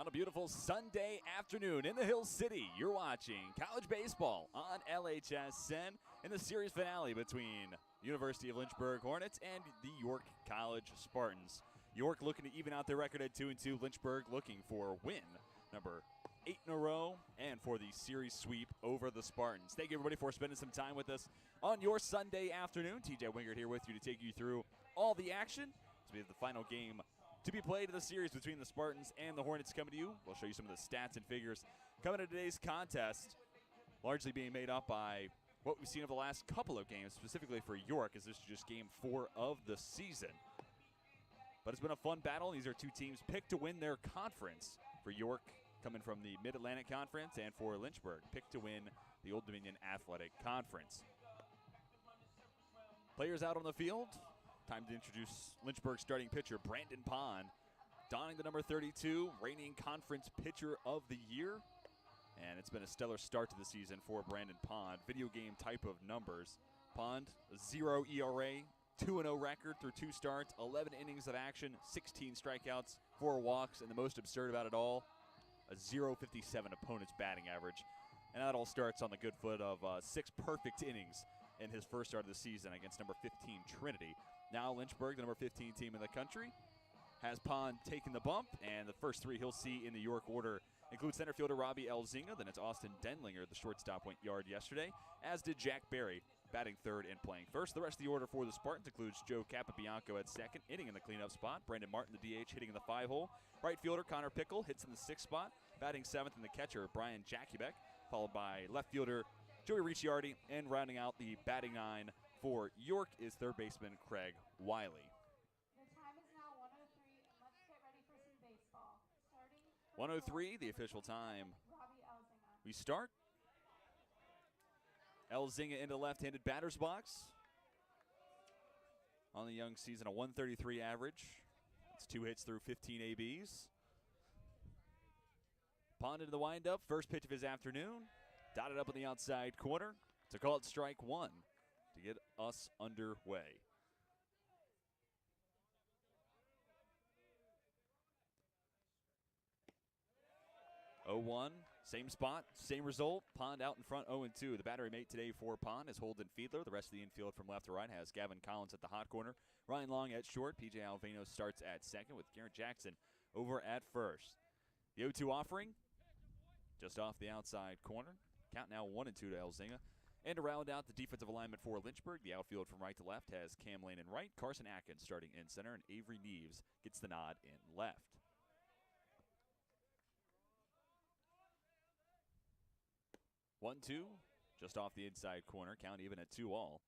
On a beautiful Sunday afternoon in the Hill City, you're watching college baseball on LHSN in the series finale between University of Lynchburg Hornets and the York College Spartans. York looking to even out their record at 2-2. Lynchburg looking for win number 8 in a row and for the series sweep over the Spartans. Thank you, everybody, for spending some time with us on your Sunday afternoon. TJ Wingert here with you to take you through all the action as we have the final game to be played in the series between the Spartans and the Hornets coming to you. We'll show you some of the stats and figures coming to today's contest, largely being made up by what we've seen over the last couple of games, specifically for York, as this is just game 4 of the season. But it's been a fun battle. These are two teams picked to win their conference. For York, coming from the Mid-Atlantic Conference, and for Lynchburg, picked to win the Old Dominion Athletic Conference. Players out on the field. Time to introduce Lynchburg starting pitcher Brandon Pond, donning the number 32, reigning conference pitcher of the year. And it's been a stellar start to the season for Brandon Pond. Video game type of numbers. Pond, a 0 ERA, 2-0 record through 2 starts, 11 innings of action, 16 strikeouts, 4 walks, and the most absurd about it all, a 0.57 opponent's batting average. And that all starts on the good foot of 6 perfect innings in his first start of the season against number 15 Trinity. Now Lynchburg, the number 15 team in the country, has Pond taken the bump, and the first 3 he'll see in the York order include center fielder Robbie Elzinga. Then it's Austin Denlinger, the shortstop, went yard yesterday, as did Jack Berry, batting third and playing first. The rest of the order for the Spartans includes Joe Capabianco at second, hitting in the cleanup spot. Brandon Martin, the DH, hitting in the 5-hole. Right fielder Connor Pickle hits in the 6th spot, batting 7th, and the catcher Brian Jakubek, followed by left fielder Joey Ricciardi, and rounding out the batting 9 for York is third baseman Craig Wiley. The time is now 1:03, and let's get ready for some baseball. Starting 1:03, the official time. Robbie Elzinga. We start. Elzinga into the left-handed batter's box. On the young season, a 133 average. That's 2 hits through 15 ABs. Pond into the windup. First pitch of his afternoon. Dotted up in the outside corner to call it strike 1 to get us underway. Oh, 1, same spot, same result. Pond out in front, 0-2. The battery mate today for Pond is Holden Fiedler. The rest of the infield from left to right has Gavin Collins at the hot corner, Ryan Long at short. PJ Alvano starts at second with Garrett Jackson over at first. The 0-2 offering just off the outside corner. Count now 1-2 to Elzinga. And to round out the defensive alignment for Lynchburg, the outfield from right to left has Cam Lane in right, Carson Atkins starting in center, and Avery Neves gets the nod in left. One, 2, just off the inside corner, count even at 2-all.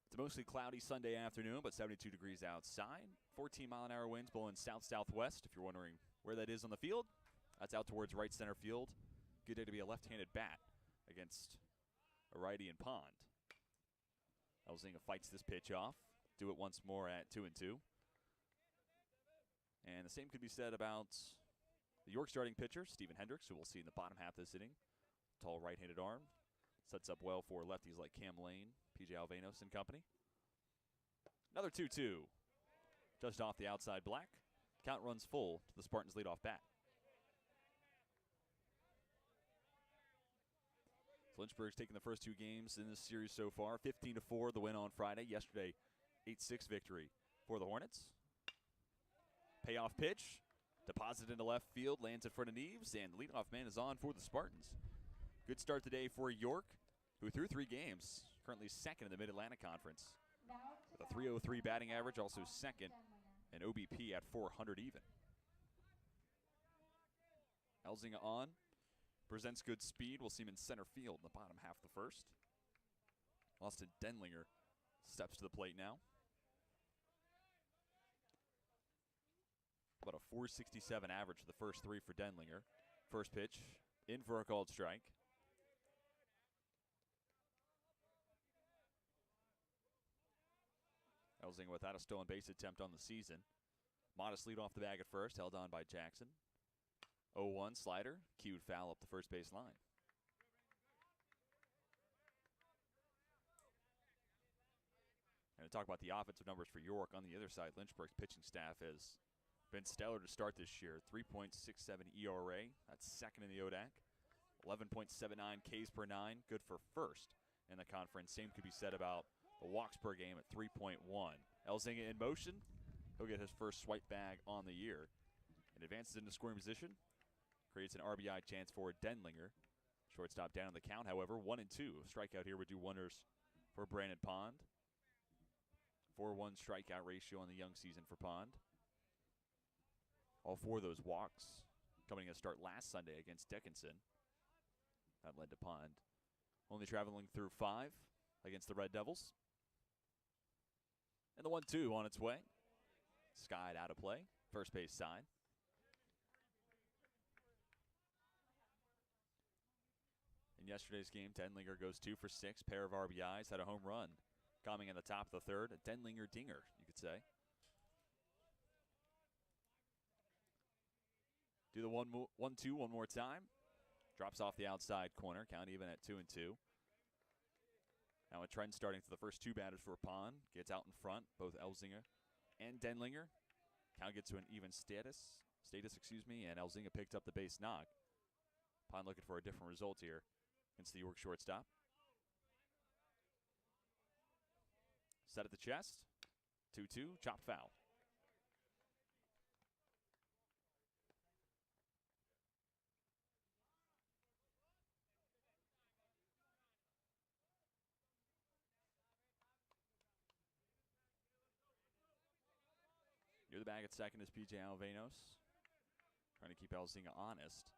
It's a mostly cloudy Sunday afternoon, but 72 degrees outside. 14-mile-an-hour winds blowing south-southwest. If you're wondering where that is on the field, that's out towards right center field. Good day to be a left-handed bat against a righty in Pond. Elzinga fights this pitch off. Do it once more at 2-2. And the same could be said about the York starting pitcher, Stephen Hendricks, who we'll see in the bottom half of this inning. Tall right-handed arm. Sets up well for lefties like Cam Lane, PJ Alvanos and company. Another 2-2. Just off the outside black. Count runs full to the Spartans' leadoff bat. Lynchburg's taken the first 2 games in this series so far. 15-4, the win on Friday. Yesterday, 8-6 victory for the Hornets. Payoff pitch. Deposited into left field. Lands in front of Neves. And the leadoff man is on for the Spartans. Good start today for York, who threw 3 games. Currently second in the Mid-Atlantic Conference. With a 303 batting average. Also second in OBP at 400 even. Elzinga on. Presents good speed. We'll see him in center field in the bottom half of the first. Austin Denlinger steps to the plate now. About a 467 average for the first 3 for Denlinger. First pitch in for a called strike. Elzinga without a stolen base attempt on the season. Modest lead off the bag at first, held on by Jackson. 0-1 slider, cued foul up the first base line. And to talk about the offensive numbers for York, on the other side, Lynchburg's pitching staff has been stellar to start this year. 3.67 ERA. That's second in the ODAC. 11.79 Ks per nine. Good for first in the conference. Same could be said about the walks per game at 3.1. Elzinga in motion. He'll get his first swipe bag on the year. And advances into scoring position. Creates an RBI chance for Denlinger. Shortstop down on the count, however, 1-2. Strikeout here would do wonders for Brandon Pond. 4-1 strikeout ratio on the young season for Pond. All four of those walks coming to start last Sunday against Dickinson. That led to Pond only traveling through 5 against the Red Devils. And the 1-2 on its way. Skied out of play. First base side. In yesterday's game, Denlinger goes 2 for 6. Pair of RBIs. Had a home run coming in the top of the third. A Denlinger dinger, you could say. Do the 1-2 one more time. Drops off the outside corner. Count even at 2-2. Now a trend starting for the first two batters for Pond. Gets out in front, both Elzinga and Denlinger. Count gets to an even status, and Elzinga picked up the base knock. Pond looking for a different result here against the York shortstop. Set at the chest. 2-2, chopped foul. Near the bag at second is P.J. Alvenos. Trying to keep Elzinga honest.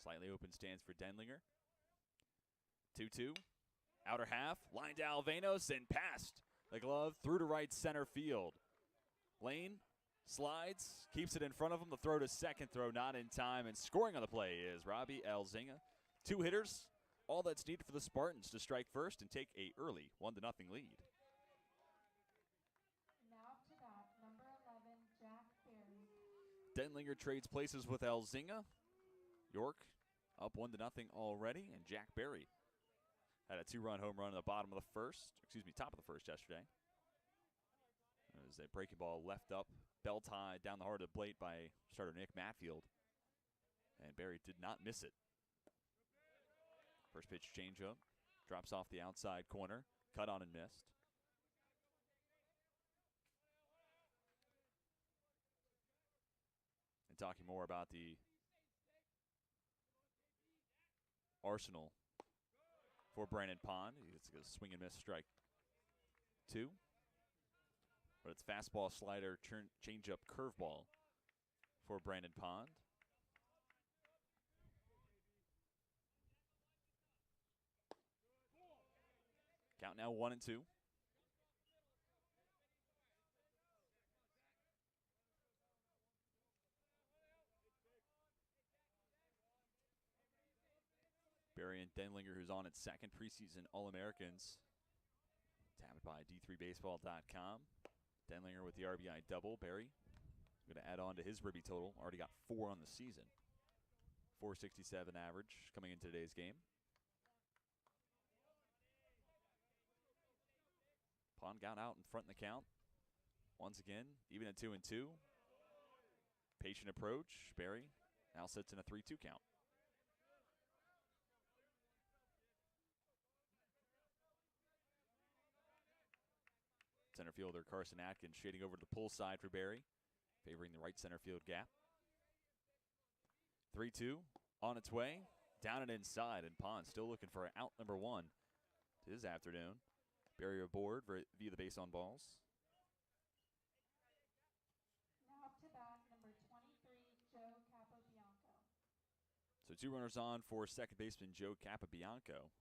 Slightly open stance for Denlinger. 2-2. Outer half. Line to Alvenos and passed the glove through to right center field. Lane slides. Keeps it in front of him. The throw to second. Throw not in time. And scoring on the play is Robbie Elzinga. 2 hitters. All that's needed for the Spartans to strike first and take a early 1-0 lead. Now up to bat, number 11, Jack Berry. Denlinger trades places with Elzinga. York up 1-0 already, and Jack Berry had a 2-run home run in the top of the first yesterday. It was a breaking ball left up, bell tied down the heart of the plate by starter Nick Matfield, and Berry did not miss it. First pitch changeup, drops off the outside corner, cut on and missed. And talking more about the arsenal for Brandon Pond. It's a swing and miss, strike 2. But it's fastball, slider, changeup, curveball for Brandon Pond. Count now 1-2. Berry and Denlinger, who's on its second preseason All-Americans. Tabbed by D3Baseball.com. Denlinger with the RBI double. Berry going to add on to his ribby total. Already got 4 on the season. 467 average coming into today's game. Pond got out in front in the count. Once again, even at 2-2. Patient approach. Berry now sits in a 3-2 count. Center fielder Carson Atkins shading over to the pull side for Berry, favoring the right center field gap. 3-2 on its way, down and inside, and Pond still looking for out number 1 this afternoon. Berry aboard via the base on balls. Now up to bat, number 23, Joe Capobianco. So 2 runners on for second baseman Joe Capobianco.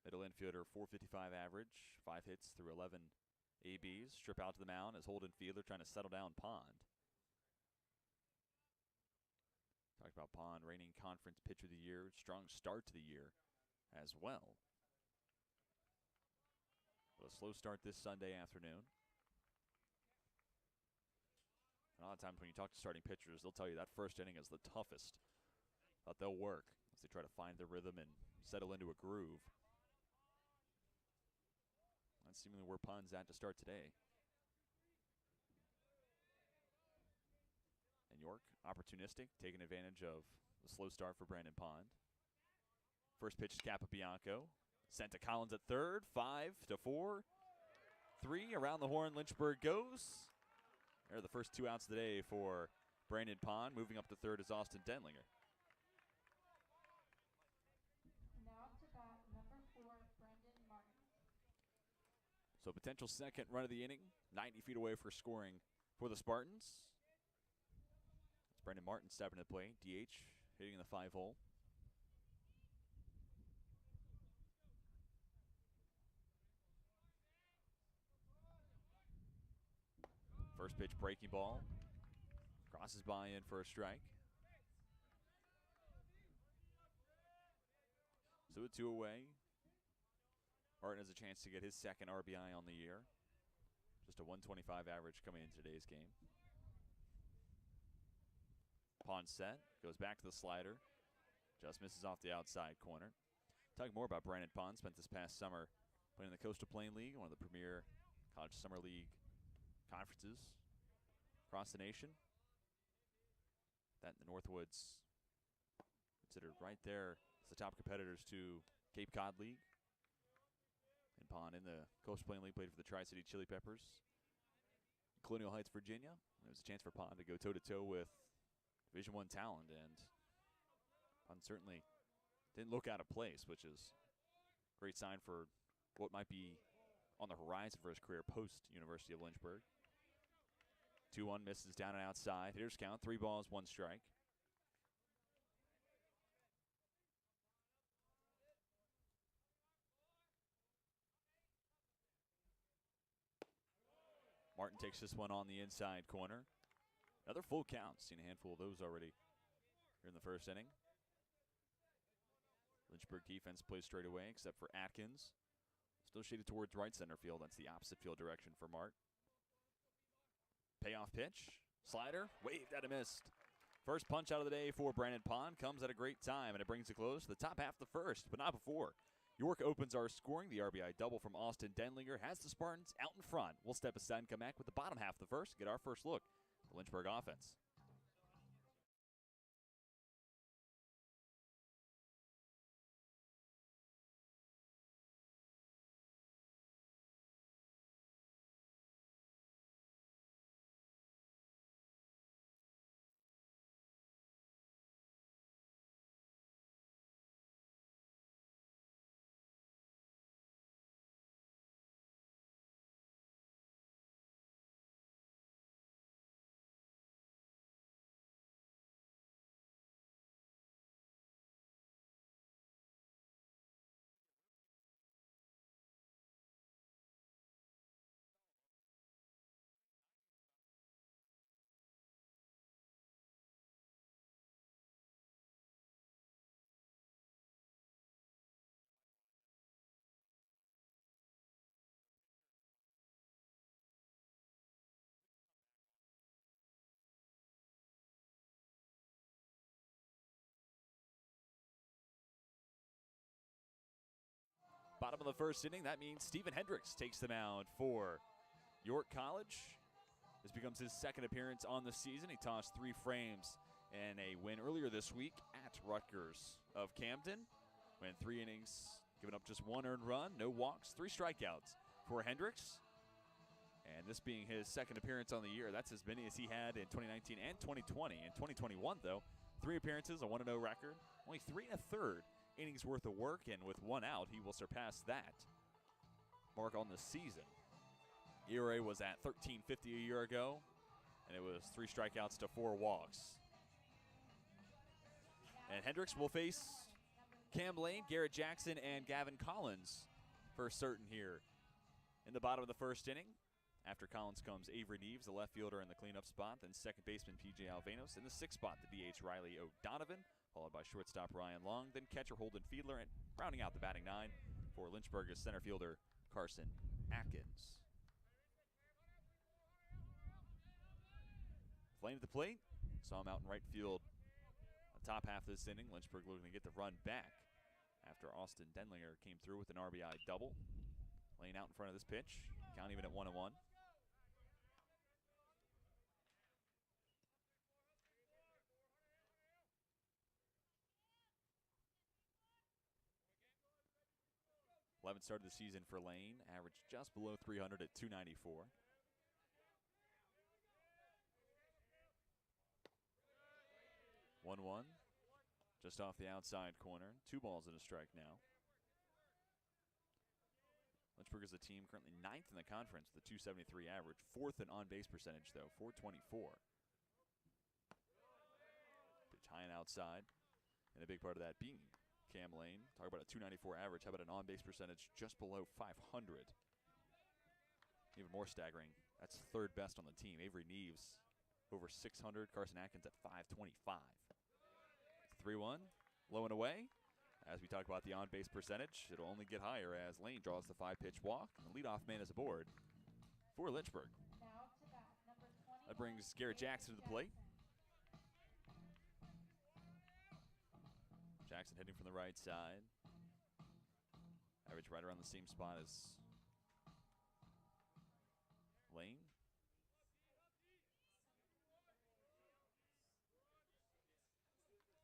Middle infielder, 455 average, 5 hits through 11 ABs. Strip out to the mound as Holden Fiedler trying to settle down Pond. Talked about Pond, reigning conference pitcher of the year, strong start to the year as well. But a slow start this Sunday afternoon. And a lot of times when you talk to starting pitchers, they'll tell you that first inning is the toughest that they'll work as they try to find their rhythm and settle into a groove. That's seemingly where Pond's at to start today. And York, opportunistic, taking advantage of the slow start for Brandon Pond. First pitch is Capobianco. Sent to Collins at third. 5-4. 3 around the horn. Lynchburg goes. There are the first 2 outs of the day for Brandon Pond. Moving up to third is Austin Denlinger. Now up to bat, number 4, Brendan Martin. So potential second run of the inning. 90 feet away for scoring for the Spartans. It's Brendan Martin stepping to the plate. DH hitting in the 5-hole. First pitch breaking ball. Crosses by in for a strike. So with 2 away, Martin has a chance to get his second RBI on the year. Just a 125 average coming into today's game. Pond set, goes back to the slider. Just misses off the outside corner. Talking more about Brandon Pond, spent this past summer playing in the Coastal Plain League, one of the premier college summer league conferences across the nation. That in the Northwoods, considered right there as the top competitors to Cape Cod League. And Pond in the Coastal Plain League played for the Tri-City Chili Peppers, Colonial Heights, Virginia. It was a chance for Pond to go toe-to-toe with Division I talent, and Pond certainly didn't look out of place, which is a great sign for what might be on the horizon for his career post-University of Lynchburg. 2-1 misses down and outside. Hitters count, 3 balls, 1 strike. Martin takes this one on the inside corner. Another full count. Seen a handful of those already here in the first inning. Lynchburg defense plays straight away, except for Atkins. Still shaded towards right center field. That's the opposite field direction for Mart. Payoff pitch. Slider. Waved at a missed. First punch out of the day for Brandon Pond comes at a great time, and it brings it close to the top half of the first, but not before. York opens our scoring. The RBI double from Austin Denlinger has the Spartans out in front. We'll step aside and come back with the bottom half of the first, get our first look at the Lynchburg offense. Bottom of the first inning, that means Stephen Hendricks takes the mound for York College. This becomes his second appearance on the season. He tossed 3 frames in a win earlier this week at Rutgers of Camden. Went 3 innings, giving up just 1 earned run, no walks, 3 strikeouts for Hendricks. And this being his second appearance on the year, that's as many as he had in 2019 and 2020. In 2021, though, 3 appearances, a 1-0 record, only 3 1/3 innings worth of work, and with 1 out, he will surpass that mark on the season. ERA was at 13.50 a year ago, and it was 3 strikeouts to 4 walks. And Hendricks will face Cam Lane, Garrett Jackson, and Gavin Collins for certain here in the bottom of the first inning. After Collins comes Avery Neves, the left fielder in the cleanup spot, then second baseman P.J. Alvanos. In the 6th spot, the DH Riley O'Donovan, followed by shortstop Ryan Long, then catcher Holden Fiedler, and rounding out the batting 9 for Lynchburg is center fielder Carson Atkins. Lane at the plate, saw him out in right field on the top half of this inning. Lynchburg looking to get the run back. after Austin Denlinger came through with an RBI double. Lane out in front of this pitch. Count even at 1-1. '11th start of the season for Lane. Averaged just below 300 at 294. One, just off the outside corner. 2 balls and a strike now. Lynchburg is a team currently 9th in the conference with a .273 average. 4th in on-base percentage, though, .424. Pitch high and outside. And a big part of that being Cam Lane. Talk about a .294 average. How about an on-base percentage just below 500? Even more staggering, that's 3rd best on the team. Avery Neves over 600. Carson Atkins at 525. 3-1, low and away. As we talk about the on-base percentage, it'll only get higher as Lane draws the 5-pitch walk. And the leadoff man is aboard for Lynchburg. That brings Garrett Jackson to the plate. Jackson hitting from the right side. Average right around the same spot as Lane.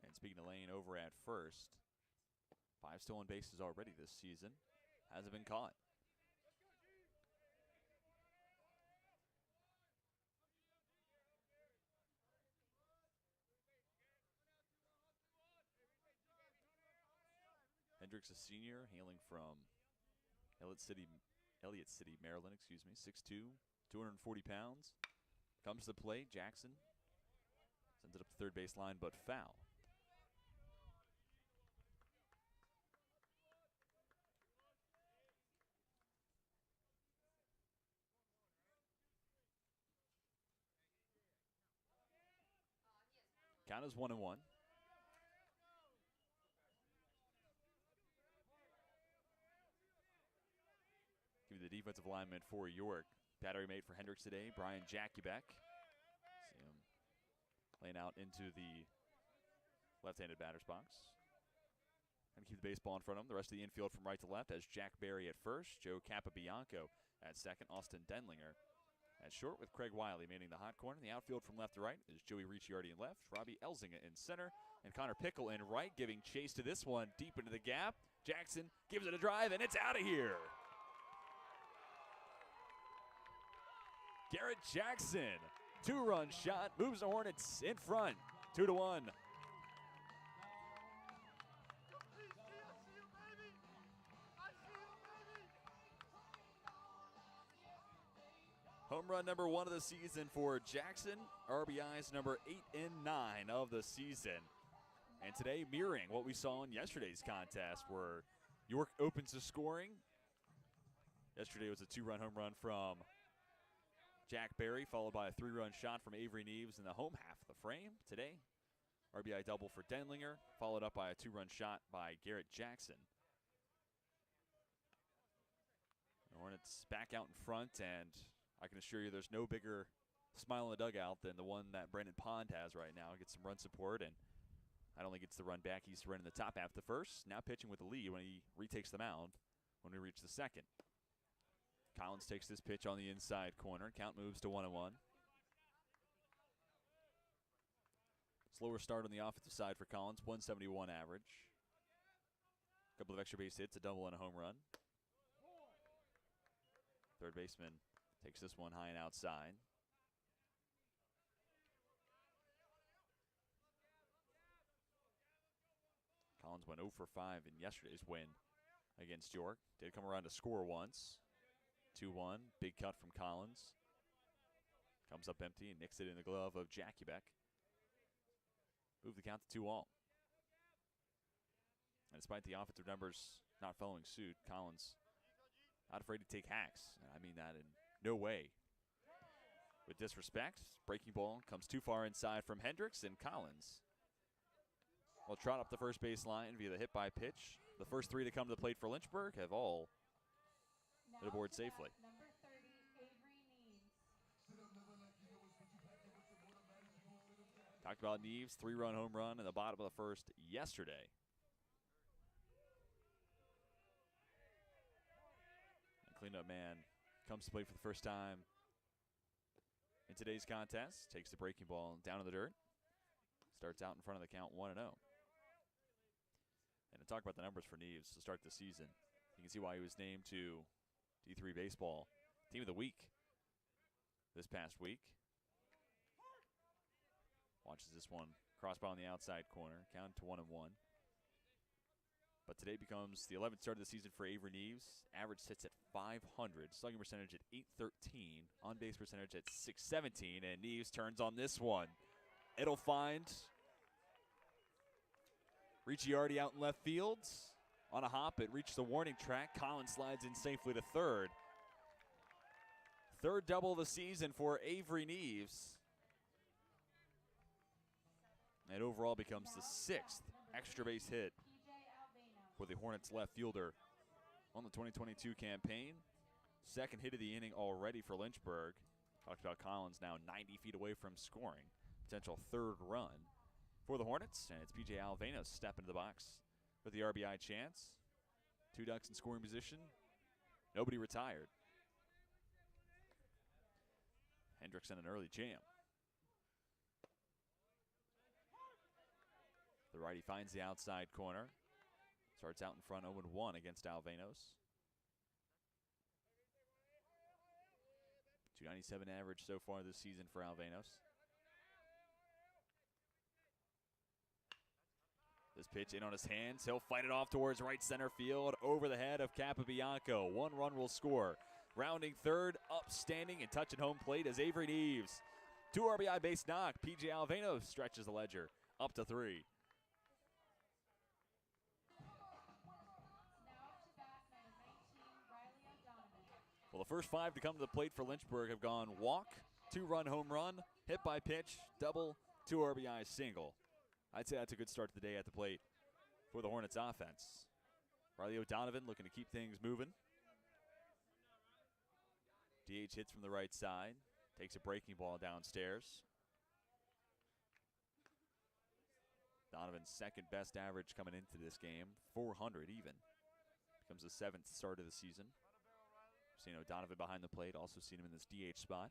And speaking of Lane, over at first, 5 stolen bases already this season. Hasn't been caught. Hendricks, a senior, hailing from Elliott City, Maryland, 6'2", 240 pounds. Comes to the plate, Jackson sends it up the 3rd base line, but foul. Count is 1-1. Give you the defensive lineman for York. Battery mate for Hendricks today, Brian Jackiebeck. See him laying out into the left-handed batter's box. And keep the baseball in front of him. The rest of the infield from right to left has Jack Berry at first, Joe Capabianco at second, Austin Denlinger at short with Craig Wiley manning the hot corner. The outfield from left to right is Joey Ricciardi in left, Robbie Elzinga in center, and Connor Pickle in right, giving chase to this one deep into the gap. Jackson gives it a drive, and it's out of here. Garrett Jackson, 2-run shot, moves the Hornets in front, 2-1. Home run number 1 of the season for Jackson. RBIs number 8 and 9 of the season. And today mirroring what we saw in yesterday's contest where York opens the scoring. Yesterday was a 2-run home run from Jack Berry, followed by a 3-run shot from Avery Neves in the home half of the frame. Today, RBI double for Denlinger, followed up by a 2-run shot by Garrett Jackson. The Hornets back out in front, and I can assure you there's no bigger smile in the dugout than the one that Brandon Pond has right now. Gets some run support, and not only gets the run back, he's running the top half of the first. Now pitching with the lead when he retakes the mound when we reach the second. Collins takes this pitch on the inside corner. Count moves to 1-1. Slower start on the offensive side for Collins, 171 average. A couple of extra base hits, a double and a home run. Third baseman takes this one high and outside. Collins went 0 for 5 in yesterday's win against York. Did come around to score once. 2-1, big cut from Collins. Comes up empty and nicks it in the glove of Jackiebeck. Move the count to 2-2. And despite the offensive numbers not following suit, Collins not afraid to take hacks. And I mean that in no way with disrespect. Breaking ball comes too far inside from Hendricks, and Collins will trot up the first base line via the hit by pitch. The first 3 to come to the plate for Lynchburg have all hit aboard safely. Number 30, Avery Neves. Talked about Neves, 3-run home run in the bottom of the first yesterday. Cleanup man comes to play for the first time in today's contest. Takes the breaking ball down in the dirt. Starts out in front of the count 1-0. And to talk about the numbers for Neves to start the season, you can see why he was named to D3 Baseball Team of the Week this past week. Watches this one. Crossbar on the outside corner. Count to 1-1. But today becomes the 11th start of the season for Avery Neves. Average sits at 500. Slugging percentage at .813. On-base percentage at .617. And Neves turns on this one. It'll find Ricciardi out in left field. On a hop, it reached the warning track. Collins slides in safely to third. Third double of the season for Avery Neves. And overall becomes the 6th extra base hit for the Hornets left fielder on the 2022 campaign. Second hit of the inning already for Lynchburg. Talked about Collins now 90 feet away from scoring. Potential third run for the Hornets. And it's P.J. Alvenos stepping to the box with the RBI chance. 2 ducks in scoring position. Nobody retired. Hendricks in an early jam. The righty finds the outside corner. Starts out in front 0-1 against Alvenos. 297 average so far this season for Alvenos. This pitch in on his hands. He'll fight it off towards right center field over the head of Capobianco. 1 run will score. Rounding third, upstanding and touching home plate is Avery Neves. 2 RBI base knock. P.J. Alvenos stretches the ledger up to 3. Well, the first 5 to come to the plate for Lynchburg have gone walk, 2-run home run, hit by pitch, double, 2 RBI single. I'd say that's a good start to the day at the plate for the Hornets offense. Riley O'Donovan looking to keep things moving. DH hits from the right side, takes a breaking ball downstairs. Donovan's second best average coming into this game, 400 even. Becomes the 7th start of the season. Seen O'Donovan behind the plate, also seen him in this DH spot.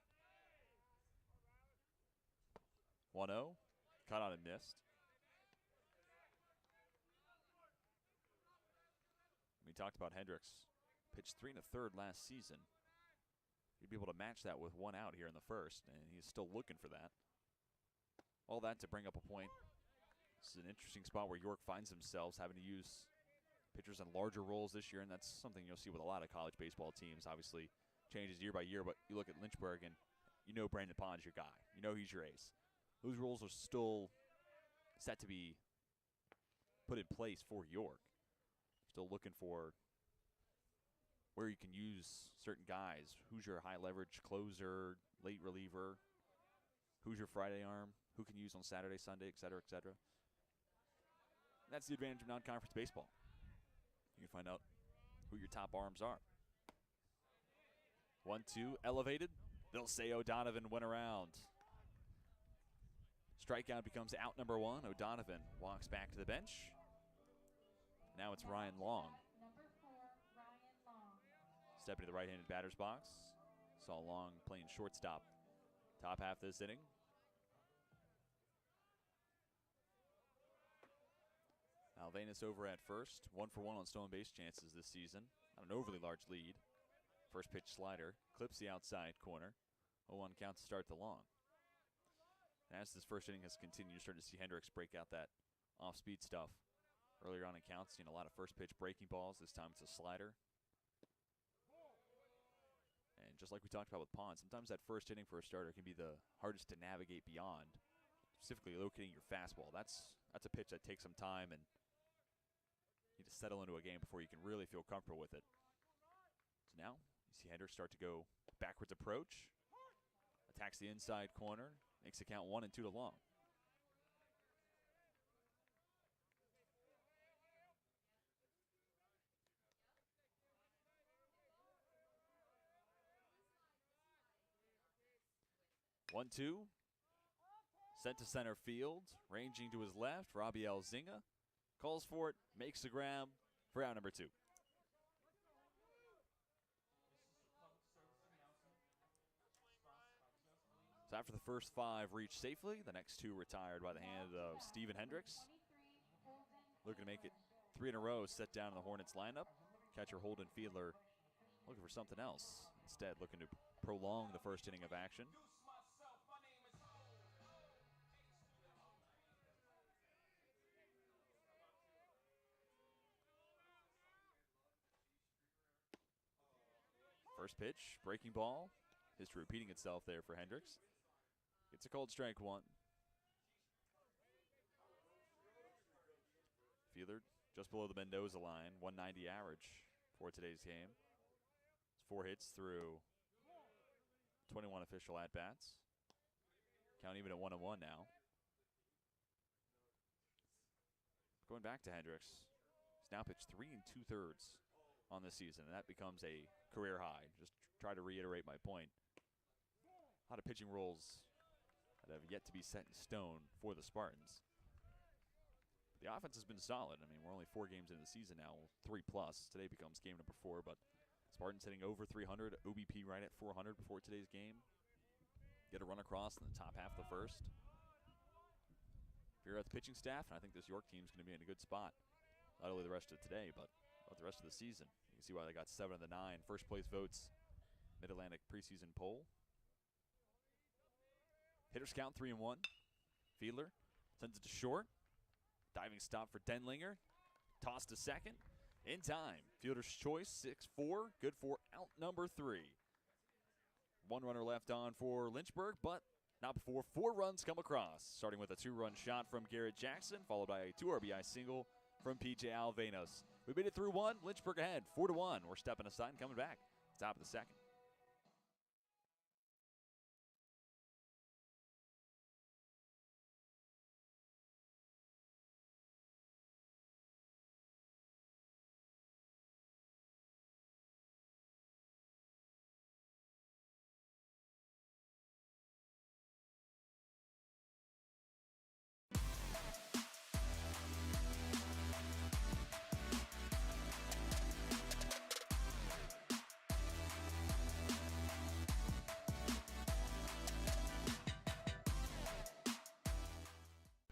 1-0, cut out and missed. We talked about Hendricks. Pitched 3 1/3 last season. He'd be able to match that with 1 out here in the first, and he's still looking for that. All that to bring up a point. This is an interesting spot where York finds themselves having to use pitchers in larger roles this year, and that's something you'll see with a lot of college baseball teams. Obviously, changes year by year, but you look at Lynchburg, and you know Brandon Pond's your guy. You know he's your ace. Those roles are still set to be put in place for York. Still looking for where you can use certain guys. Who's your high-leverage closer, late reliever? Who's your Friday arm? Who can use on Saturday, Sunday, et cetera, et cetera. That's the advantage of non-conference baseball. You can find out who your top arms are. 1-2, elevated. They'll say O'Donovan went around. Strikeout becomes out number 1. O'Donovan walks back to the bench. Now it's Ryan Long. Number 4, Ryan Long. Stepping to the right-handed batter's box. Saw Long playing shortstop top half this inning. Alvenos over at first. 1 for 1 on stolen base chances this season. Not an overly large lead. First pitch slider. Clips the outside corner. 0-1 count to start the Long. And as this first inning has continued, you're starting to see Hendricks break out that off-speed stuff. Earlier on in counts, seen a lot of first pitch breaking balls. This time it's a slider. And just like we talked about with Pond, sometimes that first inning for a starter can be the hardest to navigate beyond. Specifically locating your fastball. That's a pitch that takes some time, and you need to settle into a game before you can really feel comfortable with it. So now you see Hendricks start to go backwards approach. Attacks the inside corner. Makes the count 1-2 to Long. One, two. Sent to center field. Ranging to his left. Robbie Elzinga calls for it. Makes the grab for out number 2. So after the first 5 reached safely, the next 2 retired by the hand of Steven Hendricks. Looking to make it 3 in a row set down in the Hornets lineup. Catcher Holden Fiedler looking for something else. Instead, looking to prolong the first inning of action. First pitch, breaking ball. History repeating itself there for Hendricks. It's a called strike 1. Fiedler just below the Mendoza line, 190 average for today's game. 4 hits through 21 official at-bats. Count even at 1-1 now. Going back to Hendricks, he's now pitched 3 2/3 on this season, and that becomes a career high. Just try to reiterate my point. A lot of pitching roles that have yet to be set in stone for the Spartans. The offense has been solid. I mean, we're only 4 games into the season now, 3+. Today becomes game number 4, but Spartans hitting over 300, OBP right at 400 before today's game. Get a run across in the top half of the first. If you're at the pitching staff, and I think this York team's going to be in a good spot. Not only the rest of today, but about the rest of the season. You can see why they got 7 of the 9 first place votes Mid-Atlantic preseason poll. Hitters count 3-1. Fiedler sends it to short. Diving stop for Denlinger. Toss to second. In time. Fielder's choice, 6-4. Good for out number 3. 1 runner left on for Lynchburg, but not before 4 runs come across. Starting with a 2-run shot from Garrett Jackson, followed by a 2 RBI single from PJ Alvenos. We made it through 1. Lynchburg ahead, 4-1. We're stepping aside and coming back. Top of the second.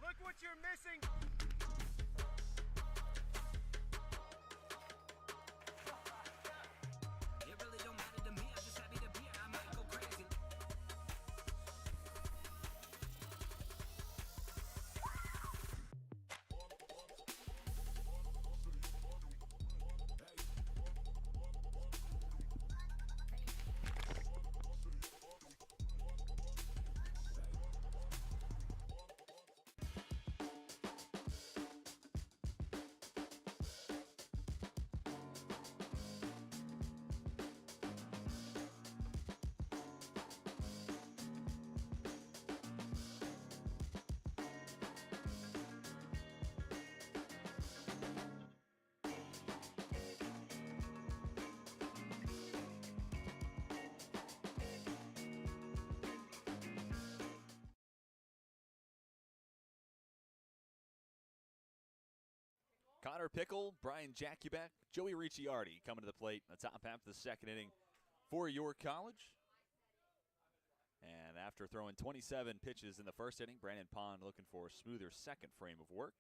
Look what you're missing. It really don't matter to me. I'm just happy to be here. I might go crazy. Connor Pickle, Brian Jakubek, Joey Ricciardi coming to the plate in the top half of the second inning for York College. And after throwing 27 pitches in the first inning, Brandon Pond looking for a smoother second frame of work.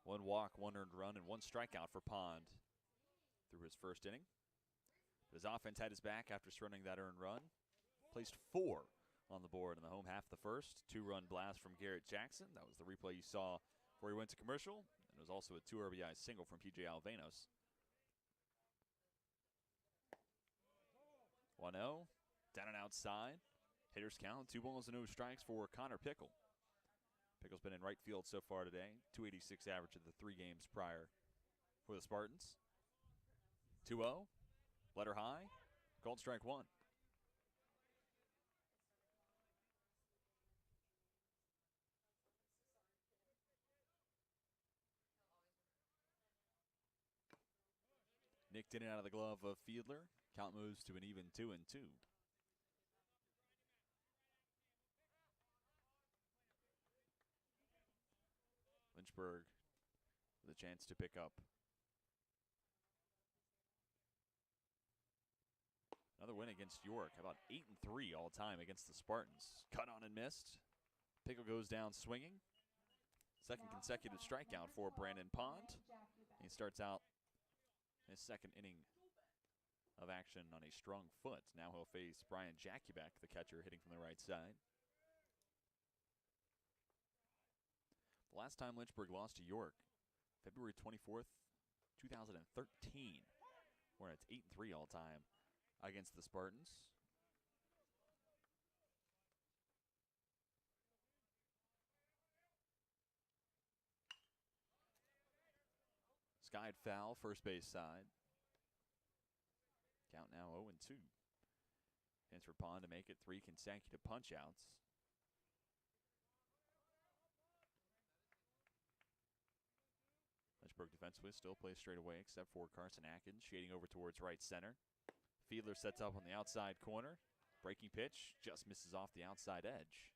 1 walk, 1 earned run, and 1 strikeout for Pond through his first inning. His offense had his back after surrendering that earned run. Placed 4 on the board in the home half of the first. 2-run blast from Garrett Jackson. That was the replay you saw before he went to commercial. And it was also a 2 RBI single from PJ Alvenos. 1-0, down and outside. Hitters count, 2 balls and no strikes for Connor Pickle. Pickle's been in right field so far today. 286 average of the 3 games prior for the Spartans. 2-0, letter high, called strike 1. Nicked in and out of the glove of Fiedler. Count moves to an even 2-2. Lynchburg with a chance to pick up Another win against York. How about 8-3 all time against the Spartans. Cut on and missed. Pickle goes down swinging. Second consecutive strikeout for Brandon Pond. He starts out his second inning of action on a strong foot. Now he'll face Brian Jakubek, the catcher, hitting from the right side. The last time Lynchburg lost to York, February 24th, 2013. Hornets 8-3 all time against the Spartans. Skied foul, first base side. Count now 0-2. Chance for Pond to make it 3 consecutive punch-outs. Lynchburg defensively still plays straight away, except for Carson Atkins shading over towards right center. Fiedler sets up on the outside corner. Breaking pitch just misses off the outside edge.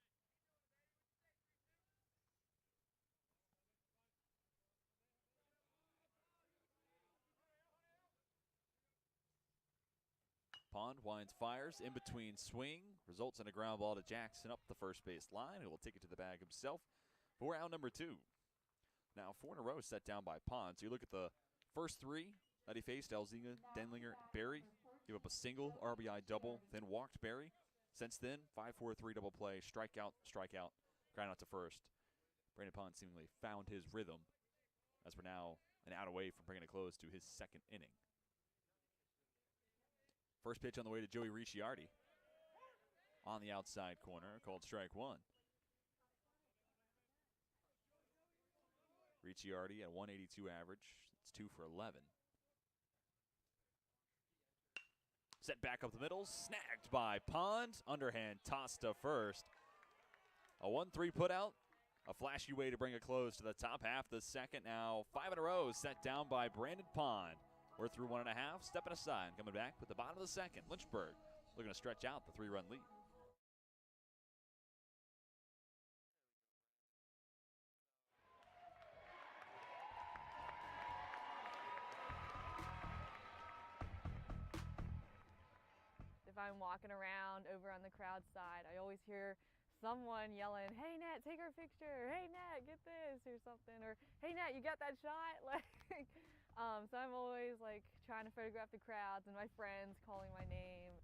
Pond winds, fires in between swing, results in a ground ball to Jackson up the first base line, who will take it to the bag himself for out number 2. Now 4 in a row set down by Pond. So you look at the first 3 that he faced, Elzinga, Denlinger, Berry. Give up a single, RBI double, then walked Berry. Since then, 5-4-3 double play, strikeout, strikeout, ground out to first. Brandon Pond seemingly found his rhythm as we're now an out away from bringing a close to his second inning. First pitch on the way to Joey Ricciardi. On the outside corner, called strike 1. Ricciardi at 182 average. It's 2 for 11. Set back up the middle, snagged by Pond. Underhand toss to first. A 1-3 put out. A flashy way to bring a close to the top half of the second. Now 5 in a row set down by Brandon Pond. We're through 1.5, stepping aside, coming back with the bottom of the second. Lynchburg looking to stretch out the 3-run lead. If I'm walking around over on the crowd side, I always hear someone yelling, "Hey Nat, take our picture. Hey Nat, get this," or something, or "Hey Nat, you got that shot?" Like, so I'm always like trying to photograph the crowds and my friends calling my name.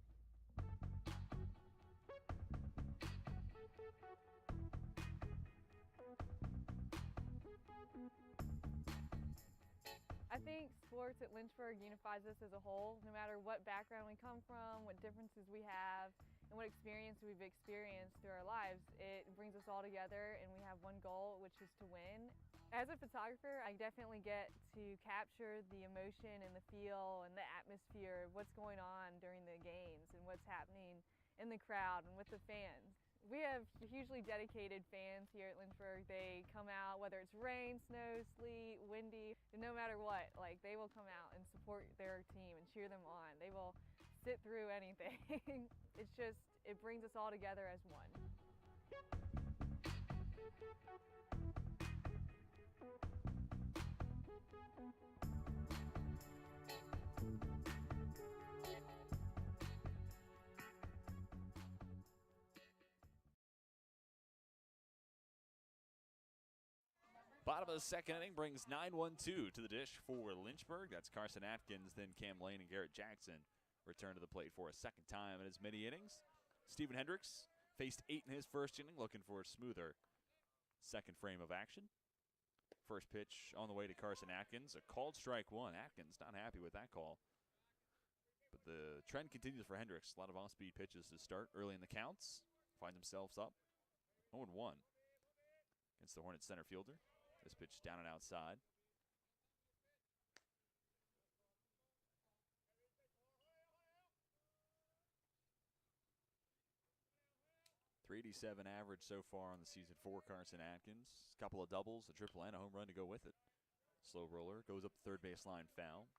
I think sports at Lynchburg unifies us as a whole. No matter what background we come from, what differences we have, and what experience we've experienced through our lives, it brings us all together and we have one goal, which is to win. As a photographer, I definitely get to capture the emotion and the feel and the atmosphere of what's going on during the games and what's happening in the crowd and with the fans. We have hugely dedicated fans here at Lynchburg. They come out whether it's rain, snow, sleet, windy, no matter what. Like, they will come out and support their team and cheer them on. They will sit through anything. It's just, it brings us all together as one. Bottom of the second inning brings 9-1-2 to the dish for Lynchburg. That's Carson Atkins, then Cam Lane and Garrett Jackson return to the plate for a second time in as many innings. Stephen Hendricks faced 8 in his first inning, looking for a smoother second frame of action. First pitch on the way to Carson Atkins, a called strike 1. Atkins not happy with that call. But the trend continues for Hendricks. A lot of off-speed pitches to start early in the counts. Finds himself up 0-1 against the Hornets center fielder. This pitch down and outside. .387 average so far on the season for Carson Atkins. A couple of doubles, a triple, and a home run to go with it. Slow roller goes up the third baseline foul.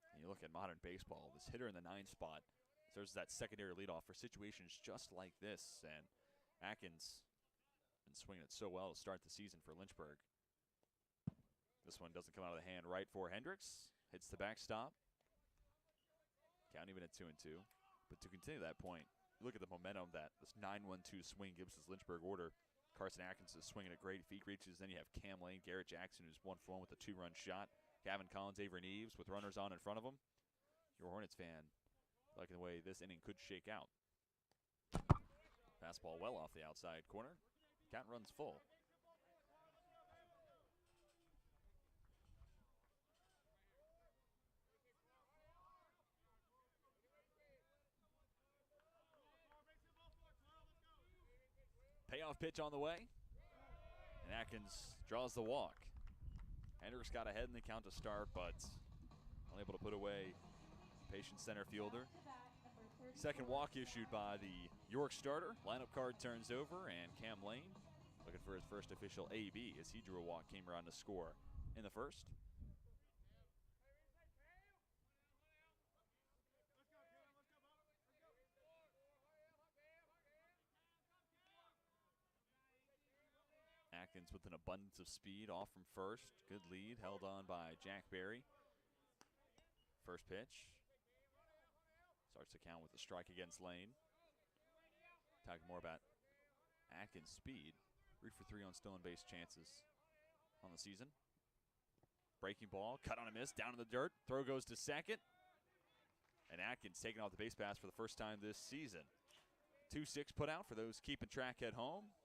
And you look at modern baseball, this hitter in the 9 spot serves as that secondary leadoff for situations just like this. And Atkins been swinging it so well to start the season for Lynchburg. This one doesn't come out of the hand right for Hendricks. Hits the backstop. Count even at 2-2. But to continue that point, look at the momentum that this 9-1-2 swing gives this Lynchburg order. Carson Atkins is swinging it great. If he reaches, then you have Cam Lane, Garrett Jackson, who's 1 for 1 with a 2-run shot. Gavin Collins, Avery Neves with runners on in front of him. Your Hornets fan liking the way this inning could shake out. Fastball well off the outside corner. Count runs full. Payoff pitch on the way. And Atkins draws the walk. Hendricks got ahead in the count to start, but unable to put away patient center fielder. Second walk issued by the York starter. Lineup card turns over, and Cam Lane looking for his first official AB as he drew a walk, came around to score in the first. Atkins with an abundance of speed off from first. Good lead held on by Jack Berry. First pitch. Starts the count with a strike against Lane. Talking more about Atkins' speed. 3 for 3 on stolen base chances on the season. Breaking ball, cut on a miss, down in the dirt. Throw goes to second. And Atkins taking off the base pass for the first time this season. 2-6 put out for those keeping track at home.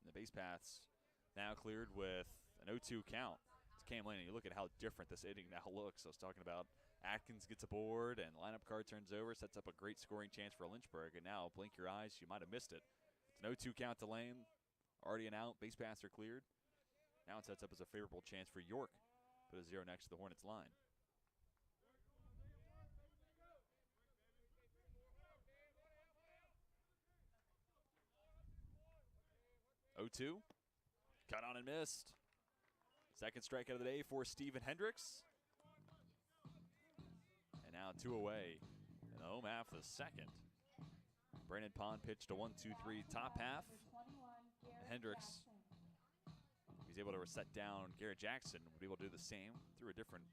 And the base path's now cleared with an 0-2 count. It's Cam Lane, and you look at how different this inning now looks. I was talking about Atkins gets aboard, and lineup card turns over, sets up a great scoring chance for Lynchburg. And now, blink your eyes, you might have missed it. It's an 0-2 count to Lane. Already an out, base paths are cleared. Now it sets up as a favorable chance for York. Put a 0 next to the Hornets line. Oh-2. Cut on and missed. Second strikeout of the day for Steven Hendricks. And now 2 away in the home half of the second. Brandon Pond pitched a 1-2-3 top half. And Hendricks, he's able to set down Garrett Jackson. Would be able to do the same through a different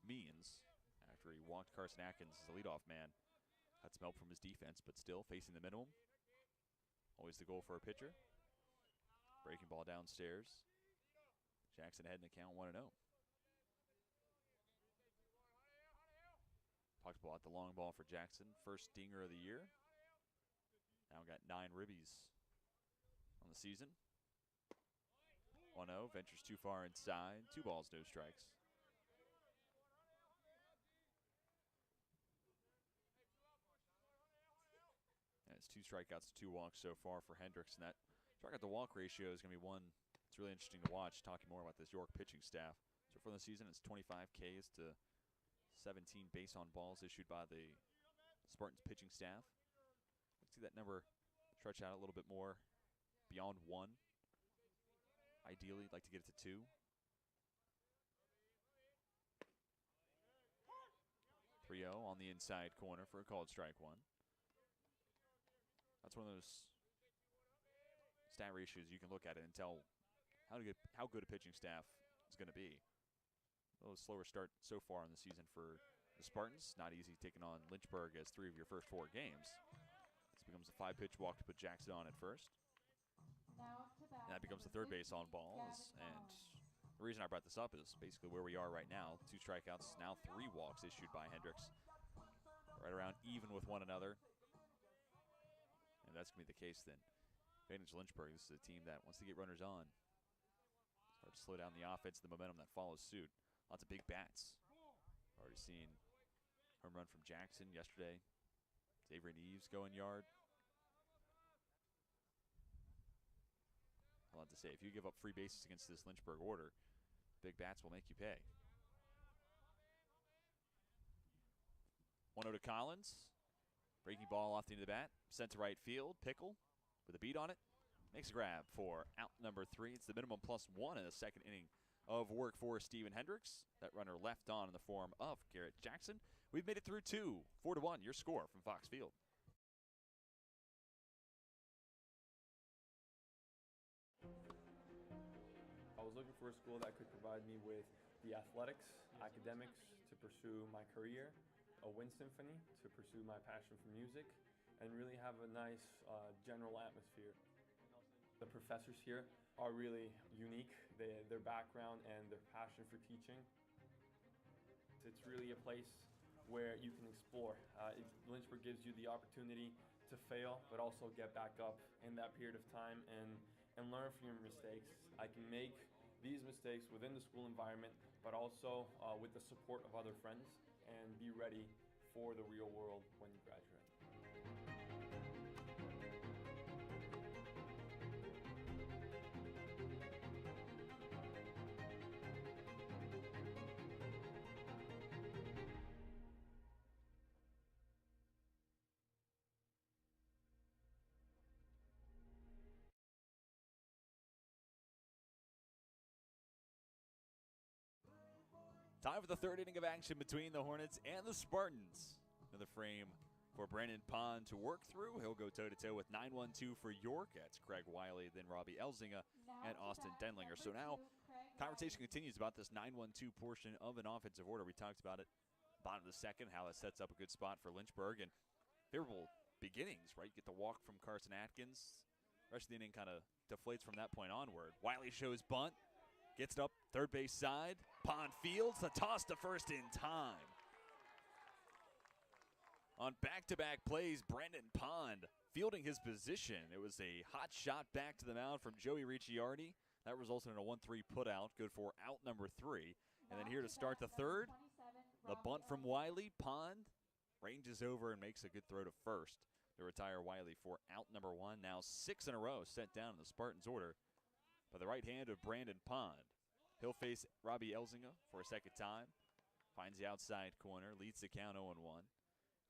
means after he walked Carson Atkins as the leadoff man. Had some help from his defense, but still facing the minimum. Always the goal for a pitcher. Breaking ball downstairs. Jackson ahead in the count 1-0. Talked about the long ball for Jackson. First dinger of the year. Now got 9 ribbies on the season. 1-0, ventures too far inside. 2 balls, no strikes. And it's 2 strikeouts, 2 walks so far for Hendricks, and that strikeout to walk ratio is going to be one that's really interesting to watch. Talking more about this York pitching staff. So for the season, it's 25 Ks to 17 base on balls issued by the Spartans pitching staff. Let's see that number stretch out a little bit more beyond 1. Ideally, you'd like to get it to 2. 3-0 on the inside corner for a called strike 1. That's one of those stat ratios you can look at it and tell how good a pitching staff is going to be. A little slower start so far in the season for the Spartans. Not easy taking on Lynchburg as 3 of your first 4 games. This becomes a 5-pitch walk to put Jackson on at first. And that becomes the third base on balls. And the reason I brought this up is basically where we are right now. 2 strikeouts, now 3 walks issued by Hendricks. Right around even with one another. And that's going to be the case then. Advantage Lynchburg. This is a team that wants to get runners on. Start to slow down the offense, the momentum that follows suit. Lots of big bats. Already seen home run from Jackson yesterday. Avery Neves going yard. I'll have to say, if you give up free bases against this Lynchburg order, big bats will make you pay. 1-0 to Collins. Breaking ball off the end of the bat. Sent to right field. Pickle with a beat on it. Makes a grab for out number 3. It's the minimum +1 in the second inning of work for Steven Hendricks. That runner left on in the form of Garrett Jackson. We've made it through 2, 4-1. Your score from Fox Field. I was looking for a school that could provide me with the athletics, academics to pursue my career, a wind symphony to pursue my passion for music and really have a nice general atmosphere. The professors here are really unique, their background and their passion for teaching. It's really a place where you can explore. Lynchburg gives you the opportunity to fail, but also get back up in that period of time and learn from your mistakes. I can make these mistakes within the school environment, but also with the support of other friends, and be ready for the real world when you graduate. Time for the third inning of action between the Hornets and the Spartans. Another frame for Brandon Pond to work through. He'll go toe-to-toe with 9-1-2 for York. That's Craig Wiley, then Robbie Elzinga, and Austin Denlinger. So now conversation continues about this 9-1-2 portion of an offensive order. We talked about it bottom of the second, how that sets up a good spot for Lynchburg. And favorable beginnings, right? You get the walk from Carson Atkins. The rest of the inning kind of deflates from that point onward. Wiley shows bunt. Gets it up, third base side. Pond fields, the toss to first in time. On back-to-back plays, Brandon Pond fielding his position. It was a hot shot back to the mound from Joey Ricciardi. That resulted in a 1-3 putout, good for out number 3. And then here to start the third, the bunt from Wiley. Pond ranges over and makes a good throw to first to retire Wiley for out number 1. Now 6 in a row set down in the Spartans' order by the right hand of Brandon Pond. He'll face Robbie Elzinga for a second time. Finds the outside corner, leads the count 0-1.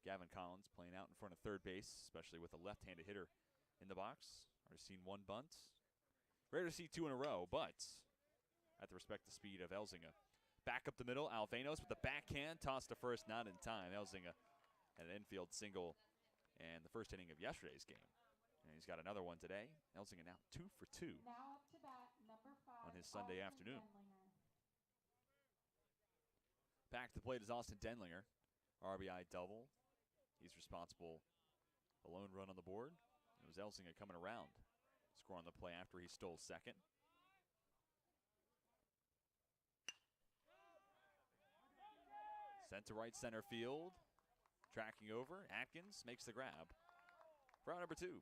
Gavin Collins playing out in front of third base, especially with a left-handed hitter in the box. Already seen 1 bunt. Rare to see 2 in a row, but at the respective speed of Elzinga. Back up the middle, Alvanos with the backhand, toss to first, not in time. Elzinga had an infield single in the first inning of yesterday's game. And he's got another one today. Elzinga now 2 for 2 Now up to bat, number 5, on his Sunday Austin afternoon. Denlinger. Back to the plate is Austin Denlinger. RBI double. He's responsible for a lone run on the board. It was Elzinga coming around, scoring the play after he stole second. Sent to right center field. Tracking over. Atkins makes the grab for out number 2.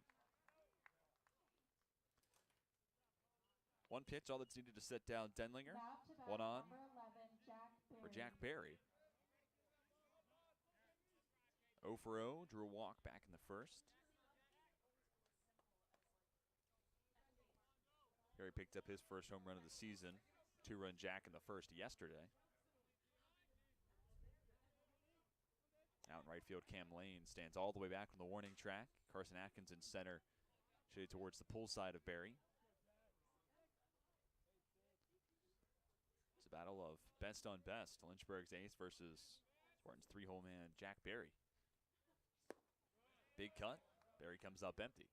1 pitch, all that's needed to set down Denlinger. Now to bat, 1 on number 11, Jack Berry. for Jack Berry. 0 for 0, drew a walk back in the first. Berry picked up his first home run of the season. 2-run jack in the first yesterday. Out in right field, Cam Lane stands all the way back from the warning track. Carson Atkins in center, shaded towards the pull side of Berry. It's a battle of best on best. Lynchburg's ace versus Spartans 3-hole man, Jack Berry. Big cut. Berry comes up empty.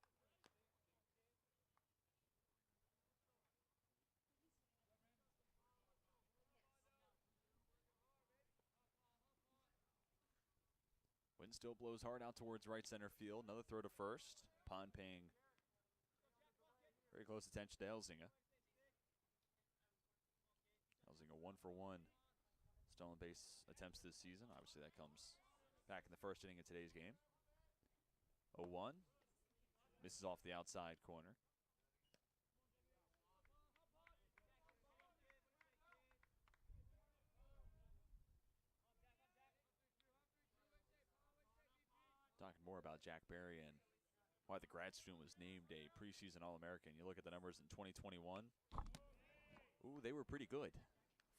Wind still blows hard out towards right center field. Another throw to first. Pond paying very close attention to Elzinga. Elzinga 1 for 1 stolen base attempts this season. Obviously that comes back in the first inning of today's game. 0-1. Misses off the outside corner. Talking more about Jack Berry and why the grad student was named a preseason All-American. You look at the numbers in 2021. Ooh, they were pretty good.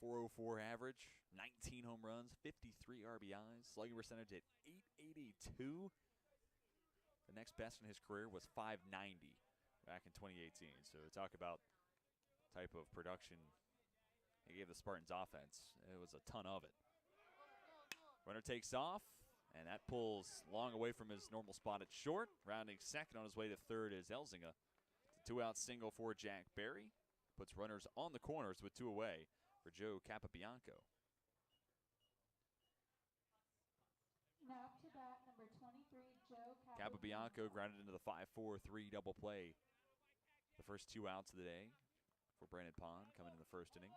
404 average, 19 home runs, 53 RBIs, slugging percentage at .882. The next best in his career was .590 back in 2018. So talk about type of production he gave the Spartans offense. It was a ton of it. Runner takes off, and that pulls long away from his normal spot at short. Rounding second on his way to third is Elzinga. It's a 2-out single for Jack Berry. Puts runners on the corners with 2 away for Joe Capabianco. Capabianco grounded into the 5-4-3 double play. The first 2 outs of the day for Brandon Pond coming in the first inning.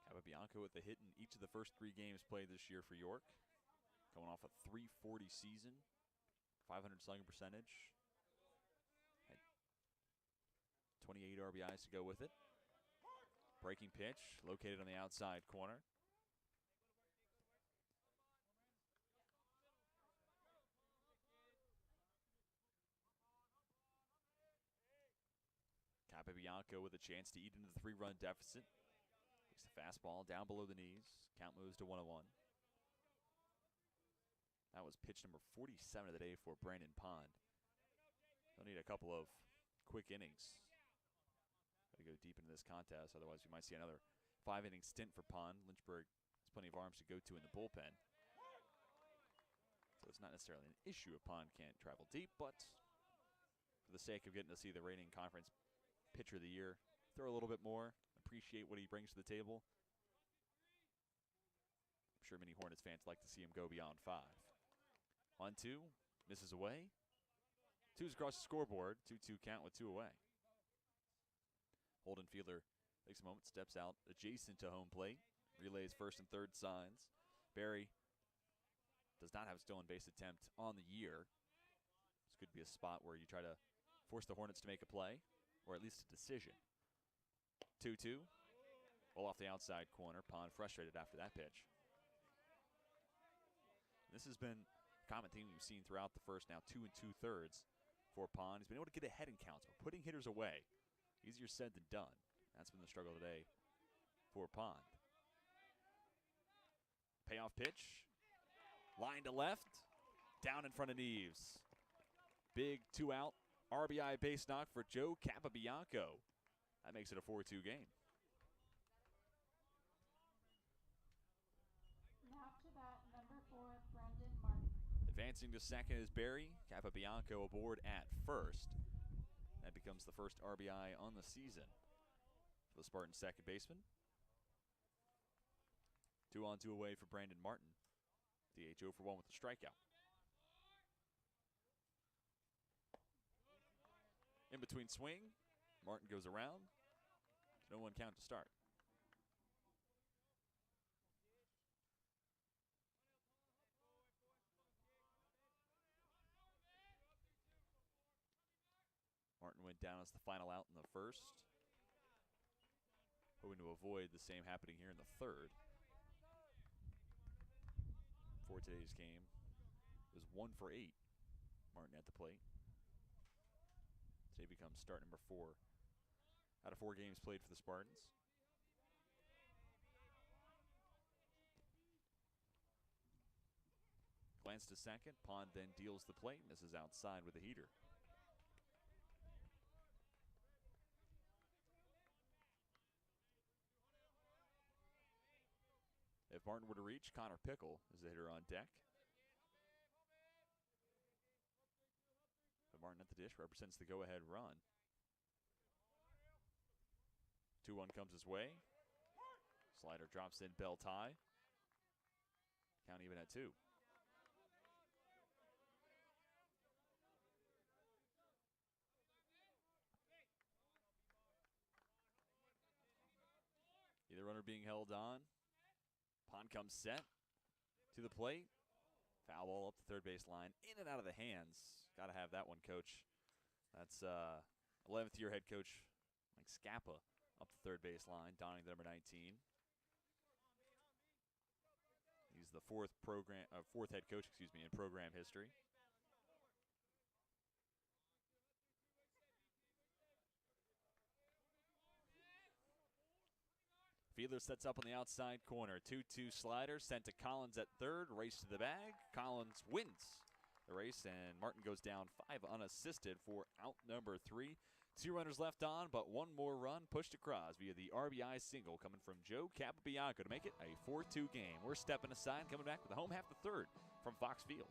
Capabianco with a hit in each of the first 3 games played this year for York. Coming off a .340 season, 500 slugging percentage. Had 28 RBIs to go with it. Breaking pitch, located on the outside corner. Capabianco with a chance to eat into the 3-run deficit. Takes the fastball down below the knees. Count moves to 1-1. That was pitch number 47 of the day for Brandon Pond. They'll need a couple of quick innings. Got to go deep into this contest, otherwise we might see another 5-inning stint for Pond. Lynchburg has plenty of arms to go to in the bullpen. So it's not necessarily an issue if Pond can't travel deep, but for the sake of getting to see the reigning conference pitcher of the year, throw a little bit more, appreciate what he brings to the table. I'm sure many Hornets fans like to see him go beyond 5. 1-2, misses away. 2's across the scoreboard, 2-2 count with 2 away. Holden Fielder takes a moment, steps out adjacent to home plate, relays first and third signs. Barry does not have a stolen base attempt on the year. This could be a spot where you try to force the Hornets to make a play, or at least a decision. 2-2, ball off the outside corner. Pond frustrated after that pitch. This has been a common theme we've seen throughout the first now 2 2/3 for Pond. He's been able to get ahead in counts, but putting hitters away, easier said than done. That's been the struggle today for Pond. Payoff pitch, line to left, down in front of Neves. Big 2-out RBI base knock for Joe Capabianco. That makes it a 4-2 game. Now to bat, number 4, Brendan Martin. Advancing to second is Barry. Capabianco aboard at first. That becomes the first RBI on the season for the Spartan second baseman. 2-on-2 away for Brandon Martin. DH 0 for 1 with the strikeout. In between swing, Martin goes around. No 1 count to start. Martin went down as the final out in the first. Hoping to avoid the same happening here in the third. For today's game, it was 1 for 8. Martin at the plate. Today becomes start number 4 out of 4 games played for the Spartans. Glance to second. Pond then deals the plate. Misses outside with a heater. If Martin were to reach, Connor Pickle is the hitter on deck. But Martin at the dish represents the go-ahead run. 2-1 comes his way. Slider drops in, bell tie. Count even at 2. Either runner being held on. Pond comes set to the plate. Foul ball up the third base line. In and out of the hands. Got to have that one, Coach. That's 11th year head coach Mike Scappa up the third base line, donning the number 19. He's the fourth head coach, in program history. Fielder sets up on the outside corner. 2-2 slider sent to Collins at third. Race to the bag. Collins wins the race, and Martin goes down 5 unassisted for out number 3. 2 runners left on, but 1 more run pushed across via the RBI single coming from Joe Capabianco to make it a 4-2 game. We're stepping aside, coming back with the home half of the third from Fox Field.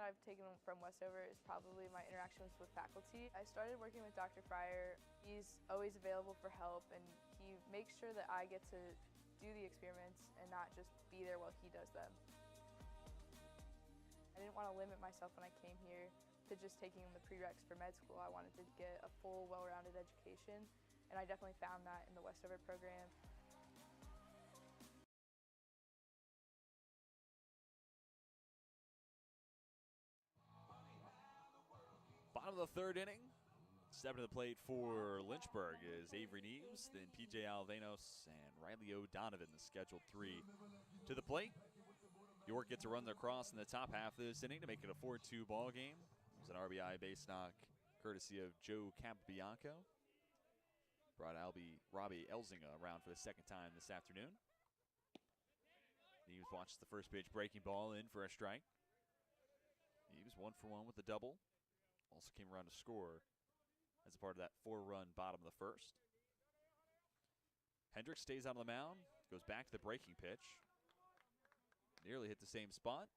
that I've taken from Westover is probably my interactions with faculty. I started working with Dr. Fryer. He's always available for help, and he makes sure that I get to do the experiments and not just be there while he does them. I didn't want to limit myself when I came here to just taking the prereqs for med school. I wanted to get a full, well-rounded education, and I definitely found that in the Westover program. Bottom of the third inning. Stepping to the plate for Lynchburg is Avery Neves, then P.J. Alvenos, and Riley O'Donovan, the scheduled three to the plate. York gets a run across in the top half of this inning to make it a 4-2 ball game. It was an RBI base knock courtesy of Joe Campabianco. Brought Robbie Elzinga around for the second time this afternoon. Neves watches the first pitch breaking ball in for a strike. Neves 1 for 1 with the double. Also came around to score as a part of that 4-run bottom of the first. Hendricks stays on the mound, goes back to the breaking pitch. Nearly hit the same spot.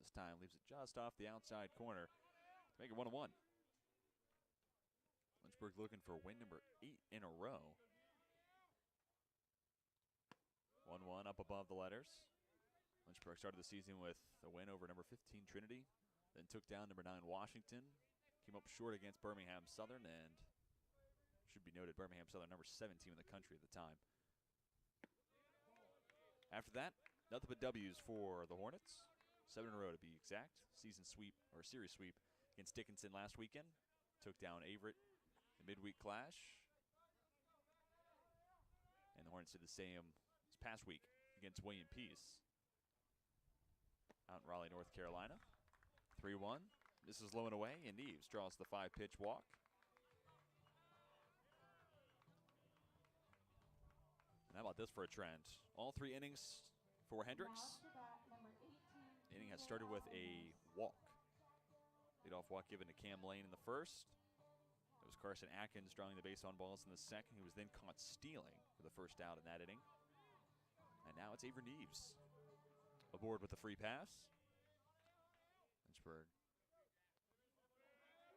This time leaves it just off the outside corner to make it 1-1. Lynchburg looking for win number 8 in a row. 1-1 up above the letters. Lynchburg started the season with a win over number 15 Trinity, then took down number 9 Washington. Came up short against Birmingham Southern, and should be noted, Birmingham Southern number 17 in the country at the time. After that, nothing but W's for the Hornets. 7 in a row to be exact. Season sweep, or series sweep, against Dickinson last weekend. Took down Averett in midweek clash. And the Hornets did the same this past week against William Peace out in Raleigh, North Carolina. 3-1. This is low and away, and Neves draws the 5-pitch walk. And how about this for a trend? All 3 innings for Hendricks. The inning has started with a walk. Leadoff walk given to Cam Lane in the first. It was Carson Atkins drawing the base on balls in the second. He was then caught stealing for the first out in that inning. And now it's Avery Neves aboard with the free pass. Lynchburg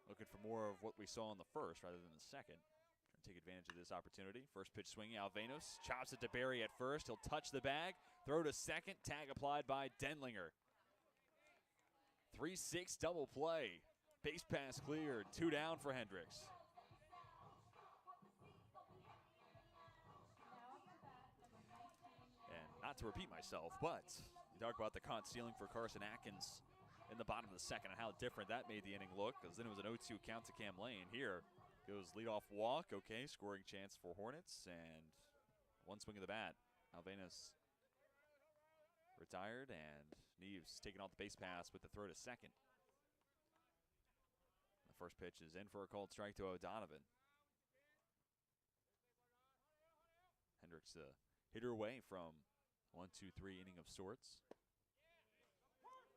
looking for more of what we saw in the first rather than the second. Trying to take advantage of this opportunity. First pitch swinging, Alvenos chops it to Barry at first. He'll touch the bag, throw to second, tag applied by Denlinger. 3-6 double play. Base pass cleared, 2 down for Hendricks. And not to repeat myself, but you talk about the caught stealing for Carson Atkins in the bottom of the second and how different that made the inning look, because then it was an 0-2 count to Cam Lane. Here goes leadoff walk, okay, scoring chance for Hornets, and 1 swing of the bat. Alvenos retired, and Neves taking off the base pass with the throw to second. The first pitch is in for a called strike to O'Donovan. Hendricks a hitter away from 1-2-3 inning of sorts.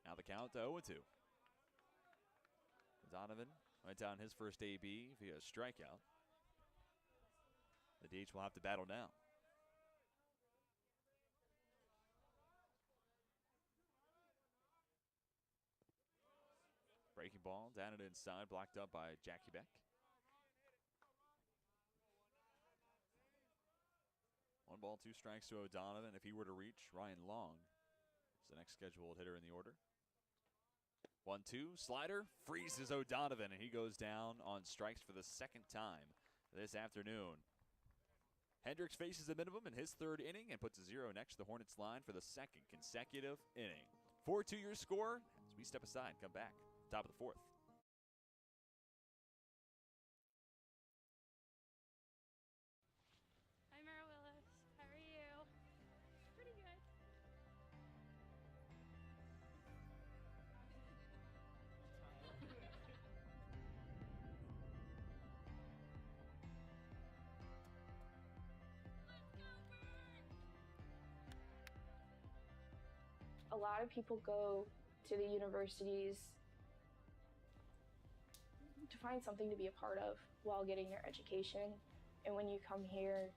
Now the count to 0-2. Donovan went down his first AB via strikeout. The DH will have to battle now. Breaking ball down and inside, blocked up by Jackie Beck. 1 ball, 2 strikes to O'Donovan. If he were to reach, Ryan Long is the next scheduled hitter in the order. 1-2, slider, freezes O'Donovan, and he goes down on strikes for the second time this afternoon. Hendricks faces a minimum in his 3rd inning and puts a 0 next to the Hornets line for the 2nd consecutive inning. 4-2 your score as we step aside and come back. Top of the 4th. Hi, Mara Willis. How are you? Pretty good. A lot of people go to the universities to find something to be a part of while getting their education. And when you come here,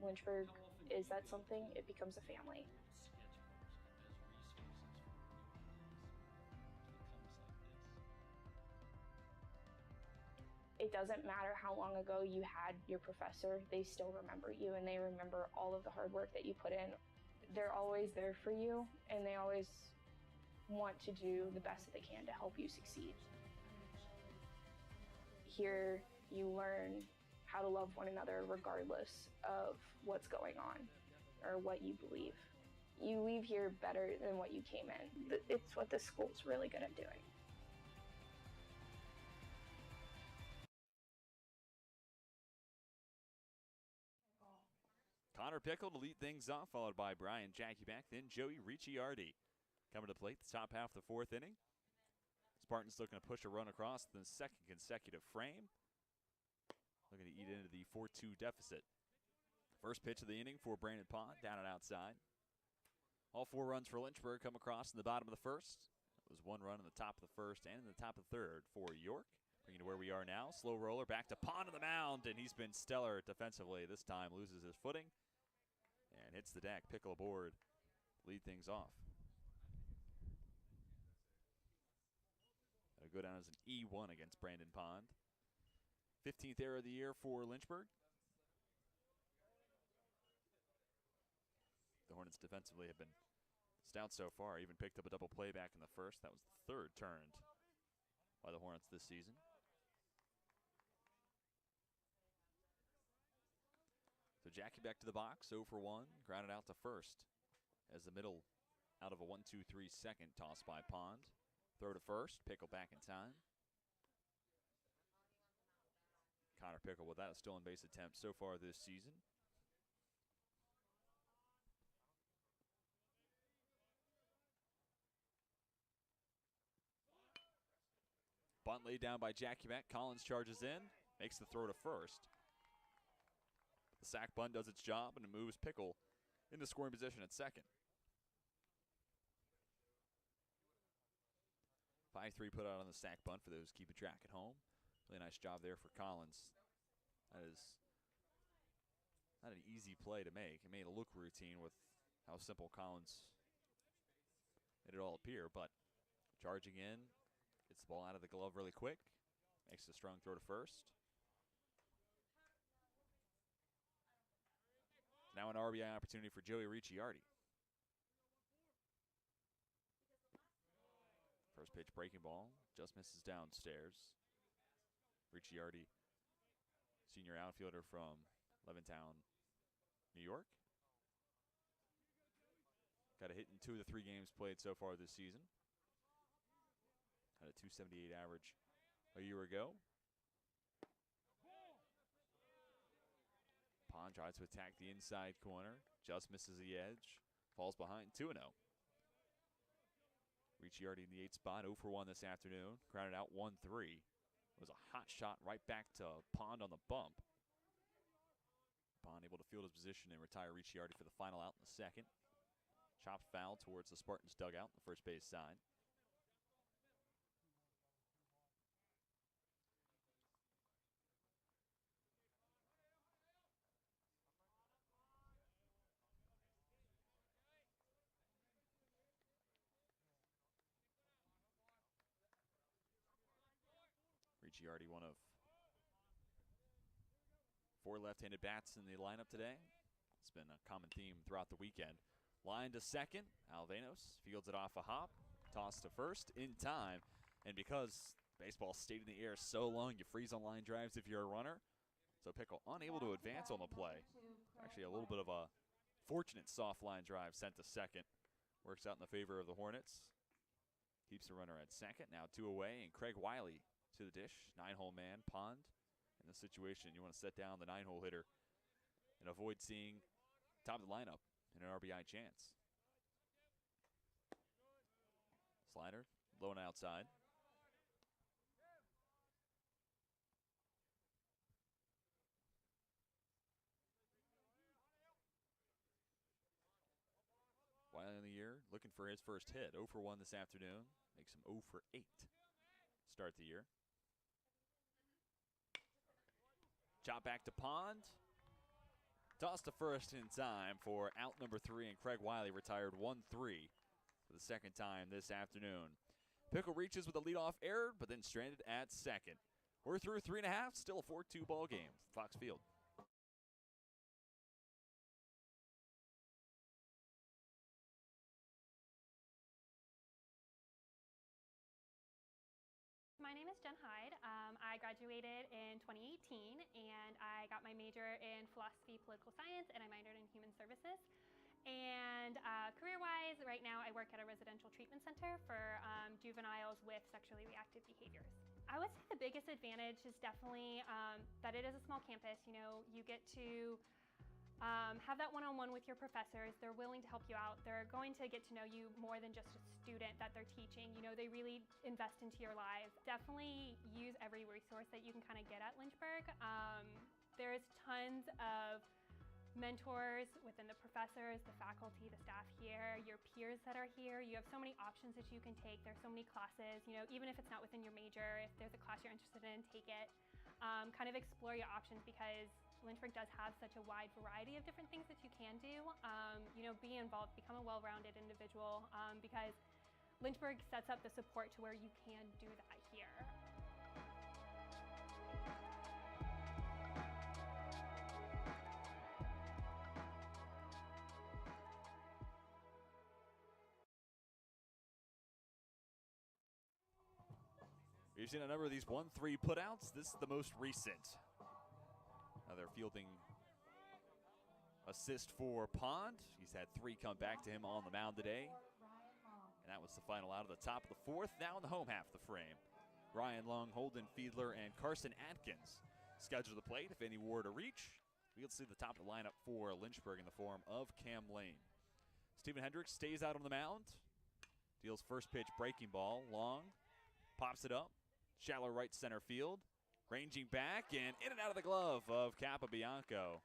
Lynchburg is that something, it becomes a family. It doesn't matter how long ago you had your professor, they still remember you and they remember all of the hard work that you put in. They're always there for you and they always want to do the best that they can to help you succeed. Here you learn how to love one another regardless of what's going on or what you believe. You leave here better than what you came in. It's what this school's really good at doing. Connor Pickle to lead things off, followed by Brian Jackyback, then Joey Ricciardi. Coming to plate the top half of the fourth inning. Spartans looking to push a run across the second consecutive frame. Looking to eat into the 4-2 deficit. First pitch of the inning for Brandon Pond, down and outside. All 4 runs for Lynchburg come across in the bottom of the first. It was 1 run in the top of the first and in the top of the third for York. Bringing to where we are now. Slow roller back to Pond on the mound, and he's been stellar defensively. This time loses his footing and hits the deck. Pickle aboard, lead things off. That'll go down as an E1 against Brandon Pond. 15th error of the year for Lynchburg. The Hornets defensively have been stout so far. Even picked up a double play back in the first. That was the third turned by the Hornets this season. So Jackie back to the box, 0 for 1, grounded out to first as the middle out of a 1-2-3 second toss by Pond. Throw to first, Pickle back in time. Connor Pickle without a stolen base attempt so far this season. Bunt laid down by Jackyback. Collins charges in, makes the throw to first. The sack bunt does its job and it moves Pickle into scoring position at second. 5-3 put out on the sack bunt for those keeping track at home. Really nice job there for Collins. That is not an easy play to make. It made it look routine with how simple Collins made it all appear, but charging in, gets the ball out of the glove really quick, makes a strong throw to first. Now an RBI opportunity for Joey Ricciardi. First pitch breaking ball, just misses downstairs. Ricciardi, senior outfielder from Levittown, New York. Got a hit in 2 of the 3 games played so far this season. Had a .278 average a year ago. Pond tries to attack the inside corner, just misses the edge, falls behind 2-0. Ricciardi in the 8th spot, 0 for 1 this afternoon, grounded out 1-3. It was a hot shot right back to Pond on the bump. Pond able to field his position and retire Ricciardi for the final out in the second. Chopped foul towards the Spartans dugout on the first base side. Ricciardi, one of 4 left-handed bats in the lineup today. It's been a common theme throughout the weekend. Line to second, Alvanos fields it off a hop, toss to first in time. And because baseball stayed in the air so long, you freeze on line drives if you're a runner. So Pickle unable to advance on the play. Actually a little bit of a fortunate soft line drive sent to second. Works out in the favor of the Hornets. Keeps the runner at second, now 2 away, and Craig Wiley to the dish, 9-hole man, Pond. In this situation, you want to set down the 9-hole hitter and avoid seeing top of the lineup in an RBI chance. Slider, low and outside. Wiley in the year, looking for his first hit. 0 for 1 this afternoon. Makes him 0 for 8. Start the year. Chop back to Pond. Toss to first in time for out number 3, and Craig Wiley retired 1-3 for the second time this afternoon. Pickle reaches with a leadoff error, but then stranded at second. We're through 3.5, still a 4-2 ball game, Fox Field. My name is Jen Hyde. I graduated in 2018 and I got my major in philosophy, political science, and I minored in human services. And career-wise, right now I work at a residential treatment center for juveniles with sexually reactive behaviors. I would say the biggest advantage is definitely that it is a small campus. You know, you get to have that one-on-one with your professors. They're willing to help you out. They're going to get to know you more than just a student that they're teaching. You know, they really invest into your lives. Definitely use every resource that you can kind of get at Lynchburg. There's tons of mentors within the professors, the faculty, the staff here, your peers that are here. You have so many options that you can take. There's so many classes, you know, even if it's not within your major, if there's a class you're interested in, take it. Kind of explore your options because Lynchburg does have such a wide variety of different things that you can do. You know, be involved, become a well-rounded individual because Lynchburg sets up the support to where you can do that here. We've seen a number of these 1-3 putouts. This is the most recent. Now they're fielding assist for Pond. He's had 3 come back to him on the mound today. And that was the final out of the top of the 4th. Now in the home half of the frame, Ryan Long, Holden Fiedler, and Carson Atkins scheduled to plate. If any were to reach, we'll see the top of the lineup for Lynchburg in the form of Cam Lane. Stephen Hendricks stays out on the mound. Deals first pitch breaking ball. Long pops it up. Shallow right center field. Ranging back and in and out of the glove of Capabianco.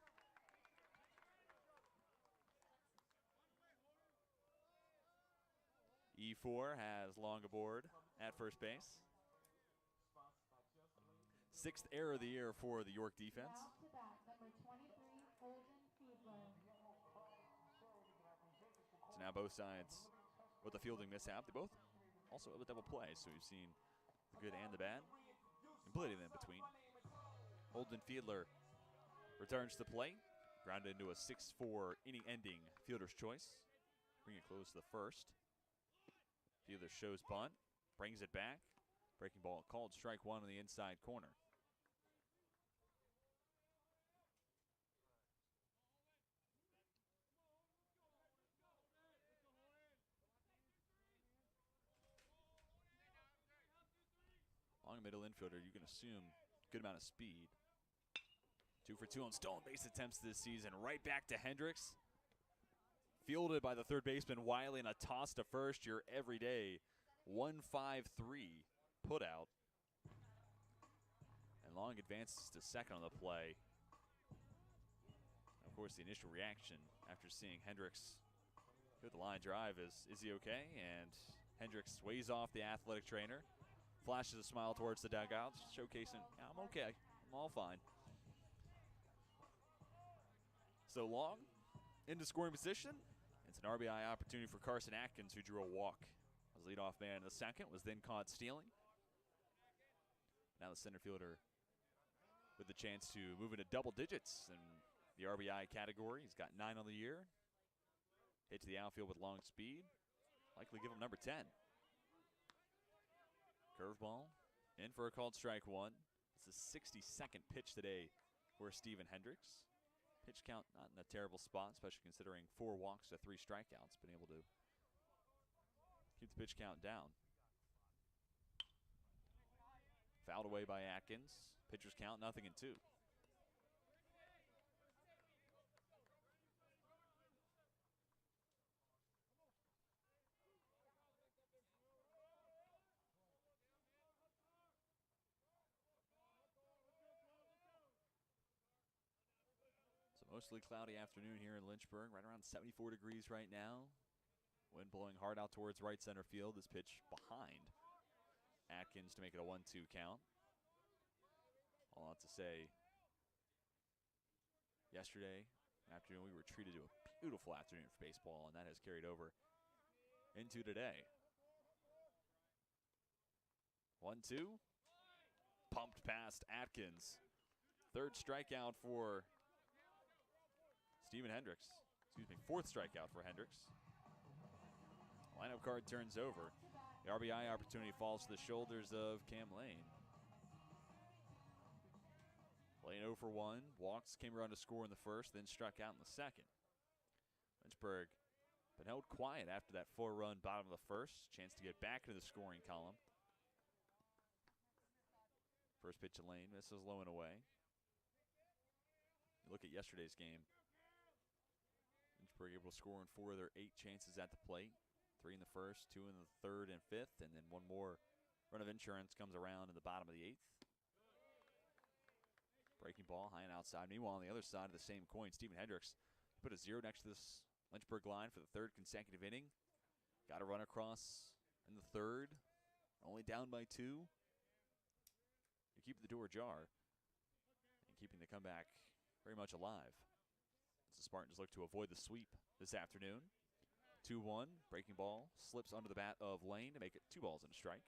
E4 has Long aboard at first base. 6th error of the year for the York defense. Now to bat, number 23, Holden Fiedler. So now both sides with the fielding mishap. They both also have a double play, so we've seen the good and the bad, and plenty in between. Holden Fiedler returns to play, grounded into a 6-4 inning-ending fielder's choice. Bring it close to the first. Fiedler shows bunt, brings it back. Breaking ball called strike 1 on the inside corner. Long middle infielder, you can assume good amount of speed. 2 for 2 on stolen base attempts this season. Right back to Hendricks. Fielded by the third baseman Wiley and a toss to first. Your everyday 1-5-3 put out. And Long advances to second on the play. And of course, the initial reaction after seeing Hendricks hit the line drive is he okay? And Hendricks sways off the athletic trainer. Flashes a smile towards the dugout, showcasing, yeah, I'm okay, I'm all fine. So Long into scoring position. It's an RBI opportunity for Carson Atkins, who drew a walk as leadoff man in the second, was then caught stealing. Now the center fielder with the chance to move into double digits in the RBI category. He's got 9 on the year. Hit to the outfield with long speed. Likely give him number 10. Curveball in for a called strike 1. It's the 62nd pitch today for Stephen Hendricks. Pitch count not in a terrible spot, especially considering 4 walks to 3 strikeouts. Been able to keep the pitch count down. Fouled away by Atkins. Pitcher's count, 0-2. Mostly cloudy afternoon here in Lynchburg, right around 74 degrees right now. Wind blowing hard out towards right center field. This pitch behind Atkins to make it a 1-2 count. All out to say, yesterday afternoon we were treated to a beautiful afternoon for baseball, and that has carried over into today. 1-2. pumped past Atkins. Third strikeout for Steven Hendricks. Excuse me, fourth strikeout for Hendricks. Lineup card turns over. The RBI opportunity falls to the shoulders of Cam Lane. Lane 0 for 1. Walks, came around to score in the first, then struck out in the second. Lynchburg been held quiet after that 4-run bottom of the first. Chance to get back into the scoring column. First pitch to Lane, misses low and away. You look at yesterday's game. Lynchburg able to score in 4 of their 8 chances at the plate. 3 in the first, 2 in the third and fifth, and then one more run of insurance comes around in the bottom of the 8th. Breaking ball, high and outside. Meanwhile, on the other side of the same coin, Steven Hendricks put a 0 next to this Lynchburg line for the 3rd consecutive inning. Got a run across in the 3rd, only down by 2. You keep the door ajar and keeping the comeback very much alive. As the Spartans look to avoid the sweep this afternoon. 2-1, breaking ball, slips under the bat of Lane to make it 2 balls and a strike.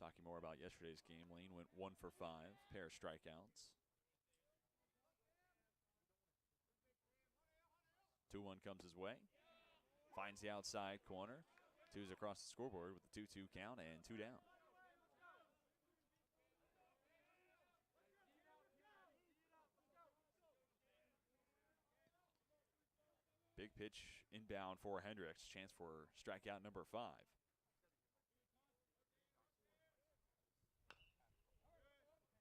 Talking more about yesterday's game, Lane went 1 for 5, pair of strikeouts. 2-1 comes his way. Finds the outside corner. 2's across the scoreboard with the 2-2 count and 2 down. Big pitch inbound for Hendricks. Chance for strikeout number 5.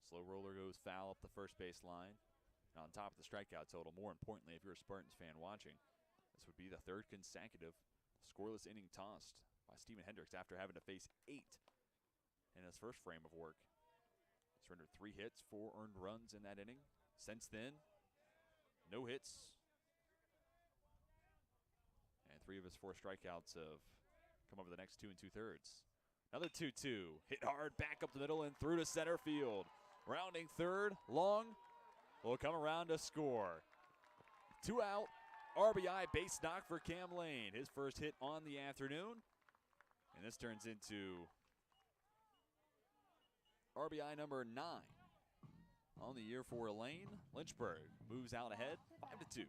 Slow roller goes foul up the first base line. And on top of the strikeout total, more importantly, if you're a Spartans fan watching, this would be the 3rd consecutive scoreless inning tossed by Steven Hendricks after having to face 8 in his first frame of work. Surrendered 3 hits, 4 earned runs in that inning. Since then, no hits. And 3 of his 4 strikeouts have come over the next 2 2/3. Another 2-2. Hit hard, back up the middle and through to center field. Rounding third, Long will come around to score. 2 out, RBI base knock for Cam Lane. His first hit on the afternoon. And this turns into RBI number 9 on the year for Lane. Lynchburg moves out ahead, 5-2.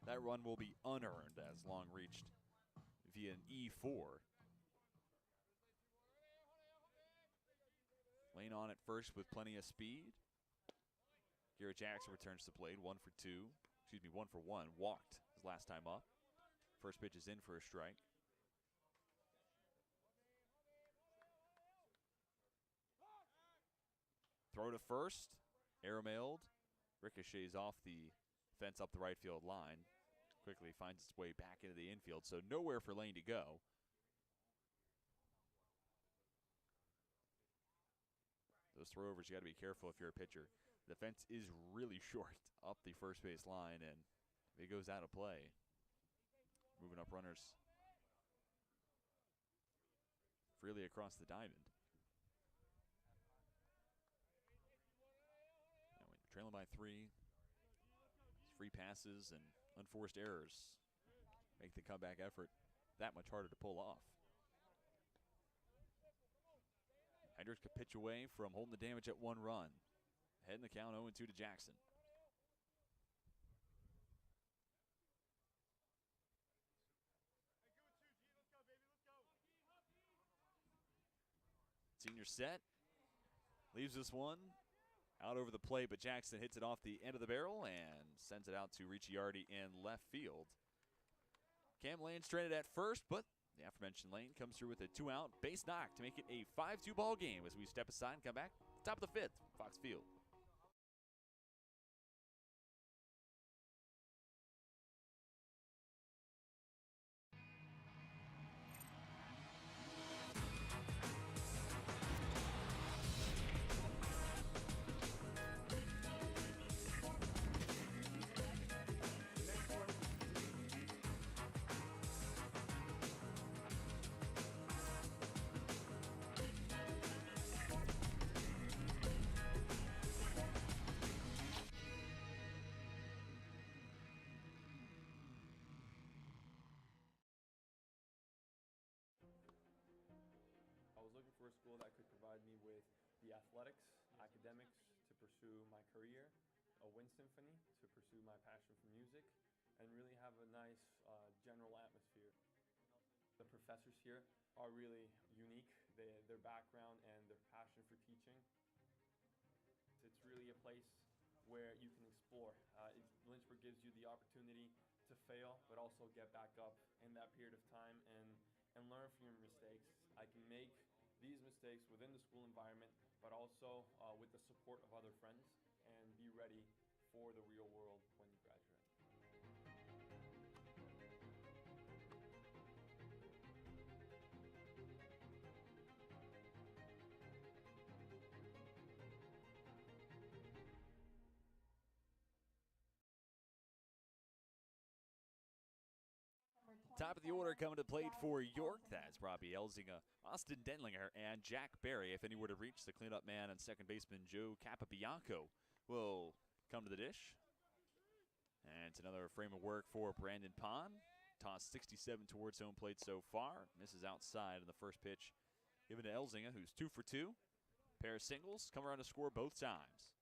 That run will be unearned as Long reached via an E4. Lane on at first with plenty of speed. Garrett Jackson returns to the plate, 1 for 1. Walked his last time up. First pitch is in for a strike. Throw to first, air-mailed. Ricochets off the fence up the right field line. Quickly finds its way back into the infield, so nowhere for Lane to go. Those throwovers, you got to be careful if you're a pitcher. The fence is really short up the first base line, and if it goes out of play, moving up runners freely across the diamond. Now we're trailing by 3. Free passes and unforced errors make the comeback effort that much harder to pull off. Hendricks could pitch away from holding the damage at 1 run. Ahead in the count, 0-2 to Jackson. Senior set. Leaves this one out over the plate, but Jackson hits it off the end of the barrel and sends it out to Ricciardi in left field. Cam Lane stranded at first, but the aforementioned Lane comes through with a 2-out base knock to make it a 5-2 ball game as we step aside and come back. Top of the 5th, Fox Field. for a school that could provide me with the athletics, academics to pursue my career, a wind symphony to pursue my passion for music, and really have a nice general atmosphere. The professors here are really unique. Their background and their passion for teaching. It's really a place where you can explore. Lynchburg gives you the opportunity to fail, but also get back up in that period of time and learn from your mistakes. I can make these mistakes within the school environment, but also with the support of other friends, and be ready for the real world when you graduate. Top of the order coming to plate for York. That's Robbie Elzinga, Austin Denlinger, and Jack Barry. If anywhere to reach, the cleanup man and second baseman Joe Capabianco will come to the dish. And it's another frame of work for Brandon Pond. Tossed 67 towards home plate so far. Misses outside in the first pitch given to Elzinga, who's 2 for 2. Pair of singles, come around to score both times.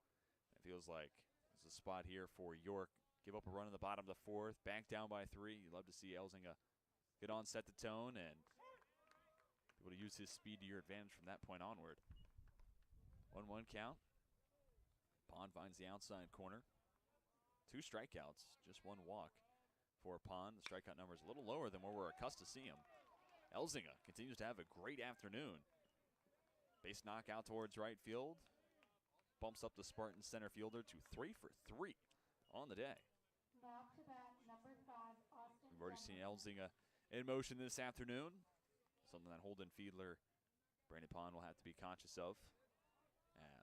It feels like there's a spot here for York. Give up a run in the bottom of the fourth, back down by 3. You'd love to see Elzinga get on, set the tone, and be able to use his speed to your advantage from that point onward. 1-1 count. Pond finds the outside corner. 2 strikeouts, just 1 walk for Pond. The strikeout number is a little lower than where we're accustomed to see him. Elzinga continues to have a great afternoon. Base knockout towards right field. Bumps up the Spartan center fielder to 3 for 3 on the day. Now to bat, number 5, Austin. We've already seen Elzinga in motion this afternoon. Something that Holden Fiedler, Brandon Pond will have to be conscious of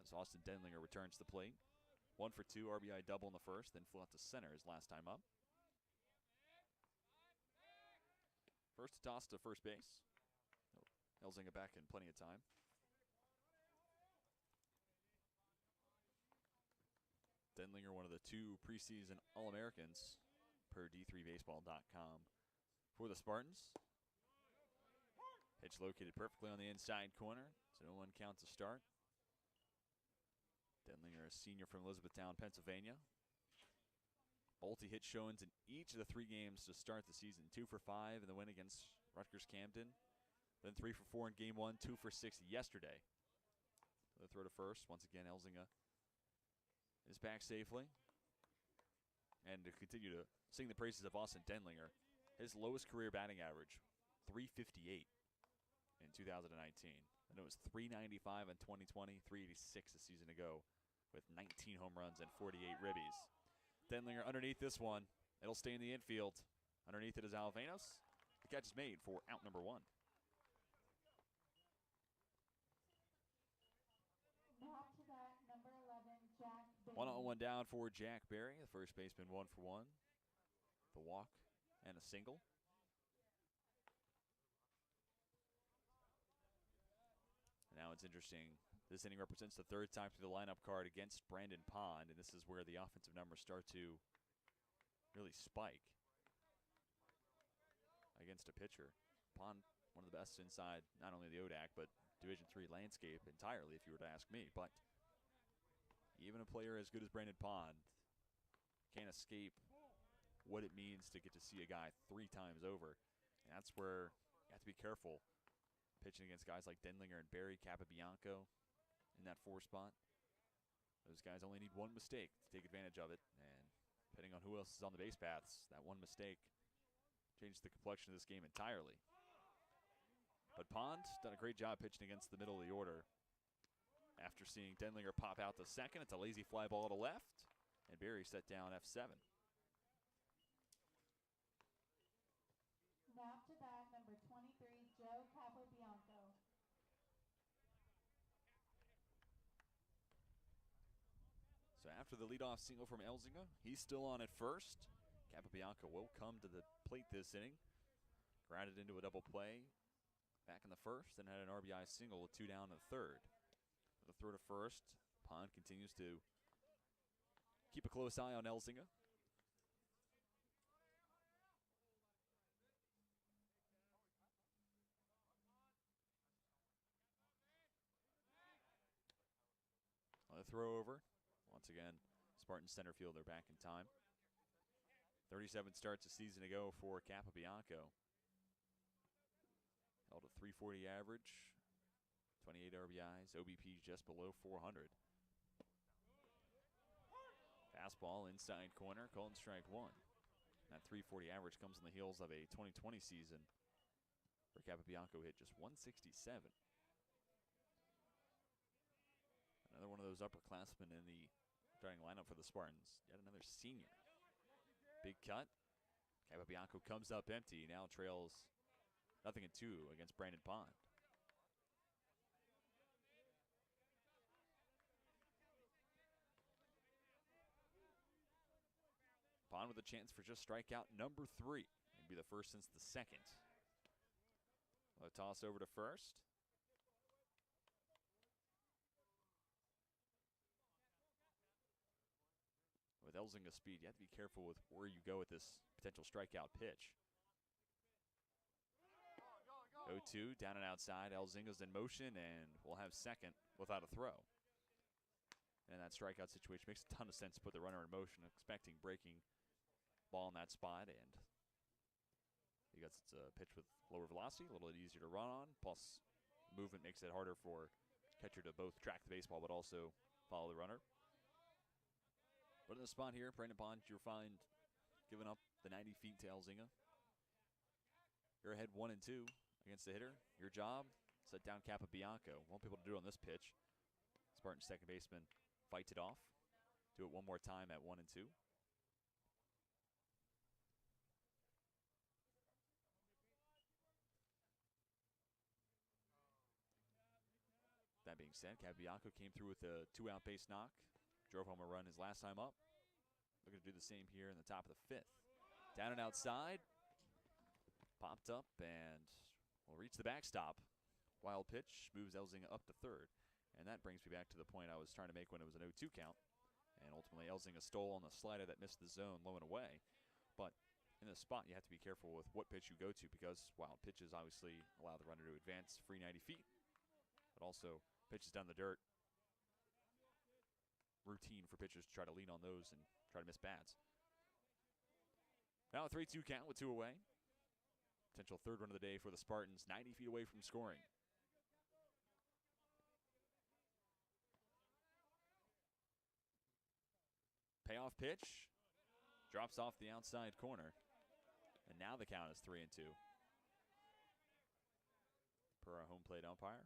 as Austin Denlinger returns to the plate. 1 for 2, RBI double in the first, then flew out to center his last time up. First toss to first base. Elzinga back in plenty of time. Denlinger, one of the 2 preseason All-Americans per D3Baseball.com for the Spartans. Pitch located perfectly on the inside corner. It's an 0-1 count to start. Denlinger, a senior from Elizabethtown, Pennsylvania. Multi-hit showings in each of the 3 games to start the season. 2 for 5 in the win against Rutgers Camden. Then 3 for 4 in game 1, 2 for 6 yesterday. The throw to first. Once again, Elzinga is back safely. And to continue to sing the praises of Austin Denlinger, his lowest career batting average, 358 in 2019. And it was 395 in 2020, 386 a season ago with 19 home runs and 48 ribbies. Denlinger underneath this one. It'll stay in the infield. Underneath it is Alvanos. The catch is made for out number 1. Now to bat, number 11, Jack Barry. 1-on-1 down for Jack Barry, the first baseman, 1 for 1. The walk and a single. And now it's interesting. This inning represents the 3rd time through the lineup card against Brandon Pond, and this is where the offensive numbers start to really spike against a pitcher. Pond, one of the best inside not only the ODAC, but Division III landscape entirely, if you were to ask me. But even a player as good as Brandon Pond can't escape what it means to get to see a guy 3 times over. And that's where you have to be careful pitching against guys like Denlinger and Barry, Capabianco in that 4 spot. Those guys only need 1 mistake to take advantage of it. And depending on who else is on the base paths, that 1 mistake changes the complexion of this game entirely. But Pond done a great job pitching against the middle of the order. After seeing Denlinger pop out to second, it's a lazy fly ball to left, and Barry set down F7. Now to bat, number 23, Joe Capobianco. So after the leadoff single from Elzinga, he's still on at first. Capobianco will come to the plate this inning. Grounded into a double play back in the first, then had an RBI single with 2 down in the 3rd. The throw to first, Pond continues to keep a close eye on Elzinga. throw over. Once again, Spartan center fielder back in time. 37 starts a season ago for Capobianco. Held a .340 average, 28 RBIs, OBP just below 400. Fastball inside corner, called strike one. That .340 average comes on the heels of a 2020 season where Capobianco hit just .167. Another one of those upperclassmen in the starting lineup for the Spartans. Yet another senior. Big cut. Capobianco comes up empty. Now trails 0-2 against Brandon Pond. Pond with a chance for just strikeout number 3. It'd be the first since the second. A toss over to first. With Elzinga's speed, you have to be careful with where you go with this potential strikeout pitch. 0-2, down and outside. Elzinga's in motion, and we'll have second without a throw. And that strikeout situation makes a ton of sense to put the runner in motion, expecting breaking ball in that spot. And because it's a pitch with lower velocity, a little bit easier to run on, plus movement makes it harder for catcher to both track the baseball but also follow the runner. But in the spot here, Brandon Pond, you'll find giving up the 90 feet to Elzinga. You're ahead 1-2 against the hitter. Your job, set down Capobianco. Won't be able to do it on this pitch. Spartan second baseman fights it off. Do it one more time at 1-2. That being said, Capobianco came through with a 2-out base knock. Drove home a run his last time up. Looking to do the same here in the top of the 5th. Down and outside. Popped up and will reach the backstop. Wild pitch moves Elzinga up to third. And that brings me back to the point I was trying to make when it was an 0-2 count. And ultimately Elzinga stole on the slider that missed the zone low and away. But in this spot, you have to be careful with what pitch you go to because wild pitches obviously allow the runner to advance free 90 feet. But also pitches down the dirt. Routine for pitchers to try to lean on those and try to miss bats. Now a 3-2 count with 2 away. Potential third run of the day for the Spartans, 90 feet away from scoring. Payoff pitch. Drops off the outside corner. And now the count is 3-2. Per our home plate umpire.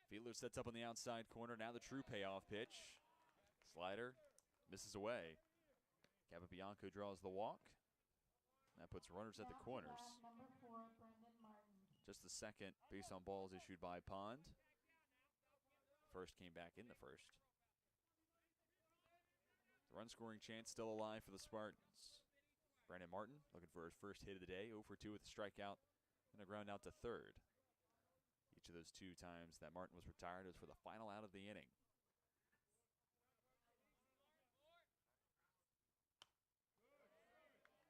Fiedler sets up on the outside corner. Now the true payoff pitch. Slider misses away. Capobianco draws the walk. That puts runners at the corners. Number 4, Brendan Martin. Just the second base on balls issued by Pond. First came back in the first. The run scoring chance still alive for the Spartans. Brandon Martin looking for his first hit of the day. 0 for 2 with a strikeout and a ground out to third. Each of those 2 times that Martin was retired was for the final out of the inning.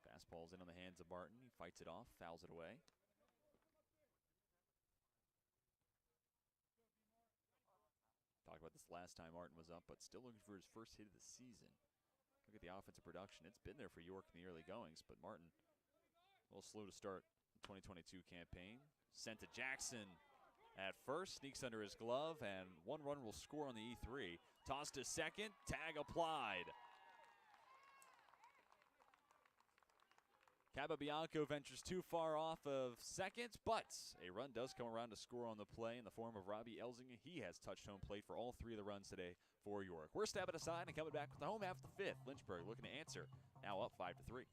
Fastball's in on the hands of Martin. He fights it off, fouls it away. Talked about this last time Martin was up, but still looking for his first hit of the season. Look at the offensive production. It's been there for York in the early goings, but Martin a little slow to start the 2022 campaign. Sent to Jackson. At first, sneaks under his glove, and 1 run will score on the E3. Toss to second, tag applied. Capobianco ventures too far off of second, but a run does come around to score on the play in the form of Robbie Elzinga. He has touched home plate for all 3 of the runs today for York. We're stepping aside and coming back with the home half of the 5th. Lynchburg looking to answer, now up 5-3.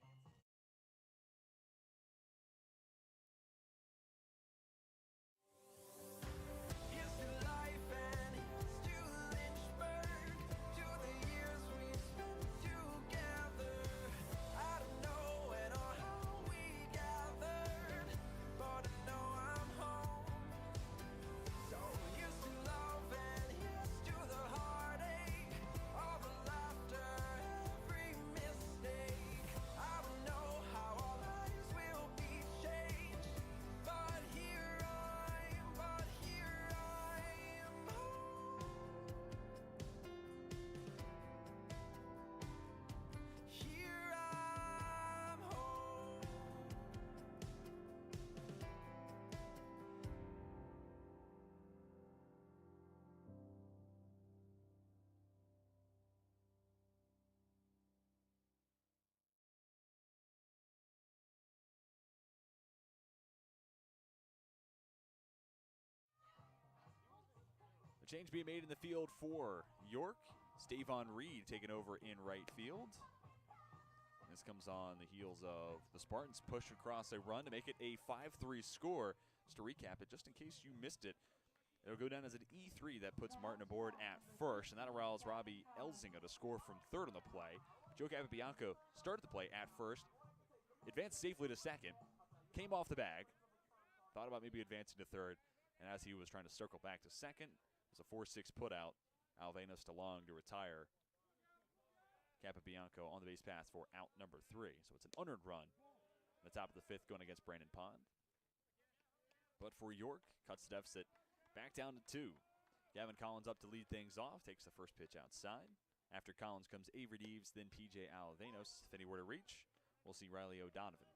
A change being made in the field for York. Stavon Reed taking over in right field. This comes on the heels of the Spartans push across a run to make it a 5-3 score. Just to recap it, just in case you missed it, it'll go down as an E3 that puts Martin aboard at first, and that allows Robbie Elzinga to score from third on the play. Joe Capabianco started the play at first, advanced safely to second, came off the bag, thought about maybe advancing to third, and as he was trying to circle back to second, it was a 4-6 put out. Alvenos to long to retire. Capabianco on the base path for out number 3. So it's an unearned run in the top of the 5th going against Brandon Pond. But for York, cuts the deficit back down to 2. Gavin Collins up to lead things off, takes the first pitch outside. After Collins comes Avery Neves, then P.J. Alvenos. If anywhere to reach, we'll see Riley O'Donovan.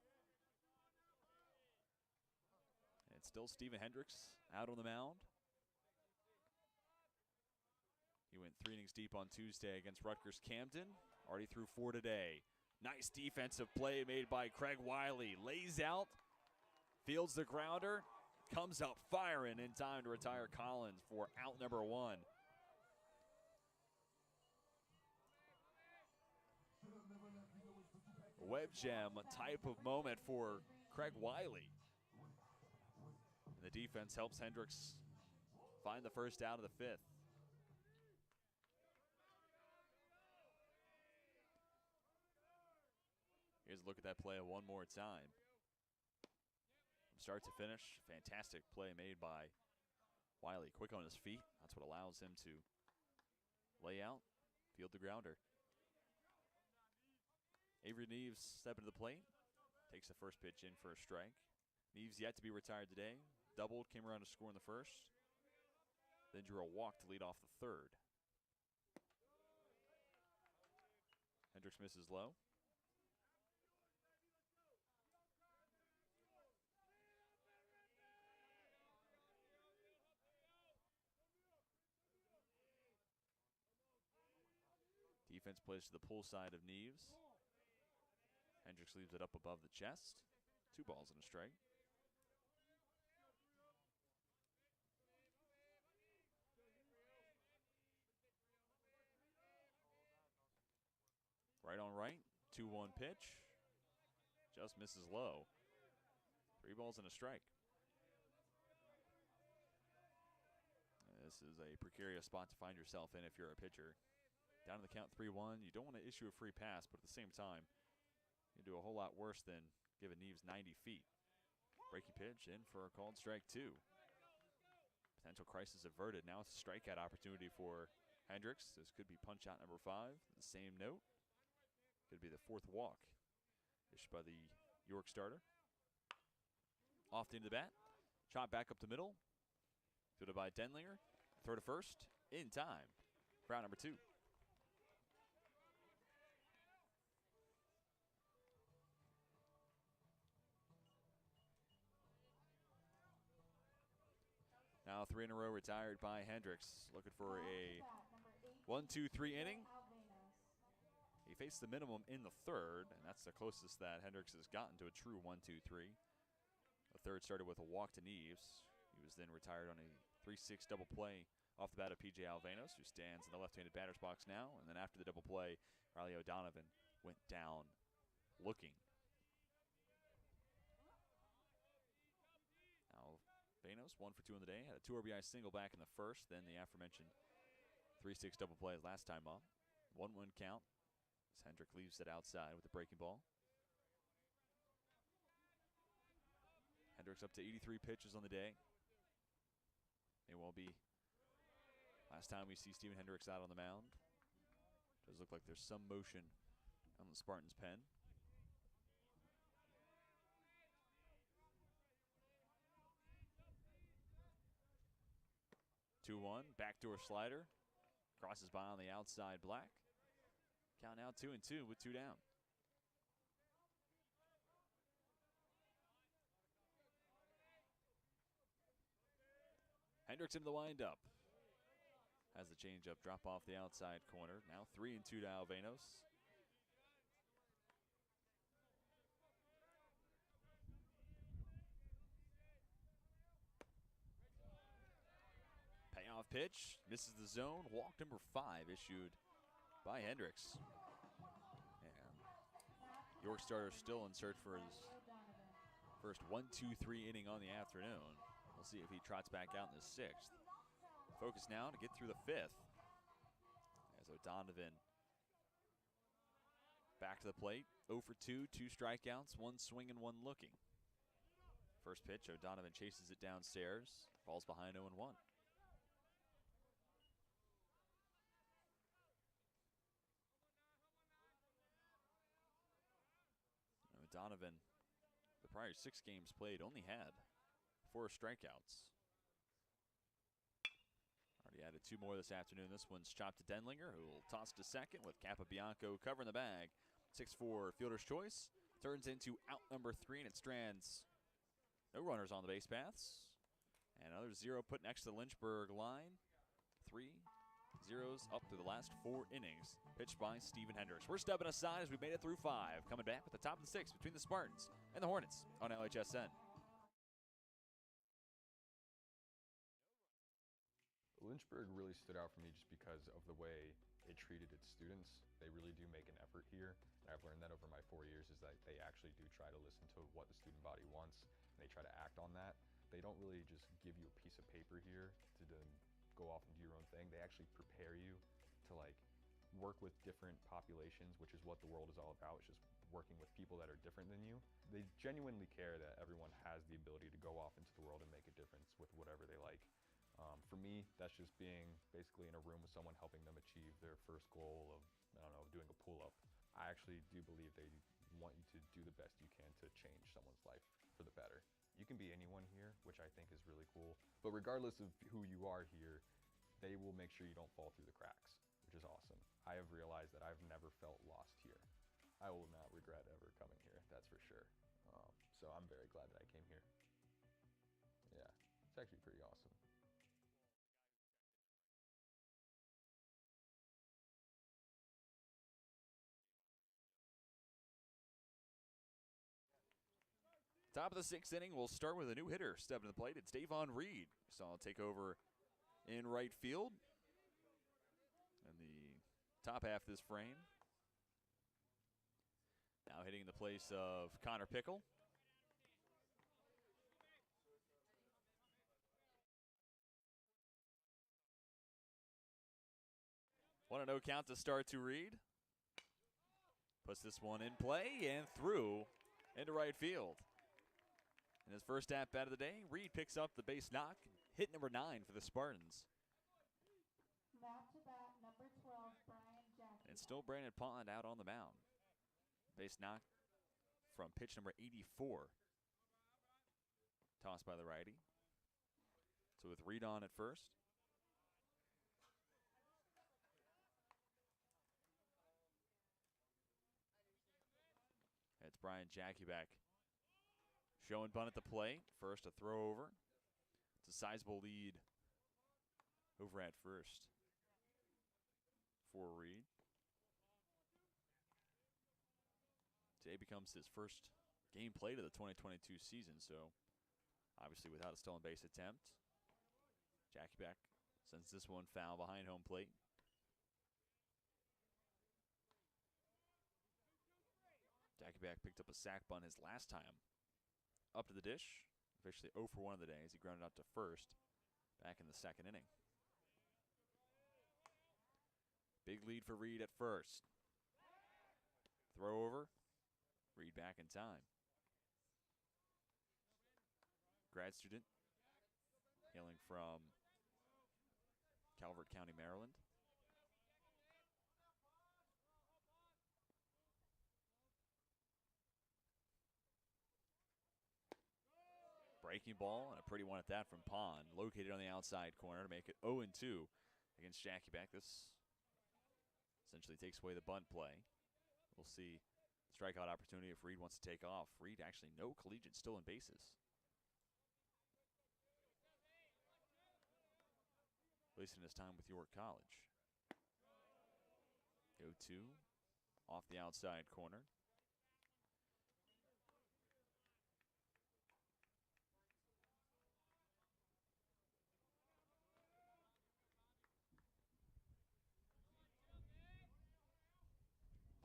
And it's still Stephen Hendricks out on the mound. He went 3 innings deep on Tuesday against Rutgers Camden. Already threw 4 today. Nice defensive play made by Craig Wiley. Lays out, fields the grounder, comes up firing in time to retire Collins for out number 1. Web jam type of moment for Craig Wiley. And the defense helps Hendricks find the first out of the 5th. Here's a look at that play one more time. From start to finish, fantastic play made by Wiley. Quick on his feet. That's what allows him to lay out, field the grounder. Avery Neves stepping to the plate. Takes the first pitch in for a strike. Neves yet to be retired today. Doubled, came around to score in the first. Then drew a walk to lead off the 3rd. Hendricks misses low. Defense plays to the pull side of Neves. Hendricks leaves it up above the chest. 2 balls and a strike. Right on right, 2-1 pitch. Just misses low. 3 balls and a strike. This is a precarious spot to find yourself in if you're a pitcher. Down to the count 3-1. You don't want to issue a free pass, but at the same time, you do a whole lot worse than giving Neves 90 feet. Breaking pitch in for a called strike 2. Potential crisis averted. Now it's a strikeout opportunity for Hendricks. This could be punch out number 5. The same note. Could be the 4th walk issued by the York starter. Off into the bat. Shot back up the middle. Fielded by Denlinger. Throw to first. In time. For out number 2. Now 3 in a row retired by Hendricks. Looking for a 1-2-3 inning. He faced the minimum in the 3rd, and that's the closest that Hendricks has gotten to a true 1-2-3. The 3rd started with a walk to Neves. He was then retired on a 3-6 double play off the bat of P.J. Alvenos, who stands in the left-handed batter's box now. And then after the double play, Riley O'Donovan went down looking. Alvenos, 1 for 2 in the day, had a 2 RBI single back in the 1st, then the aforementioned 3-6 double play last time up. 1-1 count as Hendrick leaves it outside with the breaking ball. Hendricks up to 83 pitches on the day. It won't be last time we see Stephen Hendricks out on the mound. Does look like there's some motion on the Spartans' pen. Backdoor slider. Crosses by on the outside black. Count now 2-2 with 2 down. Hendricks into the windup. Has the changeup drop off the outside corner. Now 3-2 to Alvenos. Payoff Off pitch, misses the zone. Walk number 5 issued by Hendricks. And York starter still in search for his first 1-2-3 inning on the afternoon. We'll see if he trots back out in the 6th. Focus now to get through the 5th. As O'Donovan back to the plate. 0 for 2, 2 strikeouts, 1 swing and 1 looking. First pitch, O'Donovan chases it downstairs. Ball's behind 0-1. O'Donovan, the prior 6 games played, only had 4 strikeouts. Already added 2 more this afternoon. This one's chopped to Denlinger, who will toss to second with Capabianco covering the bag. 6-4 fielder's choice. Turns into out number 3, and it strands no runners on the base paths. And another 0 put next to the Lynchburg line. 3 zeros up through the last 4 innings. Pitched by Stephen Hendricks. We're stepping aside as we made it through 5. Coming back with the top of the 6th between the Spartans and the Hornets on LHSN. Lynchburg really stood out for me just because of the way it treated its students. They really do make an effort here, and I've learned that over my 4 years is that they actually do try to listen to what the student body wants, and they try to act on that. They don't really just give you a piece of paper here to go off and do your own thing. They actually prepare you to work with different populations, which is what the world is all about. It's just working with people that are different than you. They genuinely care that everyone has the ability to go off into the world and make a difference with whatever they like. For me, that's just being basically in a room with someone helping them achieve their first goal of, I don't know, doing a pull-up. I actually do believe they want you to do the best you can to change someone's life for the better. You can be anyone here, which I think is really cool. But regardless of who you are here, they will make sure you don't fall through the cracks, which is awesome. I have realized that I've never felt lost here. I will not regret ever coming here, that's for sure. So I'm very glad that I came here. Yeah, it's actually pretty awesome. Top of the 6th inning, we'll start with a new hitter stepping to the plate. It's Davon Reed. So I'll take over in right field. And the top half of this frame. Now hitting in the place of Connor Pickle. One no count to start to Reed. Puts this one in play and through into right field. In his first at-bat of the day, Reed picks up the base knock, hit number 9 for the Spartans. Now to bat, number 12, Brian Jackson. And it's still Brandon Pond out on the mound. Base knock from pitch number 84. Tossed by the righty. So with Reed on at first. It's Brian Jackieback showing bunt at the plate. First a throw over. It's a sizable lead over at first for Reed. Today becomes his first game played of the 2022 season, so obviously without a stolen base attempt. Jackieback sends this one foul behind home plate. Jackieback picked up a sac bunt his last time up to the dish. Officially 0 for 1 of the day as he grounded out to first back in the 2nd inning. Big lead for Reed at first. Throw over. Reed back in time. Grad student hailing from Calvert County, Maryland. Breaking ball, and a pretty one at that from Pond. Located on the outside corner to make it 0-2 against Jackieback. This essentially takes away the bunt play. We'll see strikeout opportunity if Reed wants to take off. Reed actually no collegiate stolen bases. At least in his time with York College. 0-2 off the outside corner.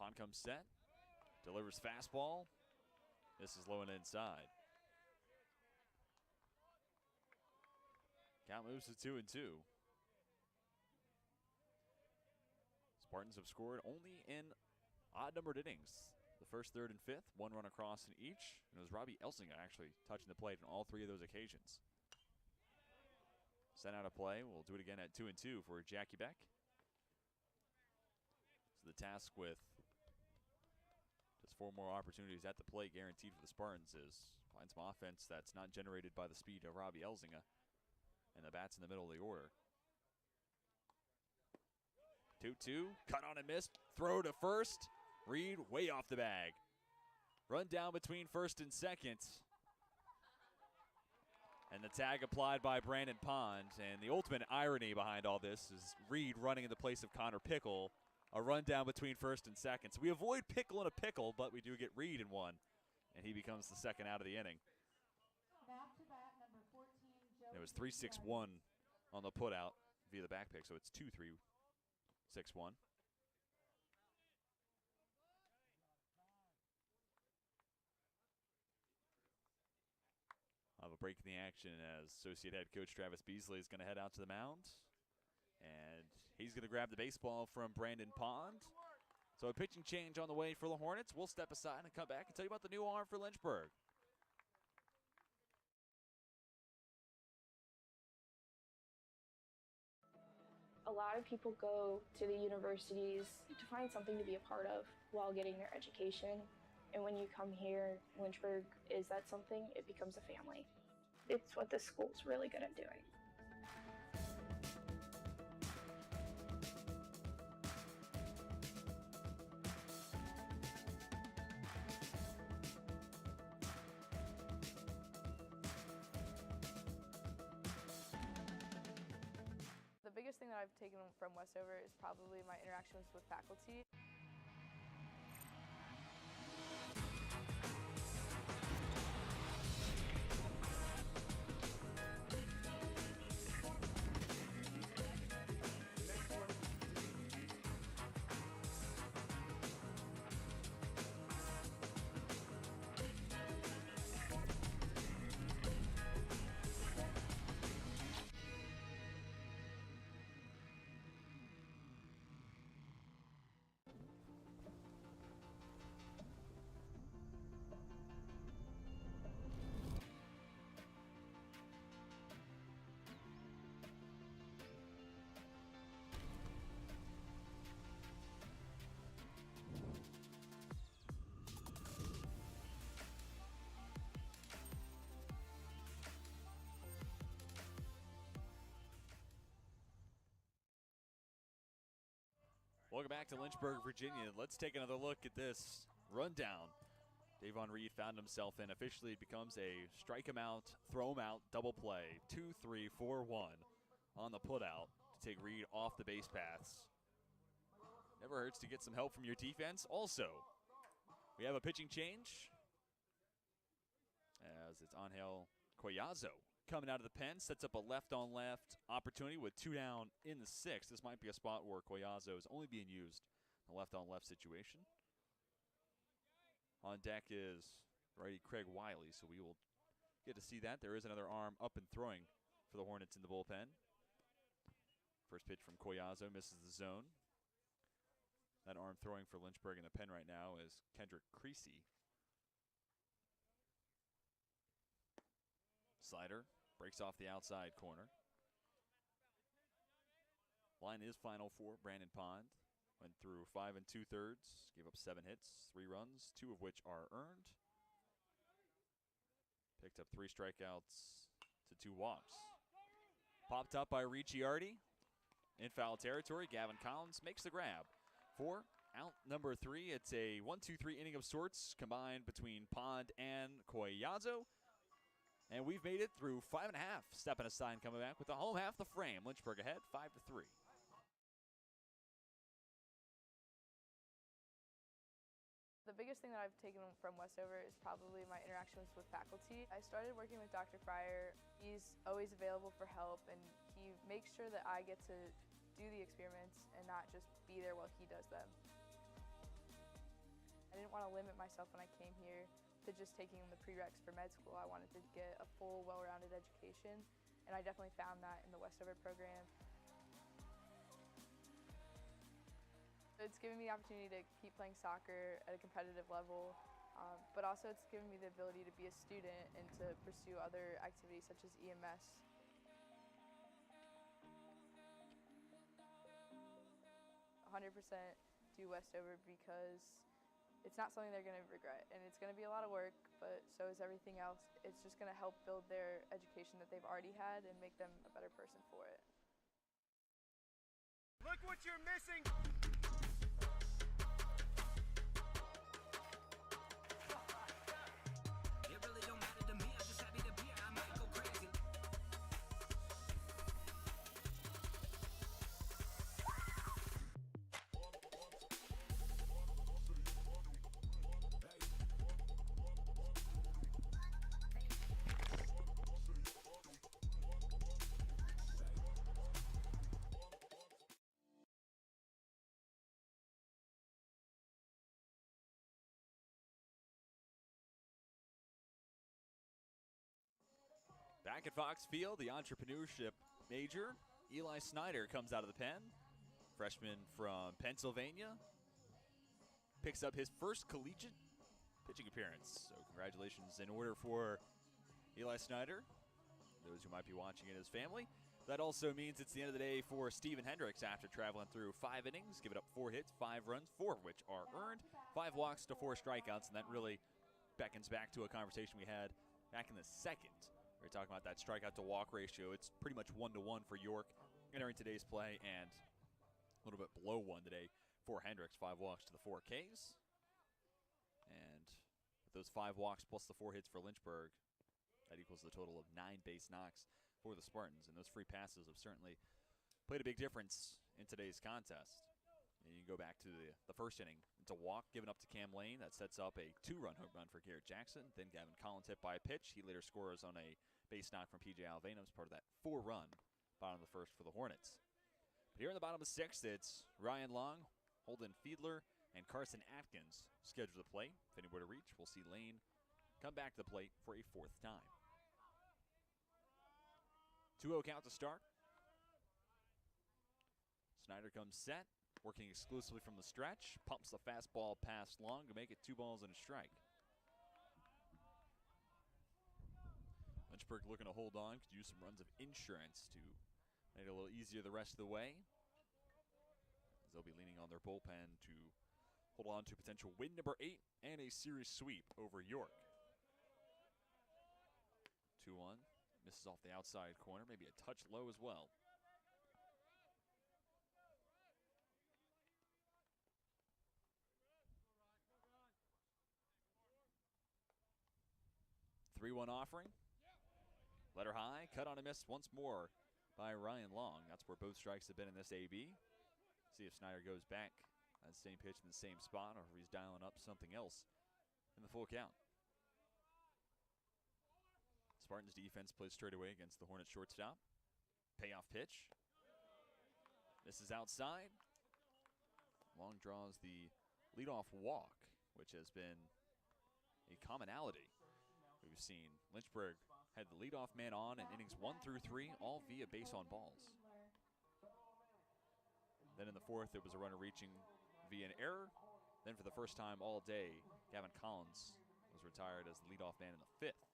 Pond comes set, delivers fastball. This is low and inside. Count moves to 2-2. Spartans have scored only in odd-numbered innings. The first, third, and fifth, one run across in each. And it was Robbie Elsinga actually touching the plate on all three of those occasions. Sent out of play. We'll do it again at 2-2 for Jackie Beck. So the task with just 4 more opportunities at the plate guaranteed for the Spartans is find some offense that's not generated by the speed of Robbie Elsinga. And the bat's in the middle of the order. 2-2, cut on and missed, throw to first. Reed way off the bag. Run down between first and second. And the tag applied by Brandon Pond. And the ultimate irony behind all this is Reed running in the place of Connor Pickle. A run down between first and second. So we avoid Pickle in a pickle, but we do get Reed in one. And he becomes the second out of the inning. Back to bat, number 14, Joey. It was 3-6-1 on the putout via the back pick, so it's 2-3-6-1. I'll have a break in the action as Associate Head Coach Travis Beasley is going to head out to the mound. And he's going to grab the baseball from Brandon Pond. So a pitching change on the way for the Hornets. We'll step aside and come back and tell you about the new arm for Lynchburg. A lot of people go to the universities to find something to be a part of while getting their education. And when you come here, Lynchburg is that something, it becomes a family. It's what this school's really good at doing. The biggest thing that I've taken from Westover is probably my interactions with faculty. Welcome back to Lynchburg, Virginia. Let's take another look at this rundown Davon Reed found himself in. Officially becomes a strike him out, throw him out, double play. 2-3-4-1 on the putout to take Reed off the base paths. Never hurts to get some help from your defense. Also, we have a pitching change as it's Angel Collazo coming out of the pen, sets up a left-on-left opportunity with 2 down in the 6th. This might be a spot where Collazo is only being used in a left-on-left situation. On deck is righty Craig Wiley, so we will get to see that. There is another arm up and throwing for the Hornets in the bullpen. First pitch from Collazo misses the zone. That arm throwing for Lynchburg in the pen right now is Kendrick Creasy. Slider breaks off the outside corner. Line is final for Brandon Pond. Went through 5 2/3, gave up 7 hits, 3 runs, 2 of which are earned. Picked up 3 strikeouts to 2 walks. Popped up by Ricciardi in foul territory. Gavin Collins makes the grab for out number 3. It's a 1-2-3 inning of sorts combined between Pond and Collazo. And we've made it through 5 1/2. Stepping aside and coming back with the home half the frame. Lynchburg ahead 5-3. The biggest thing that I've taken from Westover is probably my interactions with faculty. I started working with Dr. Fryer. He's always available for help, and he makes sure that I get to do the experiments and not just be there while he does them. I didn't want to limit myself when I came here to just taking the prereqs for med school. I wanted to get a full, well-rounded education, and I definitely found that in the Westover program. It's given me the opportunity to keep playing soccer at a competitive level, but also it's given me the ability to be a student and to pursue other activities such as EMS. 100% do Westover because it's not something they're going to regret, and it's going to be a lot of work, but so is everything else. It's just going to help build their education that they've already had and make them a better person for it. Look what you're missing! It really don't matter to me, I'm just happy to be here, I might go crazy. Back at Fox Field, the entrepreneurship major, Eli Snyder, comes out of the pen. Freshman from Pennsylvania. Picks up his first collegiate pitching appearance. So congratulations in order for Eli Snyder. Those who might be watching it as family. That also means it's the end of the day for Steven Hendricks after traveling through 5 innings, giving up 4 hits, 5 runs, 4 of which are earned, 5 walks to 4 strikeouts, and that really beckons back to a conversation we had back in the second. We were talking about that strikeout to walk ratio. It's pretty much 1-to-1 for York entering today's play, and a little bit below 1 today for Hendricks. 5 walks to the 4 Ks. And with those 5 walks plus the 4 hits for Lynchburg, that equals the total of 9 base knocks for the Spartans. And those free passes have certainly played a big difference in today's contest. And you can go back to the first inning. It's a walk given up to Cam Lane. That sets up a 2-run home run for Garrett Jackson. Then Gavin Collins hit by a pitch. He later scores on a base knock from P.J. Alvena as part of that 4-run bottom of the first for the Hornets. But here in the bottom of the 6th, it's Ryan Long, Holden Fiedler, and Carson Atkins scheduled to play. If anywhere to reach, we'll see Lane come back to the plate for a 4th time. 2-0 count to start. Snyder comes set, working exclusively from the stretch. Pumps the fastball past Long to make it 2 balls and a strike. Lynchburg looking to hold on, could use some runs of insurance to make it a little easier the rest of the way. As they'll be leaning on their bullpen to hold on to potential win number 8 and a series sweep over York. 2-1. Misses off the outside corner, maybe a touch low as well. The 3-1 offering. Letter high, cut on a miss once more by Ryan Long. That's where both strikes have been in this AB. See if Snyder goes back that same pitch in the same spot, or if he's dialing up something else in the full count. Spartans defense plays straight away against the Hornets shortstop. Payoff pitch. This is outside. Long draws the leadoff walk, which has been a commonality we've seen. Lynchburg had the leadoff man on in innings 1 through 3, all via base on balls. Then in the 4th, it was a runner reaching via an error. Then for the first time all day, Gavin Collins was retired as the leadoff man in the 5th.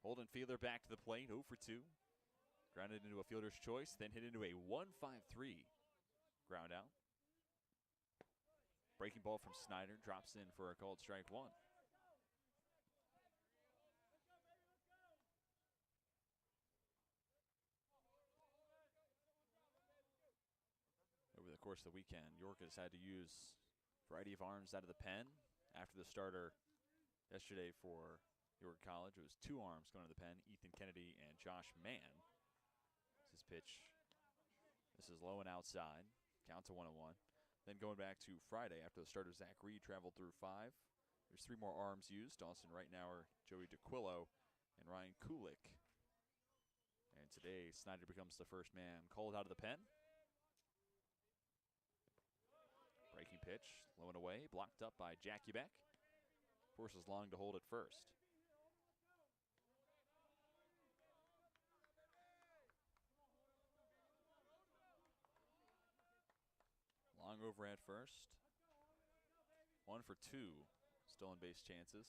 Holden Fiedler back to the plate, 0 for 2. Grounded into a fielder's choice, then hit into a 1-5-3 ground out. Breaking ball from Snyder, drops in for a called strike 1. Over the course of the weekend, York has had to use a variety of arms out of the pen. After the starter yesterday for York College, it was 2 arms going to the pen, Ethan Kennedy and Josh Mann. This is pitch. This is low and outside. Count to 1-1. Then going back to Friday after the starter Zach Reed traveled through 5. There's 3 more arms used. Dawson Reitnauer, Joey DeQuillo, and Ryan Kulik. And today, Snyder becomes the first man called out of the pen. Pitch, low and away, blocked up by Jackie Beck. Forces Long to hold at first. Long over at first. 1 for 2 stolen base chances.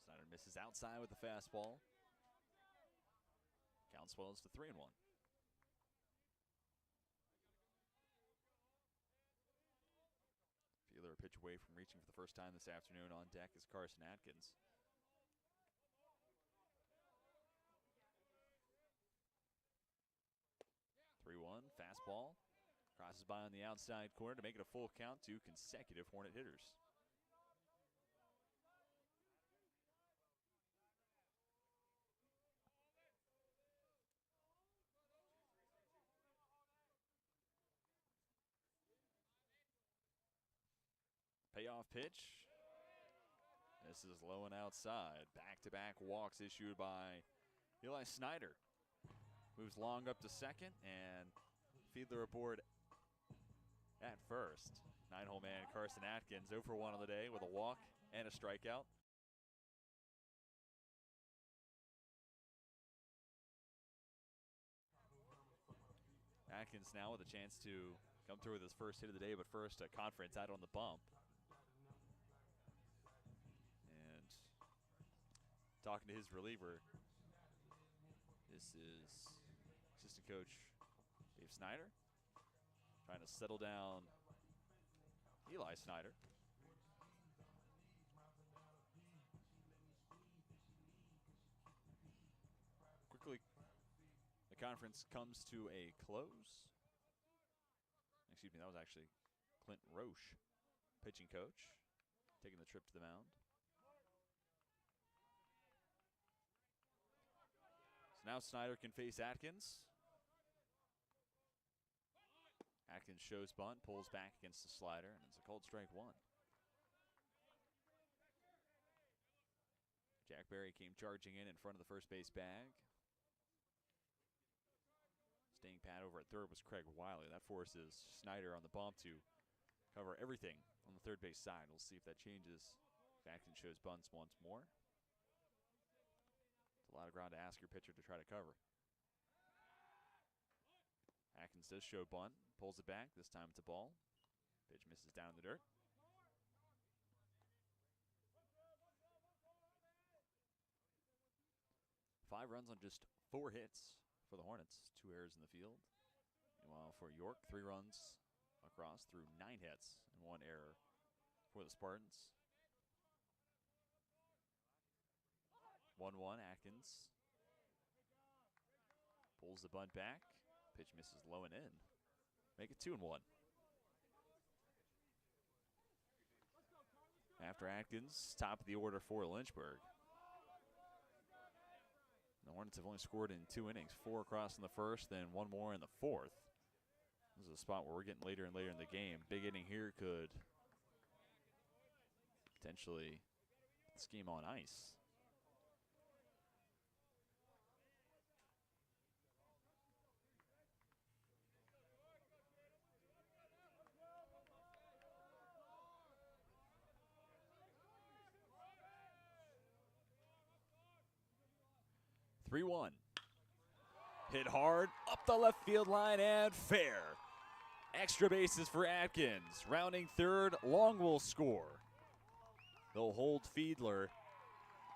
Snyder misses outside with the fastball. Count swells to 3-1. Fielder a pitch away from reaching for the first time this afternoon. On deck is Carson Atkins. Fastball crosses by on the outside corner to make it a full count to consecutive Hornet hitters. Payoff pitch. This is low and outside. Back-to-back walks issued by Eli Snyder. Moves Long up to second, and Fiedler aboard at first. 9-hole man Carson Atkins 0 for 1 on the day with a walk and a strikeout. Atkins now with a chance to come through with his first hit of the day, but first a conference out on the bump. And talking to his reliever, this is assistant coach Dave Snyder trying to settle down Eli Snyder. Quickly, the conference comes to a close. Excuse me, that was actually Clint Roche, pitching coach, taking the trip to the mound. So now Snyder can face Atkins. Atkins shows bunt, pulls back against the slider, and it's a cold strike 1. Jack Berry came charging in front of the first base bag. Staying pat over at third was Craig Wiley. That forces Snyder on the bump to cover everything on the third base side. We'll see if that changes if Atkins shows bunts once more. It's a lot of ground to ask your pitcher to try to cover. Atkins does show bunt, pulls it back. This time it's a ball. Pitch misses down in the dirt. Five runs on just 4 hits for the Hornets. 2 errors in the field. Meanwhile, for York, 3 runs across through 9 hits and 1 error for the Spartans. 1-1, Atkins pulls the bunt back. Pitch misses low and in. Make it 2-1. After Atkins, top of the order for Lynchburg. The Hornets have only scored in 2 innings, 4 across in the first, then 1 more in the fourth. This is a spot where we're getting later and later in the game. Big inning here could potentially put this game on ice. Hit hard, up the left field line, and fair. Extra bases for Atkins. Rounding third, Long will score. They'll hold Fiedler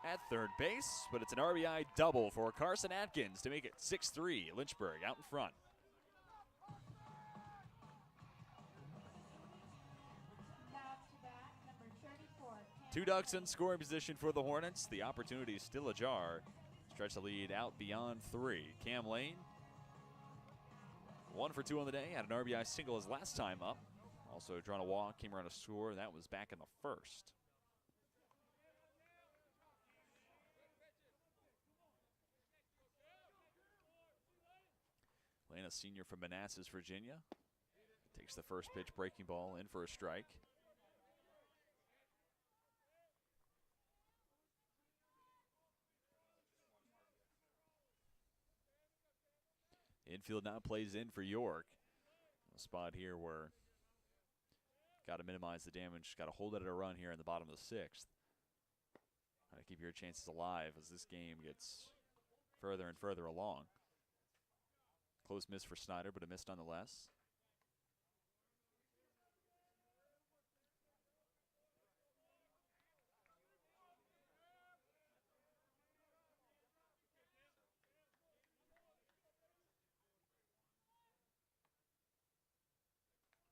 at third base, but it's an RBI double for Carson Atkins to make it 6-3. Lynchburg out in front. Now to bat, number 34. 2 Ducks in scoring position for the Hornets. The opportunity is still ajar. Stretch the lead out beyond 3. Cam Lane, 1 for 2 on the day. Had an RBI single his last time up. Also drawn a walk, came around a score. That was back in the first. Lane, a senior from Manassas, Virginia. Takes the first pitch, breaking ball, in for a strike. Infield now plays in for York. A spot here where got to minimize the damage. Got to hold it at a run here in the bottom of the 6th. Try to keep your chances alive as this game gets further and further along. Close miss for Snyder, but a miss nonetheless.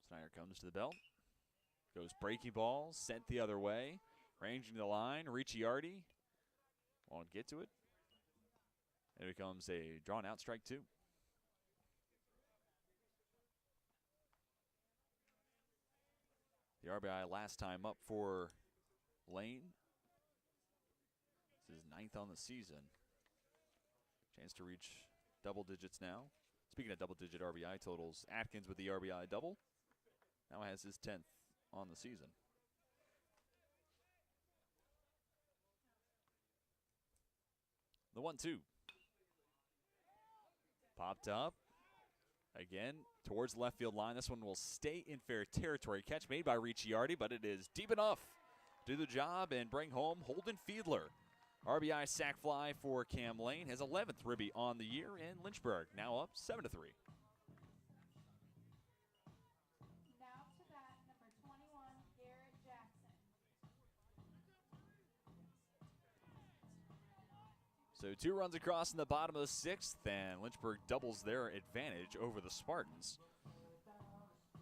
Snyder comes to the belt. Goes breaking ball, sent the other way. Ranging the line, Ricciardi won't get to it. It becomes a drawn out strike 2. The RBI last time up for Lane. This is 9th on the season. Chance to reach double digits now. Speaking of double-digit RBI totals, Atkins with the RBI double now has his 10th on the season. The 1-2. Popped up. Again, towards the left field line. This one will stay in fair territory. Catch made by Ricciardi, but it is deep enough to do the job and bring home Holden Fiedler. RBI sac fly for Cam Lane. His 11th ribby on the year, in Lynchburg now up 7-3. Now to bat, number 21, Garrett Jackson. So 2 runs across in the bottom of the 6th, and Lynchburg doubles their advantage over the Spartans.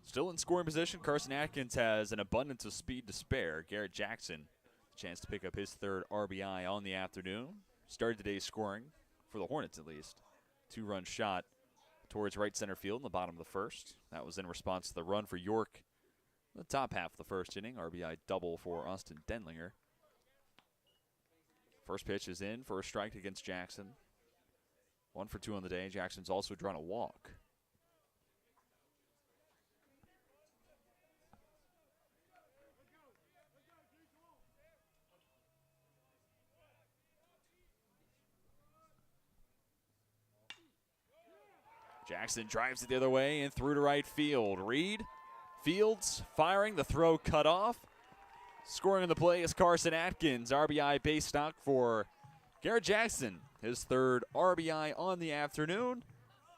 Still in scoring position, Carson Atkins has an abundance of speed to spare. Garrett Jackson, a chance to pick up his 3rd RBI on the afternoon. Started today's scoring, for the Hornets at least. 2-run shot towards right center field in the bottom of the 1st. That was in response to the run for York in the top half of the 1st inning. RBI double for Austin Denlinger. First pitch is in for a strike against Jackson. 1 for 2 on the day. Jackson's also drawn a walk. Jackson drives it the other way and through to right field. Reed, Fields firing, the throw cut off. Scoring on the play is Carson Atkins, RBI base stock for Garrett Jackson. His 3rd RBI on the afternoon,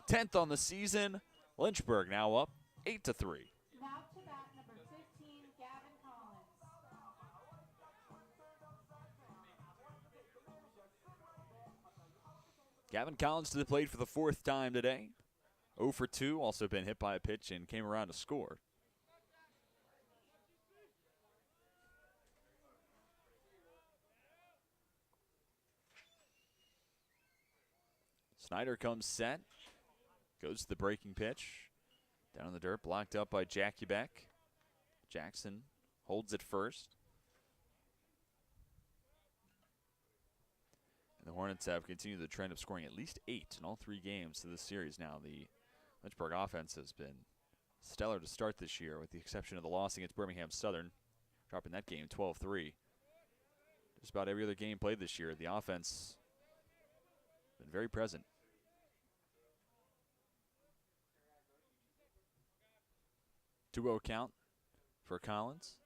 10th on the season. Lynchburg now up 8-3. Now to bat, number 15, Gavin Collins. Gavin Collins to the plate for the 4th time today. 0 for 2, also been hit by a pitch and came around to score. Snyder comes set, goes to the breaking pitch. Down in the dirt, blocked up by Jackie Beck. Jackson holds it first. And the Hornets have continued the trend of scoring at least 8 in all 3 games of this series now. The Lynchburg offense has been stellar to start this year, with the exception of the loss against Birmingham Southern, dropping that game 12-3. Just about every other game played this year, the offense has been very present. 2-0 count for Collins.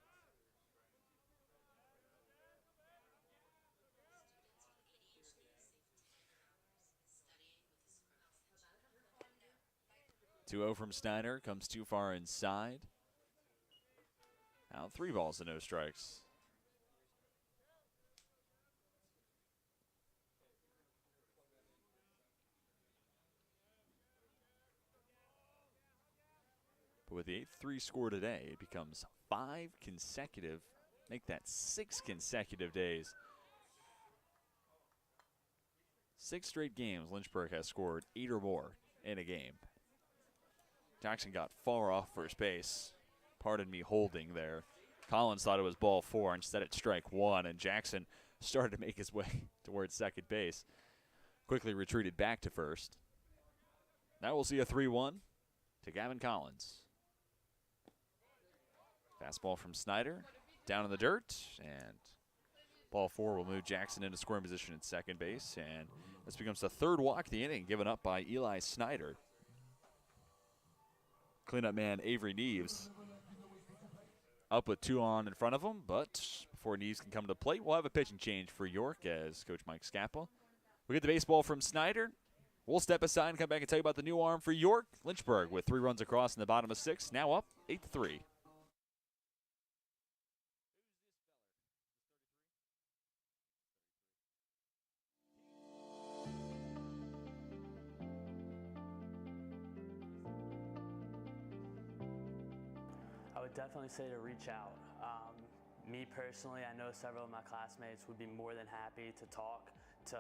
From Snyder, comes too far inside. Out 3 balls and no strikes. But with the 8-3 score today, it becomes 5 consecutive, make that 6 consecutive days. 6 straight games Lynchburg has scored 8 or more in a game. Jackson got far off first base. Pardon me holding there. Collins thought it was ball 4. Instead it's strike 1, and Jackson started to make his way towards second base. Quickly retreated back to first. Now we'll see a 3-1 to Gavin Collins. Fastball from Snyder, down in the dirt, and ball 4 will move Jackson into scoring position at second base, and this becomes the 3rd walk of the inning given up by Eli Snyder. cleanup man Avery Neves up with 2 on in front of him, but before Neves can come to the plate, we'll have a pitching change for York as Coach Mike Scappa. We get the baseball from Snyder. We'll step aside and come back and tell you about the new arm for York. Lynchburg with 3 runs across in the bottom of 6, now up 8-3. I would definitely say to reach out. Me personally, I know several of my classmates would be more than happy to talk, to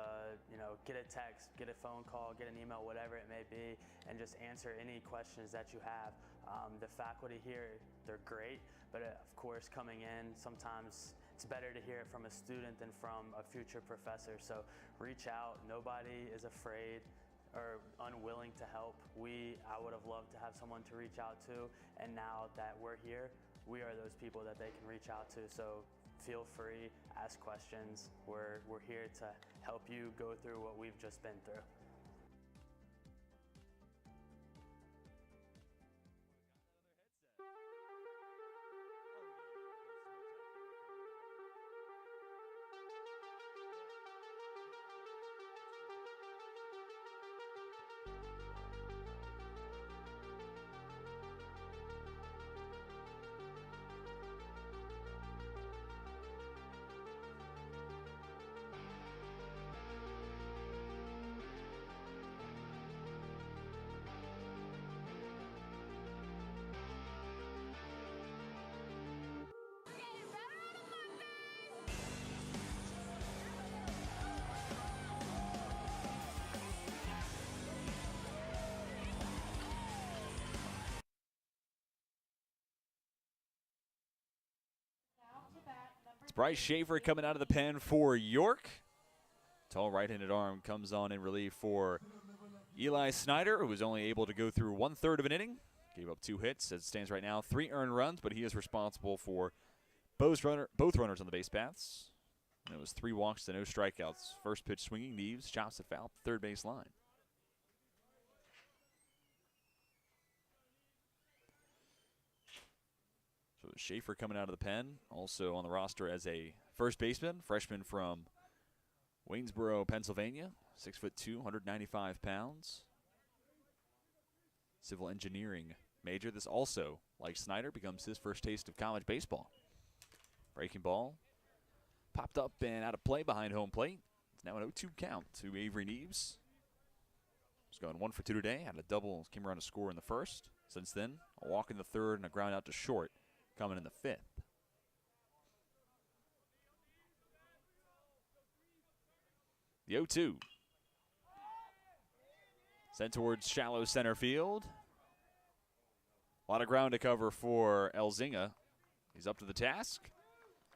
get a text, get a phone call, get an email, whatever it may be, and just answer any questions that you have. The faculty here, they're great, but of course coming in, sometimes it's better to hear it from a student than from a future professor. So reach out. Nobody is afraid or unwilling to help. I would have loved to have someone to reach out to, and now that we're here, we are those people that they can reach out to. So feel free, ask questions. We're here to help you go through what we've just been through. It's Bryce Schaefer coming out of the pen for York. Tall right-handed arm comes on in relief for Eli Snyder, who was only able to go through 1/3 of an inning. Gave up 2 hits. As it stands right now, 3 earned runs, but he is responsible for both runners on the base paths. And it was 3 walks to no strikeouts. First pitch swinging, Neves chops it foul, third base line. So Schaefer coming out of the pen, also on the roster as a first baseman, freshman from Waynesboro, Pennsylvania, 6'2", 195 pounds. Civil engineering major. This also, like Snyder, becomes his first taste of college baseball. Breaking ball, popped up and out of play behind home plate. It's now an 0-2 count to Avery Neves. He's going 1 for 2 today. Had a double, came around to score in the first. Since then, a walk in the third and a ground out to short coming in the 5th. The 0-2. Sent towards shallow center field. A lot of ground to cover for Elzinga. He's up to the task.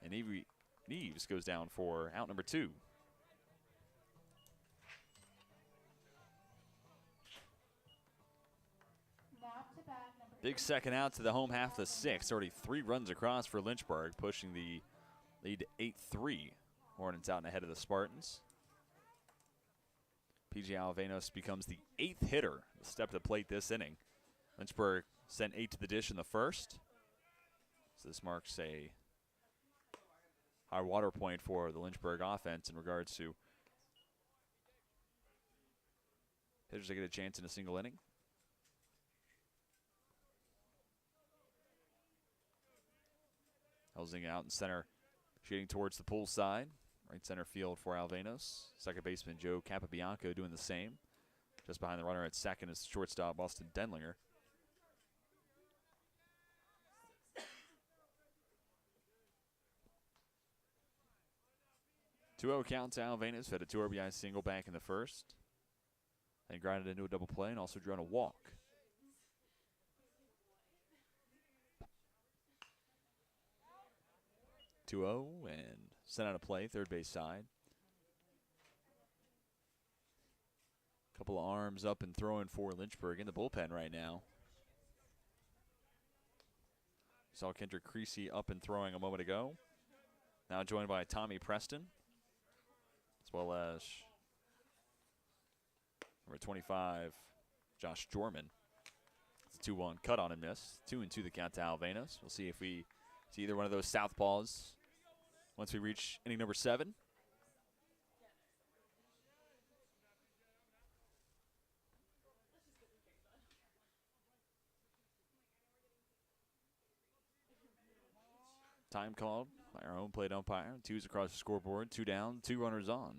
And Avery Neves goes down for out number 2. Big second out to the home half of the 6th. Already 3 runs across for Lynchburg, pushing the lead to 8-3. Hornets out and ahead of the Spartans. PJ Alvenos becomes the 8th hitter to step to the plate this inning. Lynchburg sent 8 to the dish in the first. So this marks a high water point for the Lynchburg offense in regards to hitters that get a chance in a single inning. Elzinga out in center, shading towards the pool side. Right center field for Alvenos. Second baseman Joe Capabianco doing the same. Just behind the runner at second is shortstop Austin Denlinger. 2-0 count to Alvenos. Had a 2 RBI single back in the first. Then grounded into a double play and also drawn a walk. And sent out of play, third base side. Couple of arms up and throwing for Lynchburg in the bullpen right now. Saw Kendrick Creasy up and throwing a moment ago. Now joined by Tommy Preston, as well as number 25, Josh Jorman. It's a 2-1 cut on and miss. 2-2 the count to Alvenos. We'll see if we see either one of those southpaws once we reach inning number 7. Time called by our own plate umpire. 2's across the scoreboard. 2 down, 2 runners on.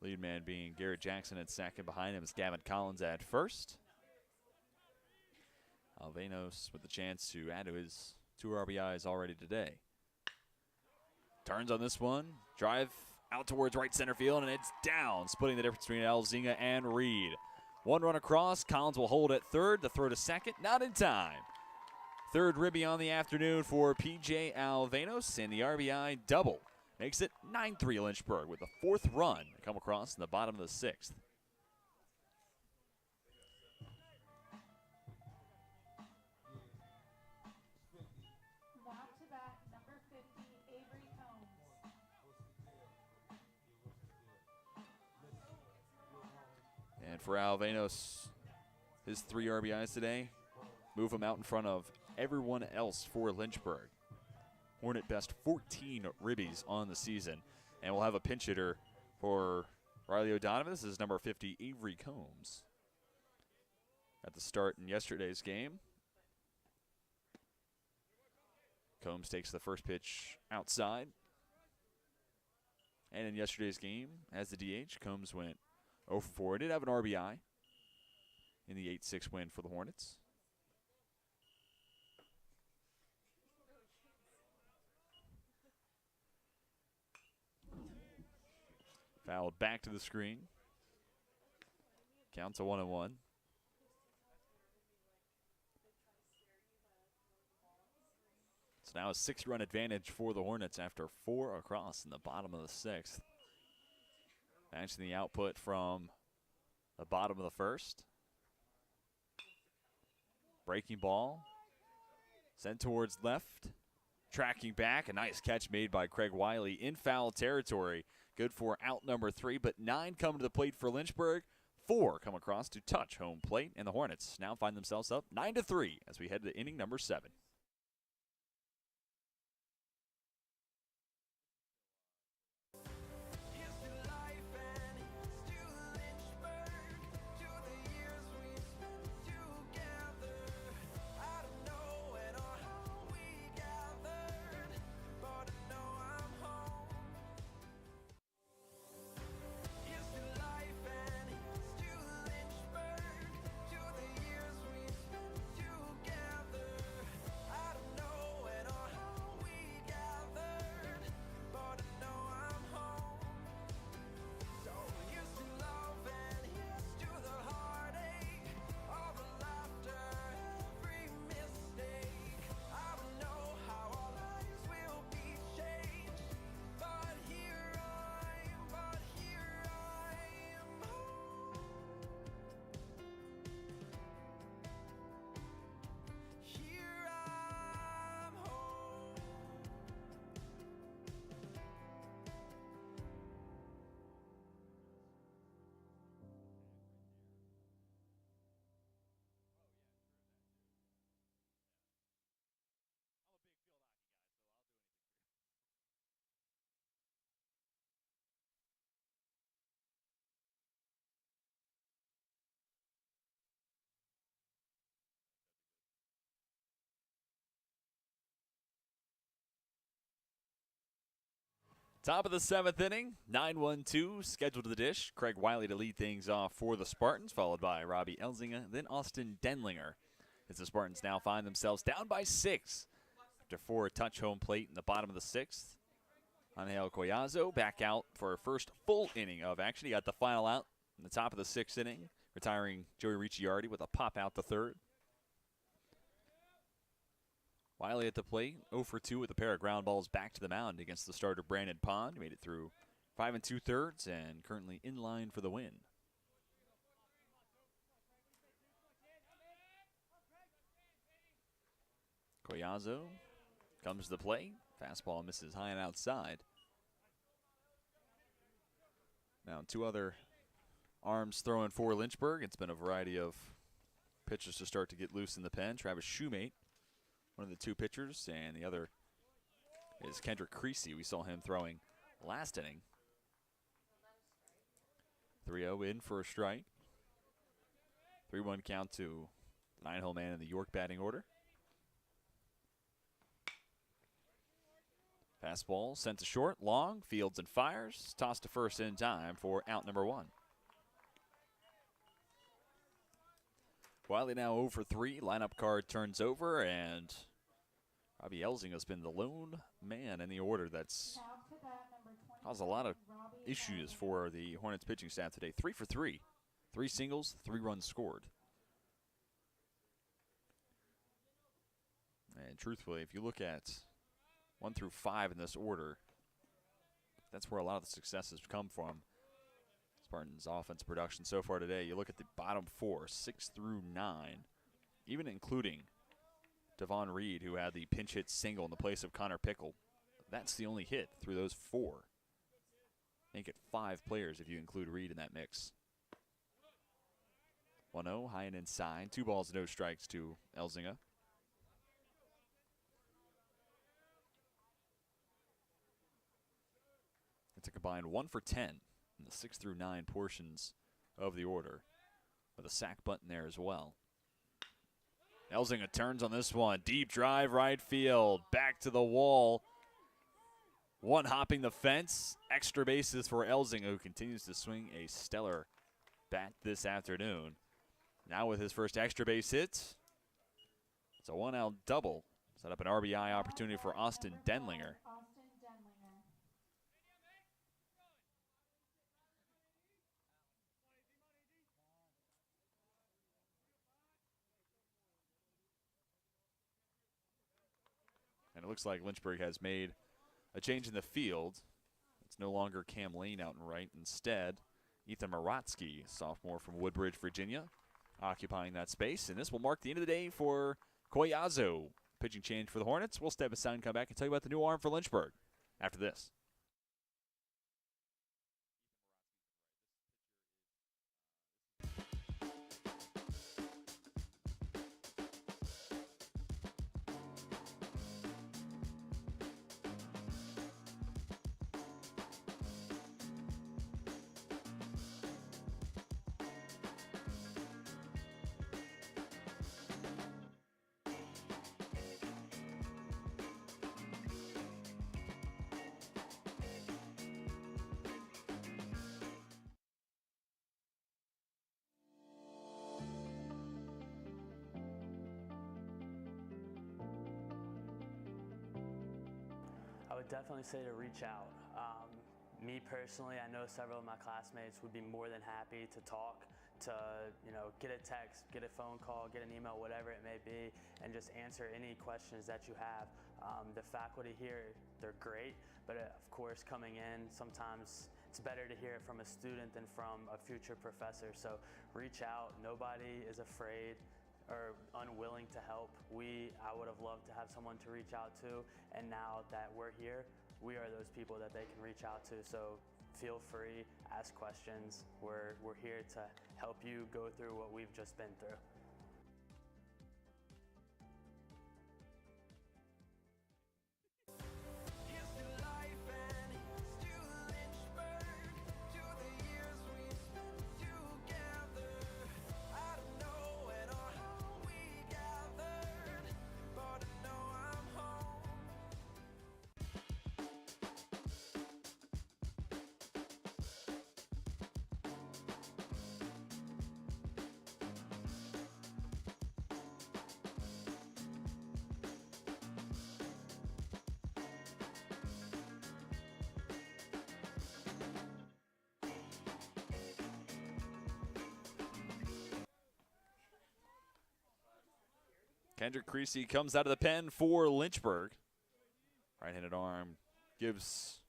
Lead man being Garrett Jackson at second. Behind him is Gavin Collins at first. Alvenos with the chance to add to his 2 RBIs already today. Turns on this one. Drive out towards right center field, and it's down, splitting the difference between Elzinga and Reed. 1 run across. Collins will hold at third. The throw to second. Not in time. Third ribby on the afternoon for P.J. Alvenos, and the RBI double makes it 9-3 Lynchburg with the 4th run to come across in the bottom of the 6th. Now to bat, number 50, Avery Combs. And for Alvenos, his 3 RBIs today move him out in front of everyone else for Lynchburg. Hornet best 14 ribbies on the season. And we'll have a pinch hitter for Riley O'Donovan. This is number 50, Avery Combs. At the start in yesterday's game, Combs takes the first pitch outside. And in yesterday's game, as the DH, Combs went 0 for 4. He did have an RBI in the 8-6 win for the Hornets. Fouled back to the screen. Counts a 1-1. It's now a 6-run advantage for the Hornets after 4 across in the bottom of the 6th. Matching the output from the bottom of the 1st. Breaking ball. Sent towards left. Tracking back. A nice catch made by Craig Wiley in foul territory. Good for out number 3, but 9 come to the plate for Lynchburg. 4 come across to touch home plate, and the Hornets now find themselves up 9-3 as we head to inning number 7. Top of the 7th inning, 9-1-2 scheduled to the dish. Craig Wiley to lead things off for the Spartans, followed by Robbie Elzinga, then Austin Denlinger. As the Spartans now find themselves down by 6 after 4 touch home plate in the bottom of the 6th. Angel Collazo back out for her first full inning of action. He got the final out in the top of the 6th inning, retiring Joey Ricciardi with a pop out to third. Wiley at the plate, 0 for 2 with a pair of ground balls back to the mound against the starter Brandon Pond. He made it through 5 2/3 and currently in line for the win. Collazo comes to the plate. Fastball misses high and outside. Now 2 other arms throwing for Lynchburg. It's been a variety of pitchers to start to get loose in the pen. Travis Shoemate, one of the two pitchers, and the other is Kendrick Creasy. We saw him throwing last inning. 3-0 in for a strike. 3-1 count to the 9-hole man in the York batting order. Fastball sent to short, long, fields and fires. Tossed to first in time for out number 1. Wiley now 0 for 3. Lineup card turns over, and Robbie Elzinga has been the lone man in the order that's caused a lot of issues for the Hornets pitching staff today. 3 for 3. 3 singles, 3 runs scored. And truthfully, if you look at 1 through 5 in this order, that's where a lot of the successes come from. Spartans' offense production so far today. You look at the bottom 4, 6 through 9, even including Devon Reed, who had the pinch hit single in the place of Connor Pickle. That's the only hit through those 4. Make it 5 players if you include Reed in that mix. 1-0, high and inside. 2 balls, no strikes to Elzinga. It's a combined 1 for 10 in the 6 through 9 portions of the order, with a sack button there as well. Elzinga turns on this one. Deep drive right field. Back to the wall. One hopping the fence. Extra bases for Elzinga, who continues to swing a stellar bat this afternoon. Now with his first extra base hit. It's a 1-out double. Set up an RBI opportunity for Austin Denlinger. And it looks like Lynchburg has made a change in the field. It's no longer Cam Lane out and right. Instead, Ethan Maratsky, sophomore from Woodbridge, Virginia, occupying that space. And this will mark the end of the day for Collazo. Pitching change for the Hornets. We'll step aside and come back and tell you about the new arm for Lynchburg after this. I would definitely say to reach out. Me personally, I know several of my classmates would be more than happy to talk, to get a text, get a phone call, get an email, whatever it may be, and just answer any questions that you have. The faculty here, they're great, but of course coming in, sometimes it's better to hear it from a student than from a future professor. So reach out. Nobody is afraid or unwilling to help. I would have loved to have someone to reach out to, and now that we're here, we are those people that they can reach out to. So feel free, ask questions. We're here to help you go through what we've just been through. Kendrick Creasy comes out of the pen for Lynchburg. Right-handed arm gives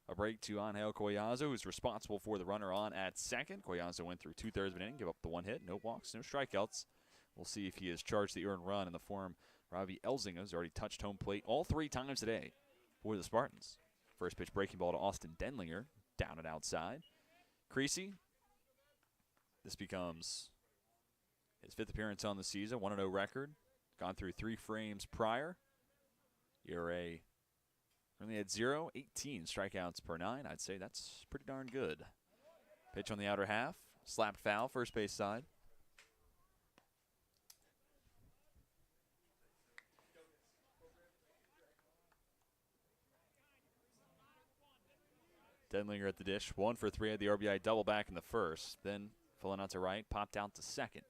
a break to Angel Collazo, who's responsible for the runner on at second. Collazo went through 2/3 of an inning, give up the 1 hit, no walks, no strikeouts. We'll see if he has charged the earned run in the form Robbie Elzinga has already touched home plate all 3 times today for the Spartans. First pitch breaking ball to Austin Denlinger, down and outside. Creasy, this becomes His 5th appearance on the season, 1-0 record. Gone through 3 frames prior. ERA only had 0, 18 strikeouts per 9. I'd say that's pretty darn good. Pitch on the outer half. Slapped foul, first base side. Denlinger at the dish. 1 for 3 had the RBI double back in the first. Then filling out to right, popped out to second.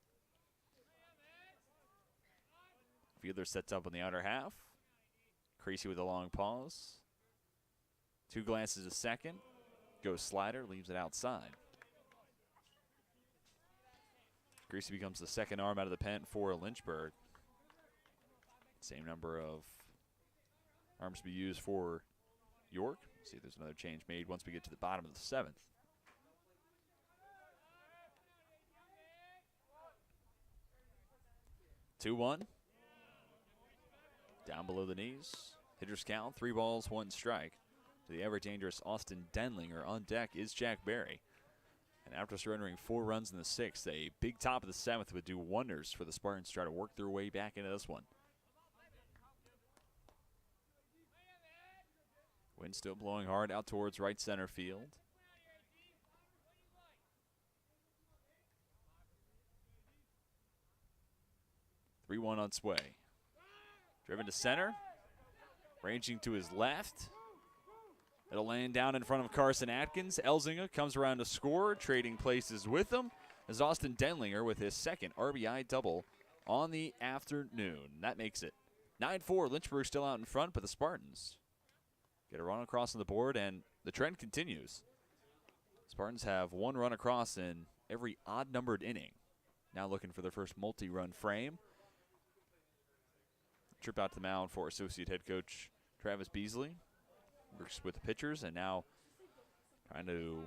Fielder sets up on the outer half. Creasy with a long pause. 2 glances to second. Goes slider, leaves it outside. Creasy becomes the second arm out of the pen for Lynchburg. Same number of arms to be used for York. See if there's another change made once we get to the bottom of the 7th. Two 1. Down below the knees. Hitter's count, 3 balls, 1 strike. To the ever-dangerous Austin Denlinger. On deck is Jack Berry. And after surrendering 4 runs in the 6th, a big top of the 7th would do wonders for the Spartans to try to work their way back into this one. Wind still blowing hard out towards right center field. Three 1 on Sway. Driven to center. Ranging to his left. It'll land down in front of Carson Atkins. Elzinga comes around to score, trading places with him as Austin Denlinger with his 2nd RBI double on the afternoon. That makes it 9-4. Lynchburg still out in front, but the Spartans get a run across on the board, and the trend continues. Spartans have 1 run across in every odd-numbered inning. Now looking for their first multi-run frame. Trip out to the mound for associate head coach Travis Beasley. Works with the pitchers, and now trying to,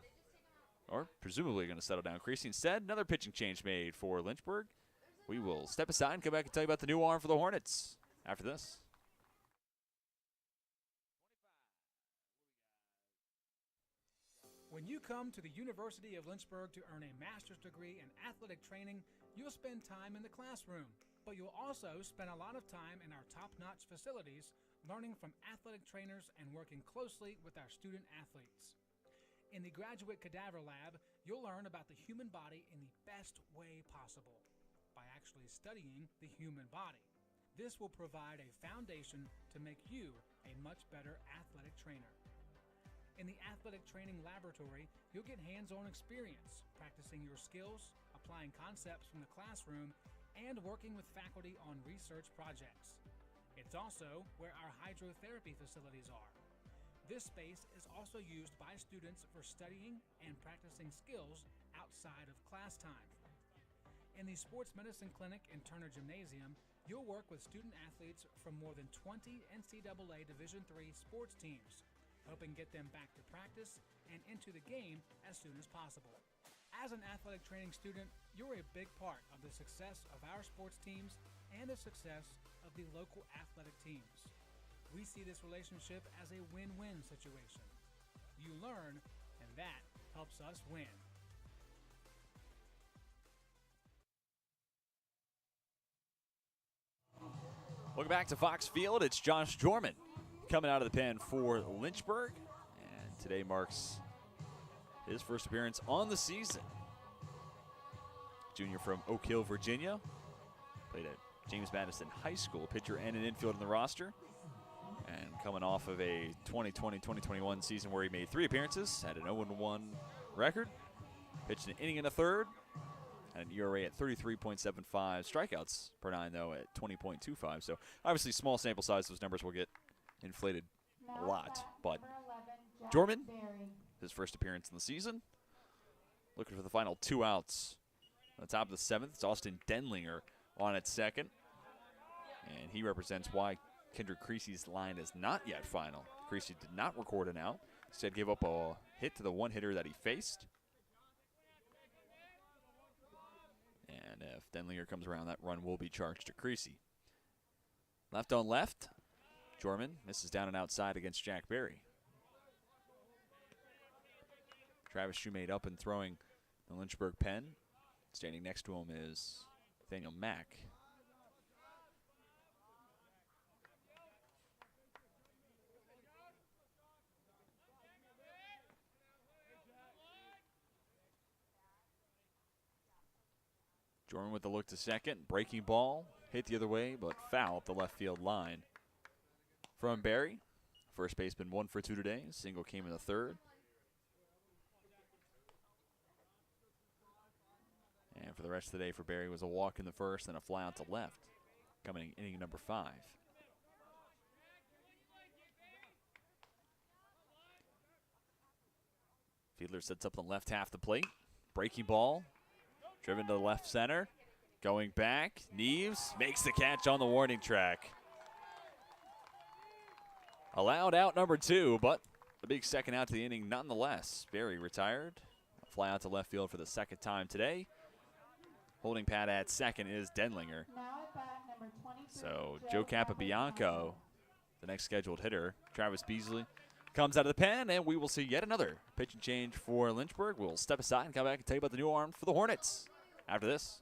or presumably going to settle down Creasy. Instead, another pitching change made for Lynchburg. We will step aside and come back and tell you about the new arm for the Hornets after this. When you come to the University of Lynchburg to earn a master's degree in athletic training, you'll spend time in the classroom, but you'll also spend a lot of time in our top-notch facilities learning from athletic trainers and working closely with our student athletes. In the Graduate Cadaver Lab, you'll learn about the human body in the best way possible by actually studying the human body. This will provide a foundation to make you a much better athletic trainer. In the athletic training laboratory, you'll get hands-on experience, practicing your skills, applying concepts from the classroom, and working with faculty on research projects. It's also where our hydrotherapy facilities are. This space is also used by students for studying and practicing skills outside of class time. In the Sports Medicine Clinic and Turner Gymnasium, you'll work with student athletes from more than 20 NCAA Division III sports teams, helping get them back to practice and into the game as soon as possible. As an athletic training student, you're a big part of the success of our sports teams and the success of the local athletic teams. We see this relationship as a win-win situation. You learn, and that helps us win. Welcome back to Fox Field. It's Josh Jorman coming out of the pen for Lynchburg, and today marks his first appearance on the season. Junior from Oak Hill, Virginia. Played at James Madison High School, pitcher and an infield in the roster. And coming off of a 2020-2021 season where he made 3 appearances, had an 0-1 record, pitched an inning and a third, had an ERA at 33.75, strikeouts per 9 though at 20.25. So obviously small sample size, those numbers will get inflated a lot. But Jorman, his first appearance in the season, looking for the final 2 outs. On the top of the 7th, it's Austin Denlinger on at second. And he represents why Kendrick Creasy's line is not yet final. Creasy did not record an out. Instead gave up a hit to the one hitter that he faced. And if Denlinger comes around, that run will be charged to Creasy. Left on left, Jorman misses down and outside against Jack Berry. Travis Shoemade up and throwing the Lynchburg pen. Standing next to him is Nathaniel Mack. Jordan with the look to second. Breaking ball. Hit the other way, but foul at the left field line. From Barry. First baseman 1 for 2 today. Single came in the third. And for the rest of the day for Barry was a walk in the first and a fly out to left. Coming in inning number 5. Fiedler sets up the left half of the plate. Breaking ball. Driven to the left center. Going back. Neves makes the catch on the warning track. Allowed out number 2, but the big second out to the inning nonetheless. Barry retired. Fly out to left field for the second time today. Holding pad at second is Denlinger. Now at bat, number 23, So Joe Capabianco, the next scheduled hitter. Travis Beasley comes out of the pen, and we will see yet another pitching change for Lynchburg. We'll step aside and come back and tell you about the new arm for the Hornets after this.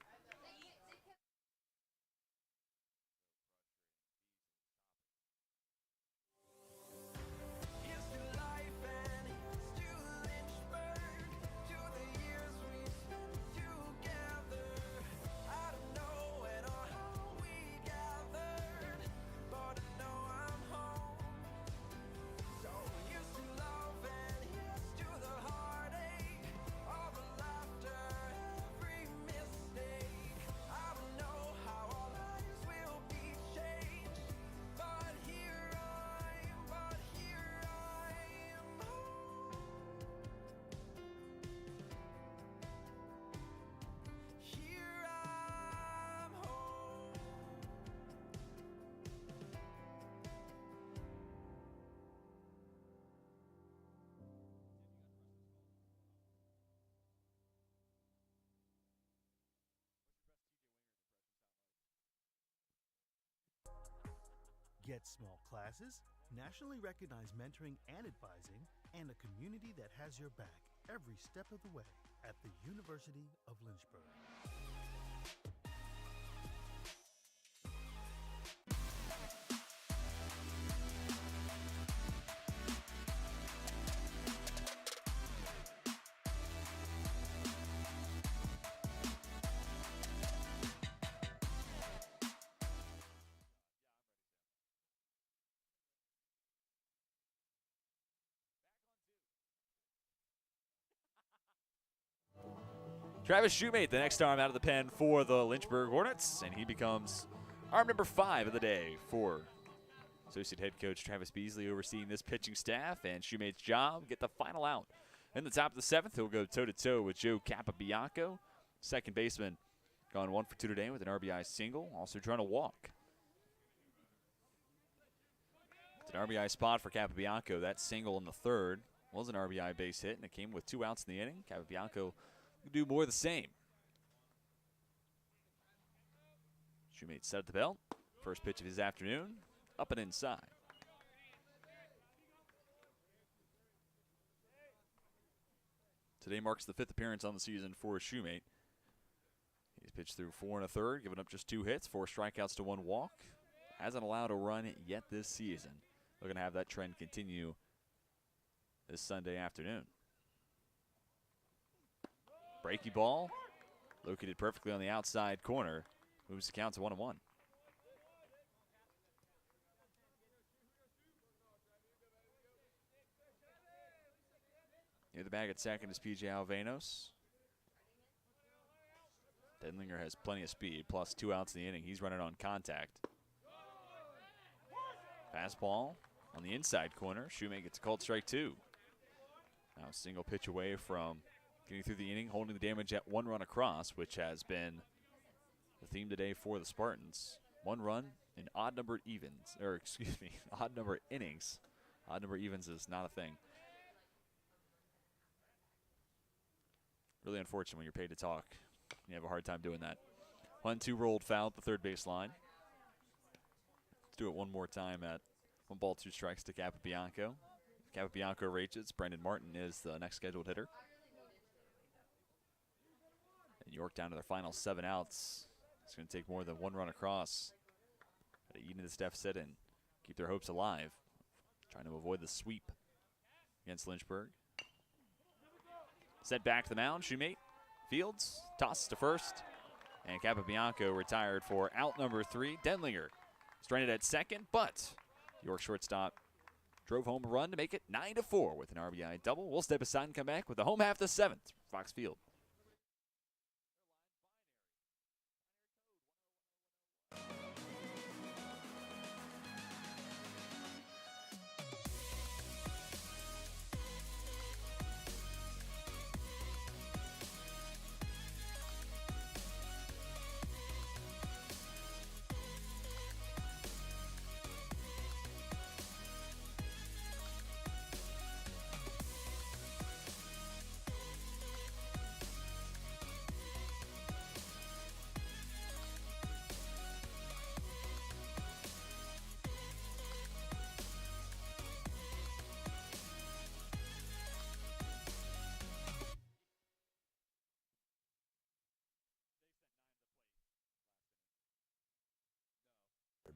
Get small classes, nationally recognized mentoring and advising, and a community that has your back every step of the way at the University of Lynchburg. Travis Shoemate, the next arm out of the pen for the Lynchburg Hornets, and he becomes arm number 5 of the day for associate head coach Travis Beasley overseeing this pitching staff, and Shoemate's job, get the final out. In the top of the 7th, he'll go toe-to-toe with Joe Capabianco. Second baseman gone 1 for 2 today with an RBI single, also trying to walk. It's an RBI spot for Capabianco. That single in the third was an RBI base hit, and it came with 2 outs in the inning. Capabianco can do more of the same. Shoemate set at the belt. First pitch of his afternoon, up and inside. Today marks the 5th appearance on the season for Shoemate. He's pitched through 4 1/3, giving up just 2 hits, 4 strikeouts to 1 walk. Hasn't allowed a run yet this season. Looking to have that trend continue this Sunday afternoon. Breaky ball, located perfectly on the outside corner, moves the count to 1-1. Near the bag at second is PJ Alvenos. Denlinger has plenty of speed, plus 2 outs in the inning. He's running on contact. Fastball on the inside corner. Shoemate gets a called strike 2. Now a single pitch away from getting through the inning, holding the damage at 1 run across, which has been the theme today for the Spartans. 1 run in odd numbered evens, or excuse me, odd number innings. Odd number evens is not a thing. Really unfortunate when you're paid to talk. You have a hard time doing that. 1-2 rolled foul at the third base line. Let's do it one more time at 1 ball, 2 strikes to Capabianco. Capabianco rages. Brendan Martin is the next scheduled hitter. And York down to their final 7 outs. It's going to take more than one run across to eat into this deficit and keep their hopes alive. Trying to avoid the sweep against Lynchburg. Set back to the mound, shoemate. Fields tosses to first. And Capabianco retired for out number 3. Denlinger stranded at second, but York shortstop drove home a run to make it 9-4 with an RBI double. We'll step aside and come back with the home half of the 7th. Fox Field.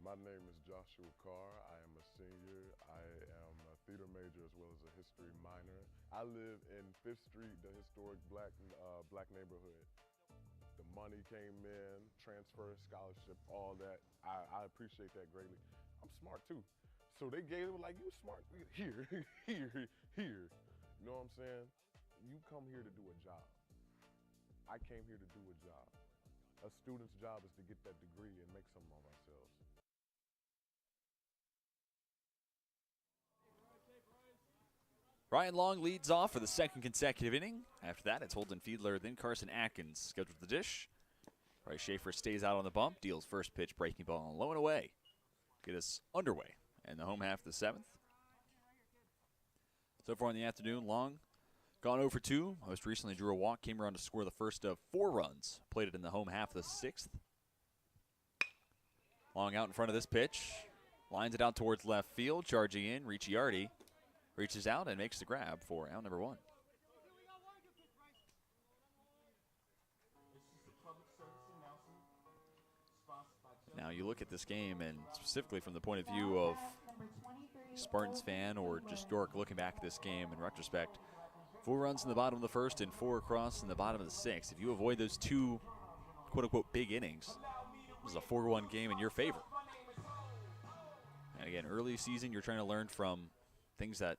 My name is Joshua Carr. I am a senior. I am a theater major as well as a history minor. I live in 5th Street, the historic black neighborhood. The money came in, transfer, scholarship, all that. I appreciate that greatly. I'm smart too. So they gave it like, you smart, here, here, here. You know what I'm saying? You come here to do a job. I came here to do a job. A student's job is to get that degree and make something of ourselves. Ryan Long leads off for the second consecutive inning. After that, it's Holden Fiedler, then Carson Atkins scheduled for the dish. Bryce Schaefer stays out on the bump, deals first pitch, breaking ball, low and away. Get us underway in the home half of the 7th. So far in the afternoon, Long gone 0 for 2. Most recently drew a walk, came around to score the first of 4 runs. Played it in the home half of the 6th. Long out in front of this pitch. Lines it out towards left field, charging in, Ricciardi. Reaches out and makes the grab for out number 1. Now you look at this game, and specifically from the point of view of Spartans fan or just York looking back at this game in retrospect, 4 runs in the bottom of the 1st and 4 across in the bottom of the 6th. If you avoid those 2 quote-unquote big innings, this is a 4-1 game in your favor. And again, early season, you're trying to learn from things that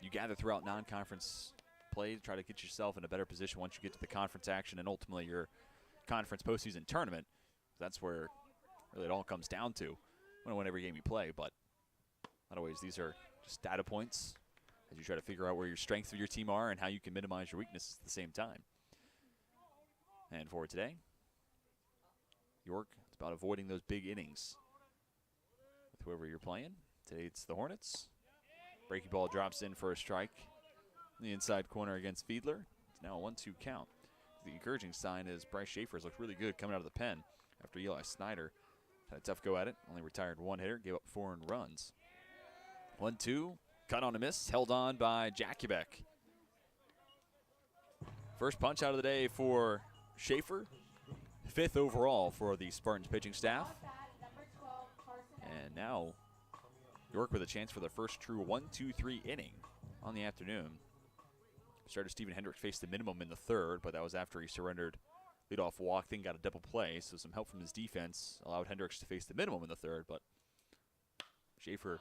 you gather throughout non-conference play to try to get yourself in a better position once you get to the conference action and ultimately your conference postseason tournament. That's where really it all comes down to. You want to win every game you play, but not always. These are just data points as you try to figure out where your strengths of your team are and how you can minimize your weaknesses at the same time. And for today, York, it's about avoiding those big innings with whoever you're playing. Today it's the Hornets. Breaking ball drops in for a strike in the inside corner against Fiedler. It's now a 1-2 count. The encouraging sign is Bryce Schaefer's looked really good coming out of the pen after Eli Snyder had a tough go at it. Only retired 1 hitter, gave up 4 earned runs. 1-2, cut on a miss, held on by Jakubek. First punch out of the day for Schaefer. 5th overall for the Spartans pitching staff. And now York with a chance for the first true 1-2-3 inning on the afternoon. Starter Stephen Hendricks faced the minimum in the 3rd, but that was after he surrendered leadoff walk, then got a double play, so some help from his defense allowed Hendricks to face the minimum in the 3rd, but Schaefer,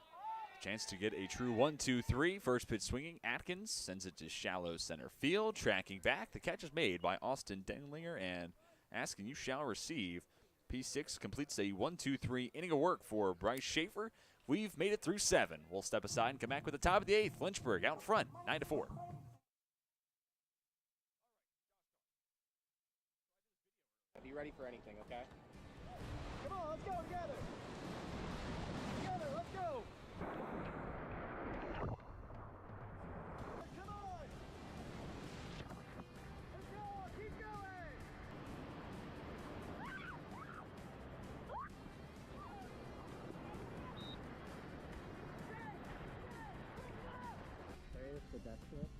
chance to get a true 1-2-3. First pitch swinging, Atkins sends it to shallow center field, tracking back. The catch is made by Austin Denlinger, and asking you shall receive. P6 completes a 1-2-3 inning of work for Bryce Schaefer. We've made it through 7. We'll step aside and come back with the top of the 8th. Lynchburg out front, 9-4. Be ready for anything, okay? Come on, let's go together. Together, let's go. Come on. Let's go, keep going. Sorry, it's the best flip.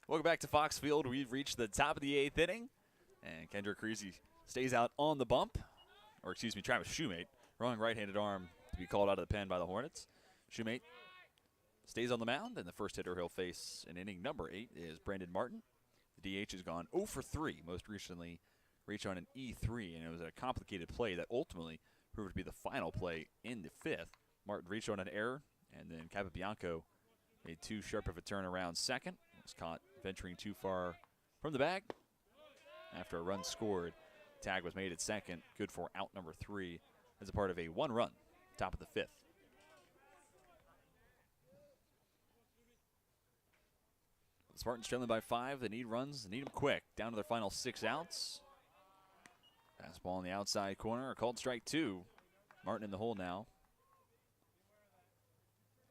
Welcome back to Fox Field. We've reached the top of the 8th inning, and Kendrick Creasy stays out on the bump, or excuse me, Travis Shoemate, wrong right-handed arm to be called out of the pen by the Hornets. Shoemate stays on the mound, and the first hitter he'll face in inning number 8 is Brandon Martin. The DH has gone 0 for 3, most recently reached on an E3, and it was a complicated play that ultimately proved to be the final play in the 5th. Martin reached on an error, and then Capabianco made too sharp of a turn around second. Was caught venturing too far from the bag. After a run scored, tag was made at second, good for out number 3 as a part of a 1-run, top of the 5th. The Spartans trailing by 5. They need runs. They need them quick. Down to their final 6 outs. Fastball in the outside corner. A called strike 2. Martin in the hole now.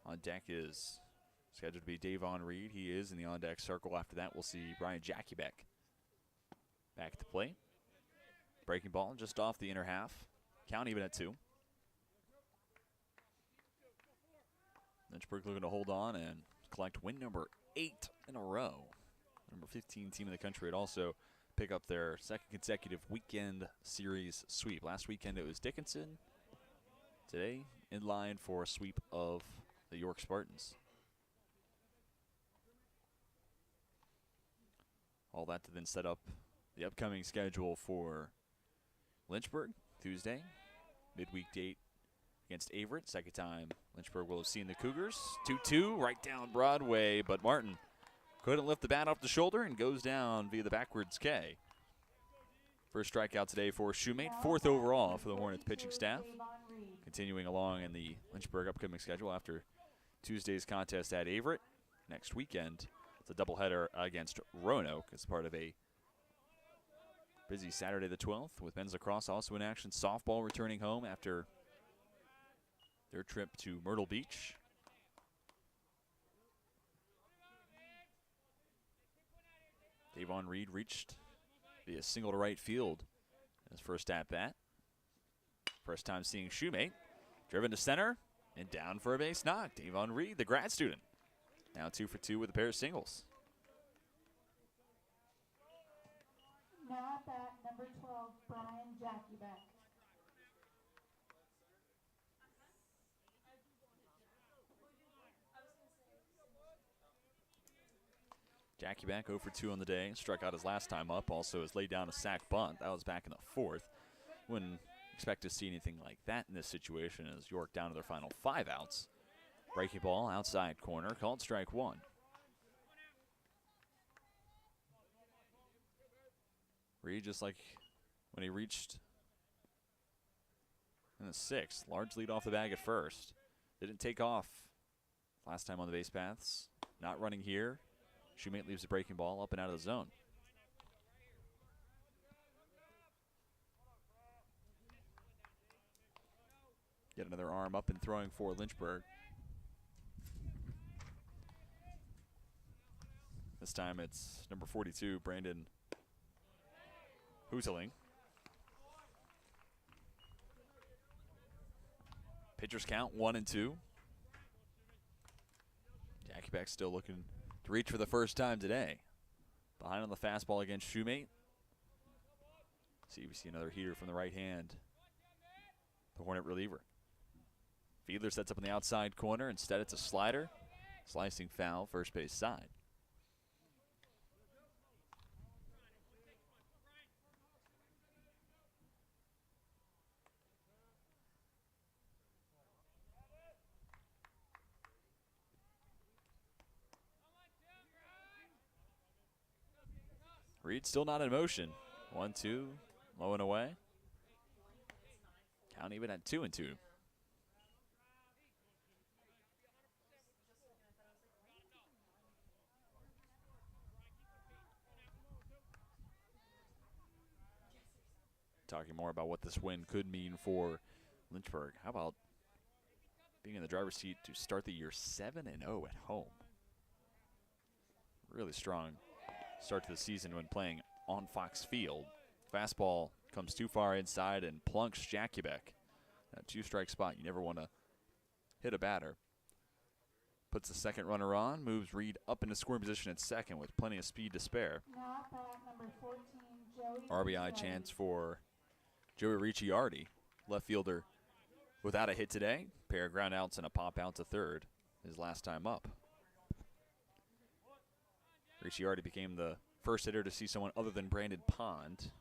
On deck is scheduled to be Davon Reed. He is in the on-deck circle. After that, we'll see Brian Jackiebeck back at the plate. Breaking ball just off the inner half. Count even at 2. Lynchburg looking to hold on and collect win number 8 in a row. Number 15 team in the country would also pick up their second consecutive weekend series sweep. Last weekend it was Dickinson. Today in line for a sweep of the York Spartans. All that to then set up the upcoming schedule for Lynchburg. Tuesday, midweek date against Averett. Second time Lynchburg will have seen the Cougars. 2-2 right down Broadway, but Martin couldn't lift the bat off the shoulder and goes down via the backwards K. First strikeout today for Shoemate, 4th overall for the Hornets pitching staff. Continuing along in the Lynchburg upcoming schedule after Tuesday's contest at Averett. Next weekend, it's a doubleheader against Roanoke as part of a busy Saturday the 12th with men's lacrosse also in action. Softball returning home after their trip to Myrtle Beach. Davon Reed reached via single to right field in his first at-bat. First time seeing Shoemate. Driven to center and down for a base knock. Davon Reed, the grad student. Now 2 for 2 with a pair of singles. Now at bat, number 12, Brian Jackiebeck. Jackiebeck 0 for 2 on the day. Struck out his last time up. Also has laid down a sac bunt. That was back in the 4th. Wouldn't expect to see anything like that in this situation as York down to their final 5 outs. Breaking ball outside corner. Called strike 1. Reed, just like when he reached in the 6th, large lead off the bag at first. Didn't take off last time on the base paths. Not running here. Shoemate leaves the breaking ball up and out of the zone. Get another arm up and throwing for Lynchburg. This time it's number 42, Brandon Hoosling. Pitchers count 1-2. Jackiebeck still looking to reach for the first time today. Behind on the fastball against Shoemate. See if we see another heater from the right hand. The Hornet reliever. Fiedler sets up on the outside corner. Instead, it's a slider. Slicing foul, first base side. Reed still not in motion. 1-2, low and away. Count even at 2-2. Talking more about what this win could mean for Lynchburg. How about being in the driver's seat to start the year 7-0 at home? Really strong start to the season when playing on Fox Field. Fastball comes too far inside and plunks Jackiebeck. That 2-strike spot, you never want to hit a batter Puts the second runner on, moves Reed up into scoring position at second with plenty of speed to spare. Now at bat, number 14, Joey RBI Ricciardi. chance for Joey Ricciardi, left fielder, without a hit today. Pair of ground outs and a pop out to third his last time up. Ricciardi became the first hitter to see someone other than Brandon Pond,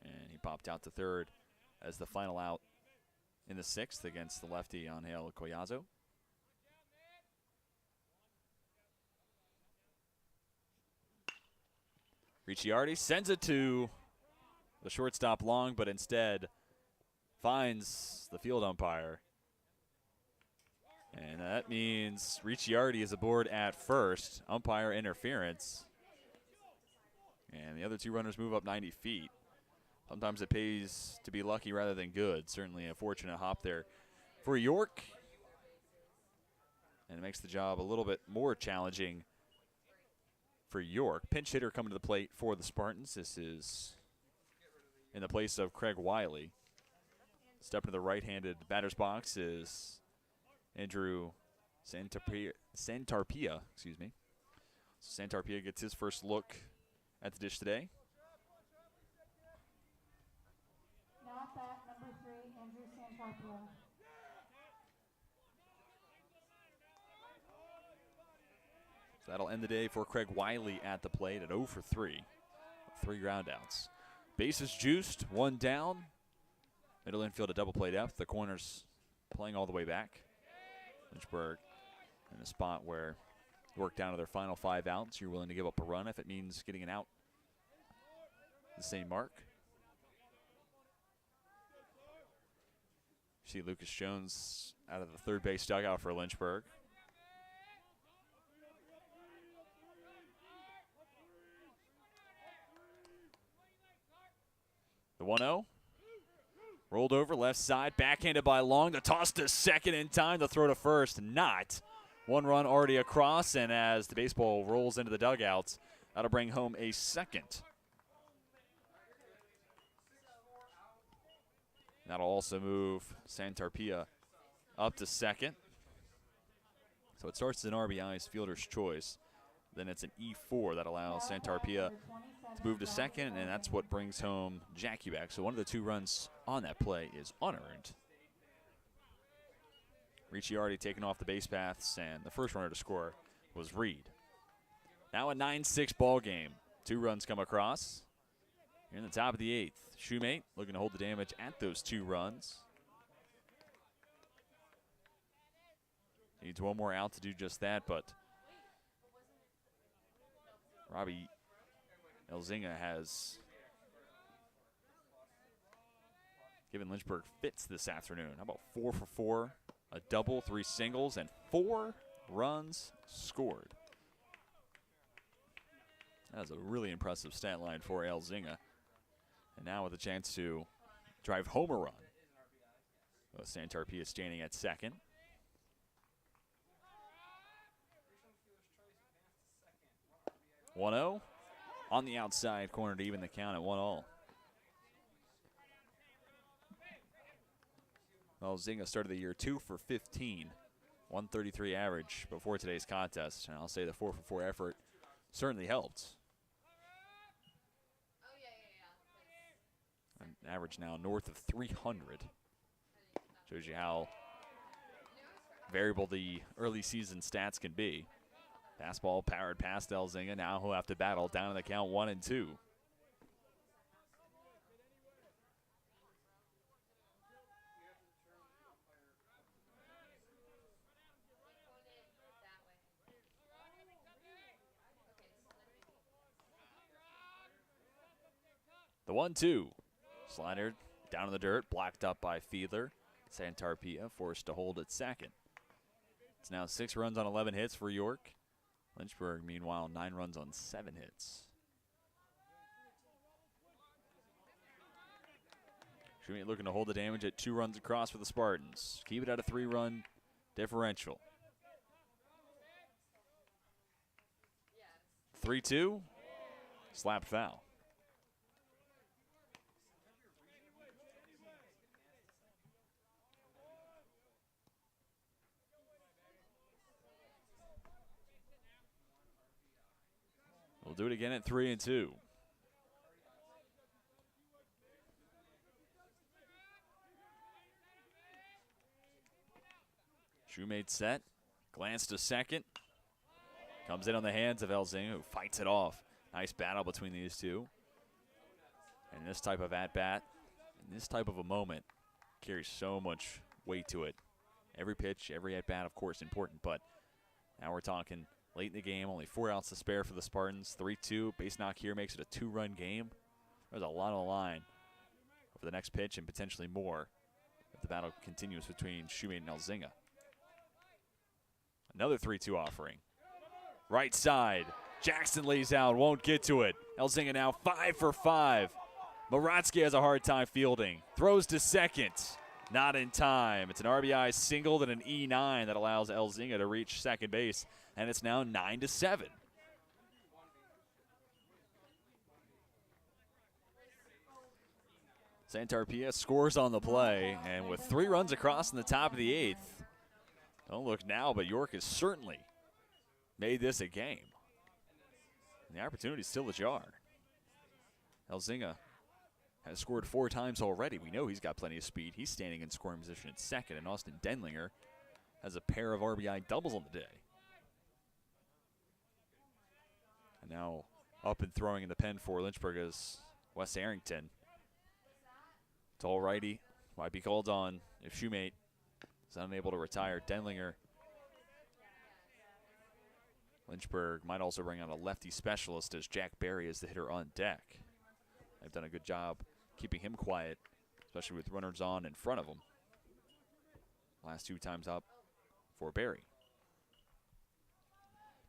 and he popped out to third as the final out in the sixth against the lefty Angel Collazo. Ricciardi sends it to the shortstop long, but instead finds the field umpire. And that means Ricciardi is aboard at first. Umpire interference. And the other two runners move up 90 feet. Sometimes it pays to be lucky rather than good. Certainly a fortunate hop there for York. And it makes the job a little bit more challenging for York. Pinch hitter coming to the plate for the Spartans. This is in the place of Craig Wiley. Step into the right-handed batter's box is Andrew Santarpia. So Santarpia gets his first look at the dish today. Now at bat, number 3, Andrew Santarpia. So that'll end the day for Craig Wiley at the plate at 0 for 3. 3 groundouts. Bases juiced, 1 down. Middle infield a double play depth. The corners playing all the way back. Lynchburg in a spot where work down to their final 5 outs. You're willing to give up a run if it means getting an out. The same mark. See Lucas Jones out of the third base dugout for Lynchburg. The 1-0. Rolled over, left side, backhanded by Long. The toss to second in time, the throw to first, not. 1 run already across, and as the baseball rolls into the dugouts, that'll bring home a second. That'll also move Santarpia up to second. So it starts as an RBI's fielder's choice. Then it's an E4 that allows Santarpia to move to second, and that's what brings home Jackie back. So one of the 2 runs on that play is unearned. Ricciardi taken off the base paths, and the first runner to score was Reed. Now a 9-6 ball game. 2 runs come across. Here in the top of the 8th, Shoemate looking to hold the damage at those 2 runs. Needs 1 more out to do just that, but Robbie Elzinga has given Lynchburg fits this afternoon. How about 4 for 4, a double, 3 singles, and 4 runs scored. That is a really impressive stat line for Elzinga. And now with a chance to drive home a run. Santarpia standing at second. 1-0 on the outside corner to even the count at 1-1. Well, Zinga started the year 2 for 15, 133 average before today's contest, and I'll say the 4 for 4 effort certainly helped. An average now north of 300. Shows you how variable the early season stats can be. Fastball powered past Elzinga. Now he'll have to battle down in the count 1-2. The 1-2. Slider down in the dirt, blocked up by Fiedler. Santarpia forced to hold at second. It's now 6 runs on 11 hits for York. Lynchburg, meanwhile, 9 runs on 7 hits. Schumate looking to hold the damage at 2 runs across for the Spartans. Keep it at a 3-run differential. 3-2. Slapped foul. do it again at 3-2. Shoemate set. Glance to second. Comes in on the hands of Elzinga, who fights it off. Nice battle between these two. And this type of at-bat, this type of a moment, carries so much weight to it. Every pitch, every at-bat, of course, important, but now we're talking late in the game, only 4 outs to spare for the Spartans. 3-2, base knock here makes it a 2-run game. There's a lot on the line over the next pitch and potentially more if the battle continues between Shoemate and Elzinga. Another 3-2 offering. Right side. Jackson lays out, won't get to it. Elzinga now 5 for 5. Moratsky has a hard time fielding. Throws to second. Not in time. It's an RBI single and an E9 that allows Elzinga to reach second base. And it's now 9-7. Santarpia scores on the play. And with 3 runs across in the top of the 8th. Don't look now, but York has certainly made this a game. And the opportunity is still ajar. Elzinga has scored 4 times already. We know he's got plenty of speed. He's standing in scoring position at second, and Austin Denlinger has a pair of RBI doubles on the day. And now up and throwing in the pen for Lynchburg is Wes Arrington. Tall righty, might be called on if Shoemate is unable to retire. Denlinger. Lynchburg might also bring on a lefty specialist as Jack Berry is the hitter on deck. They've done a good job keeping him quiet, especially with runners on in front of him. Last 2 times up for Berry.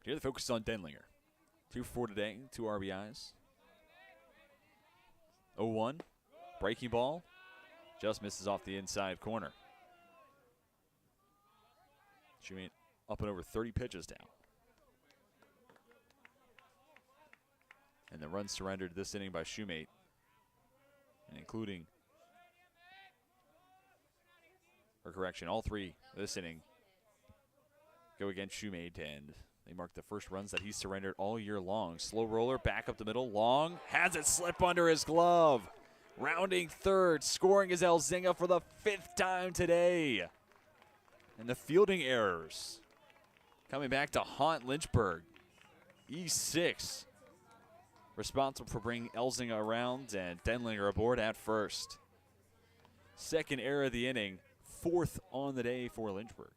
Here the focus is on Denlinger. 2 for 4 today, 2 RBIs. 0-1, breaking ball, just misses off the inside corner. Shoemate up and over 30 pitches now. And the runs surrendered this inning by Shoemate, and including, or correction, all 3 this inning go against Shoemate, and they mark the first runs that he surrendered all year long. Slow roller, back up the middle, long, has it slip under his glove. Rounding third, scoring is Elzinga for the 5th time today. And the fielding errors coming back to haunt Lynchburg. E6 responsible for bringing Elzinga around, and Denlinger aboard at first. 2nd error of the inning, 4th on the day for Lynchburg.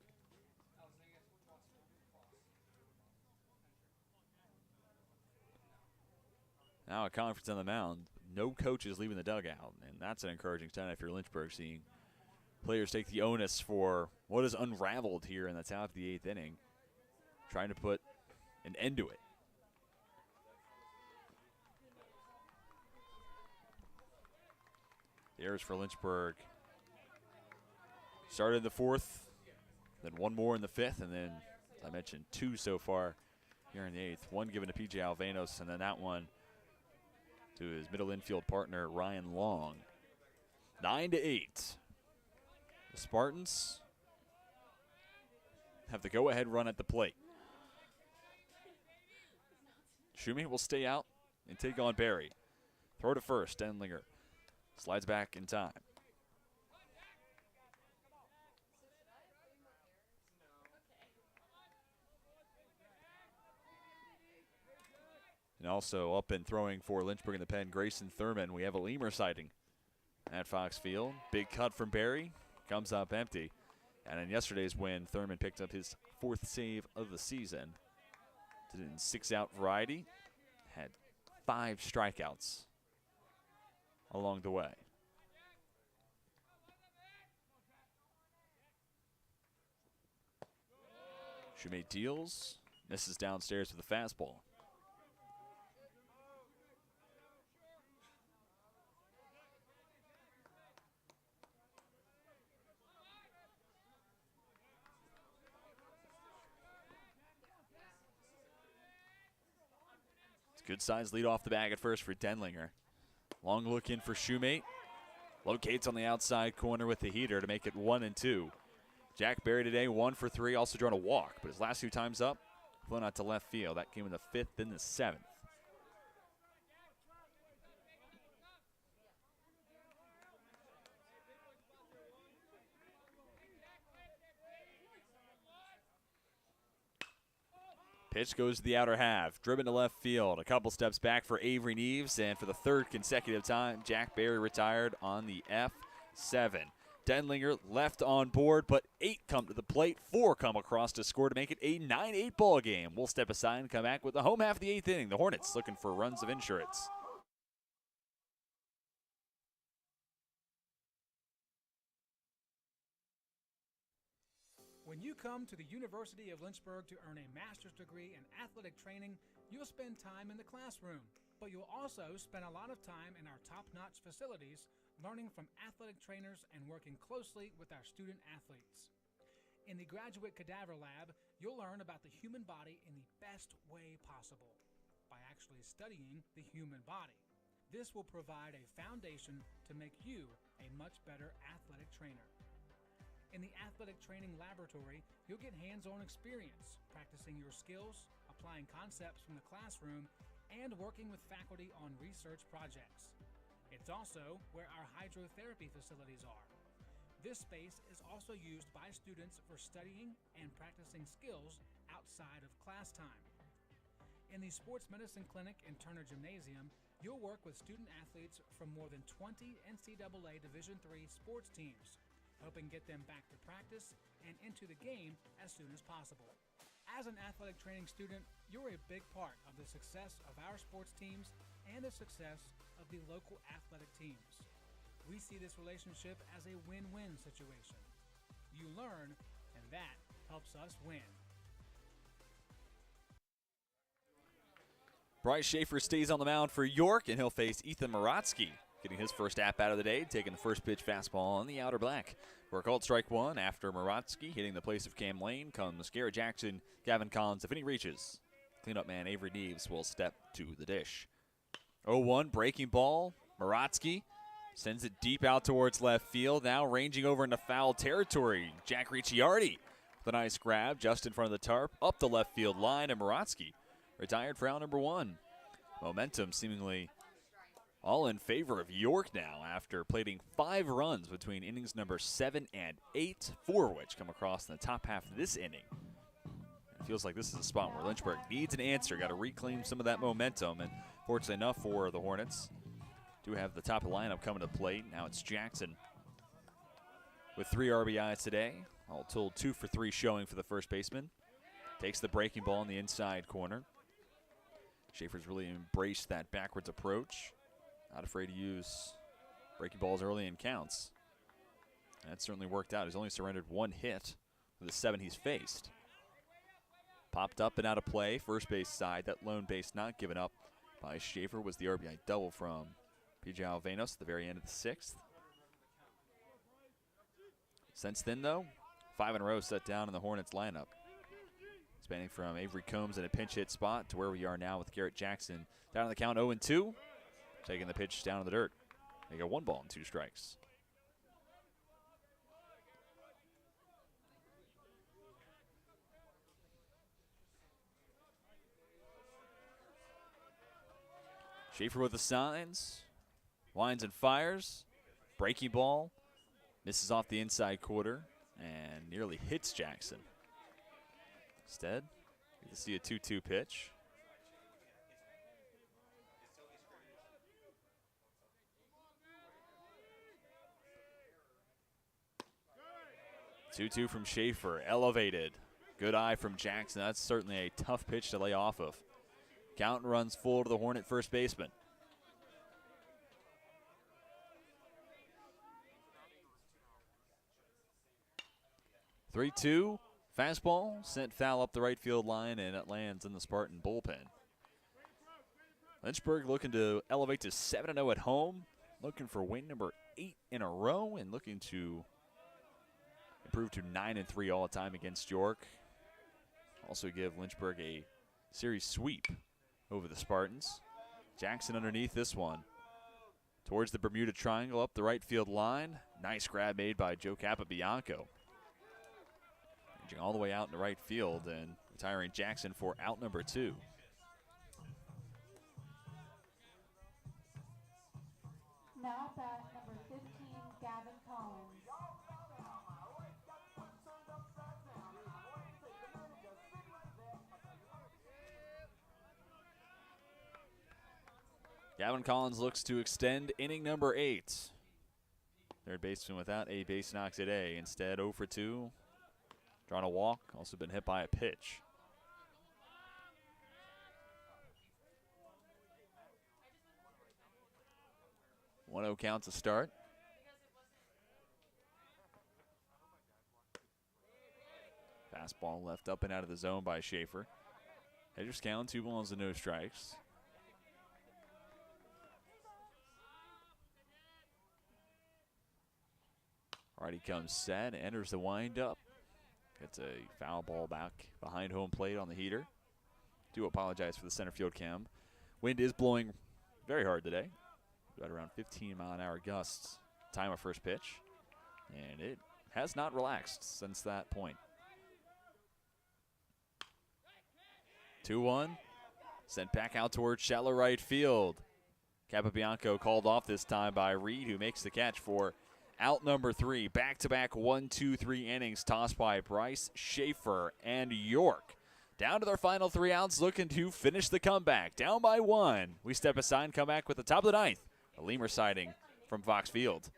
Now a conference on the mound. No coaches leaving the dugout, and that's an encouraging sign if you're Lynchburg, seeing players take the onus for what is unraveled here in the top of the 8th inning, trying to put an end to it. The errors for Lynchburg started in the 4th, then 1 more in the 5th, and then, as I mentioned, 2 so far here in the 8th. 1 given to P.J. Alvanos, and then that one to his middle infield partner, Ryan Long. 9-8. The Spartans have the go-ahead run at the plate. Shoemate will stay out and take on Berry. Throw to first, Denlinger slides back in time. And also up and throwing for Lynchburg in the pen, Grayson Thurman. We have a lemur sighting at Fox Field. Big cut from Berry, comes up empty. And in yesterday's win, Thurman picked up his 4th save of the season. Did it in 6-out variety. Had 5 strikeouts along the way. Shoemate deals, misses downstairs with a fastball. Good size lead off the bag at first for Denlinger. Long look in for Shoemate. Locates on the outside corner with the heater to make it 1-2. Jack Berry today 1 for 3, also drawn a walk, but his last 2 times up, flown out to left field. That came in the 5th and the 7th. Pitch goes to the outer half, driven to left field. A couple steps back for Avery Neves, and for the third consecutive time, Jack Barry retired on the F7. Denlinger left on board, but 8 come to the plate, 4 come across to score to make it a 9-8 ball game. We'll step aside and come back with the home half of the 8th inning. The Hornets looking for runs of insurance. When you come to the University of Lynchburg to earn a master's degree in athletic training, you'll spend time in the classroom, but you'll also spend a lot of time in our top-notch facilities learning from athletic trainers and working closely with our student athletes. In the Graduate Cadaver Lab, you'll learn about the human body in the best way possible, by actually studying the human body. This will provide a foundation to make you a much better athletic trainer. In the athletic training laboratory, you'll get hands-on experience, practicing your skills, applying concepts from the classroom, and working with faculty on research projects. It's also where our hydrotherapy facilities are. This space is also used by students for studying and practicing skills outside of class time. In the Sports Medicine Clinic and Turner Gymnasium, you'll work with student athletes from more than 20 NCAA Division III sports teams, helping get them back to practice and into the game as soon as possible. As an athletic training student, you're a big part of the success of our sports teams and the success of the local athletic teams. We see this relationship as a win-win situation. You learn, and that helps us win. Bryce Schaefer stays on the mound for York, and he'll face Ethan Morotsky, getting his first at-bat of the day, taking the first pitch fastball on the outer black. We're called strike one after Morotsky hitting the place of Cam Lane comes Garrett Jackson, Gavin Collins. If any reaches, cleanup man Avery Neves will step to the dish. 0-1 breaking ball. Morotsky sends it deep out towards left field. Now ranging over into foul territory. Jack Ricciardi with a nice grab just in front of the tarp, up the left field line, and Morotsky retired for out number 1. Momentum seemingly all in favor of York now after plating 5 runs between innings number 7 and 8, 4 of which come across in the top half of this inning. It feels like this is a spot where Lynchburg needs an answer, got to reclaim some of that momentum, and fortunately enough for the Hornets, do have the top of the lineup coming to the plate. Now it's Jackson with 3 RBIs today, all told 2 for 3 showing for the first baseman. Takes the breaking ball in the inside corner. Schaefer's really embraced that backwards approach. Not afraid to use breaking balls early in counts. That certainly worked out. He's only surrendered 1 hit of the 7 he's faced. Popped up and out of play, first base side. That lone base not given up by Schaefer was the RBI double from PJ Alvenos at the very end of the 6th. Since then, though, 5 in a row set down in the Hornets lineup. Spanning from Avery Combs in a pinch hit spot to where we are now with Garrett Jackson down on the count 0-2. Taking the pitch down in the dirt. They got 1 ball and 2 strikes. Schaefer with the signs. Winds and fires. Breaking ball. Misses off the inside quarter and nearly hits Jackson. Instead, you can see a 2-2 pitch. Two-two from Schaefer, elevated. Good eye from Jackson. That's certainly a tough pitch to lay off of. Count runs full to the Hornet first baseman. Three-two, fastball, sent foul up the right field line, and it lands in the Spartan bullpen. Lynchburg looking to elevate to 7-0 at home, looking for win number 8 in a row, and looking to improve to 9-3 all the time against York. Also give Lynchburg a series sweep over the Spartans. Jackson underneath this one. Towards the Bermuda Triangle up the right field line. Nice grab made by Joe Capabianco. Ranging all the way out in the right field and retiring Jackson for out number 2. Now at bat, number 15, Gavin Collins. Gavin Collins looks to extend inning number 8. Third baseman without a base knock today. Instead, 0 for 2. Drawn a walk, also been hit by a pitch. One 0 count to start. Fastball left up and out of the zone by Schaefer. Hedger's count, 2 balls and no strikes. Righty comes set, enters the windup. Gets a foul ball back behind home plate on the heater. Do apologize for the center field cam. Wind is blowing very hard today. Right around 15-mile-an-hour gusts. Time of first pitch. And it has not relaxed since that point. 2-1. Sent back out towards shallow right field. Capabianco called off this time by Reed, who makes the catch for out number 3. Back-to-back 1-2-3 innings tossed by Bryce, Schaefer, and York. Down to their final 3 outs, looking to finish the comeback. Down by 1. We step aside and come back with the top of the 9th. A lemur sighting from Fox Field.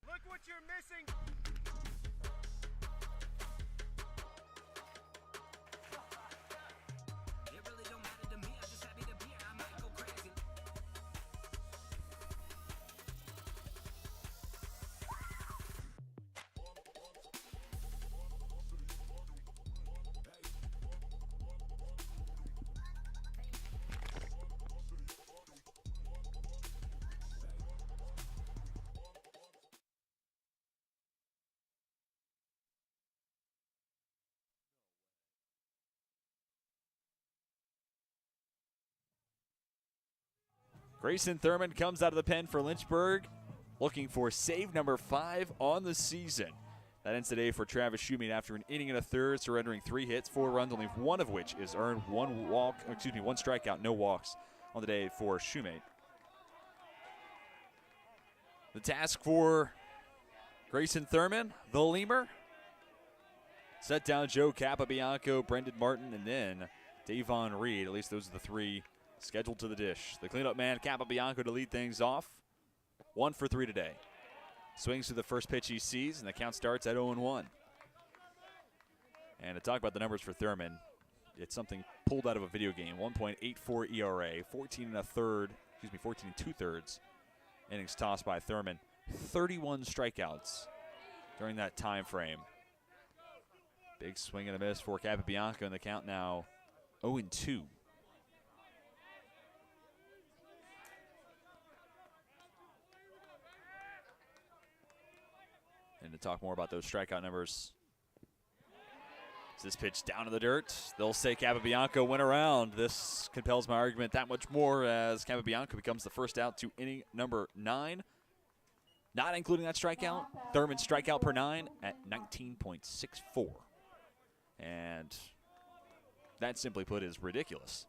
Look what you're missing. It really don't matter to me. I'm just happy to be here. I might go crazy. Grayson Thurman comes out of the pen for Lynchburg, looking for save number 5 on the season. That ends today for Travis Shoemate after an inning and a third, surrendering 3 hits, 4 runs, only one of which is earned. One strikeout, no walks on the day for Shoemate. The task for Grayson Thurman, the lemur, set down Joe Capabianco, Brendan Martin, and then Davon Reed. At least those are the 3 scheduled to the dish. The cleanup man, Capabianco, to lead things off. 1 for 3 today. Swings to the first pitch he sees, and the count starts at 0-1. And to talk about the numbers for Thurman, it's something pulled out of a video game. 1.84 ERA, 14 2/3 innings tossed by Thurman. 31 strikeouts during that time frame. Big swing and a miss for Capabianco, and the count now 0-2. And to talk more about those strikeout numbers, this pitch down to the dirt. They'll say Capabianco went around. This compels my argument that much more as Capabianco becomes the first out to inning number 9. Not including that strikeout, Thurman's strikeout per 9 at 19.64. And that, simply put, is ridiculous.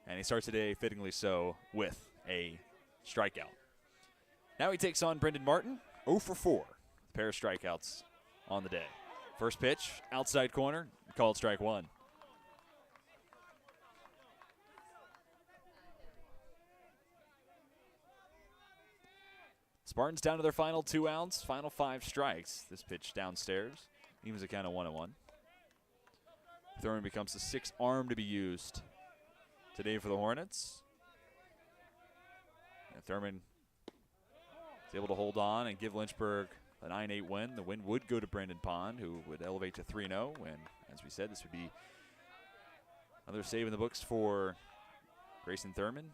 And he starts today, fittingly so, with a strikeout. Now he takes on Brendan Martin, 0 for 4. Pair of strikeouts on the day. First pitch, outside corner, called strike 1. Spartans down to their final 2 outs, final 5 strikes. This pitch downstairs, evens the count of 1-1. Thurman becomes the 6th arm to be used today for the Hornets. And Thurman is able to hold on and give Lynchburg a 9-8 win. The win would go to Brandon Pond, who would elevate to 3-0. And as we said, this would be another save in the books for Grayson Thurman.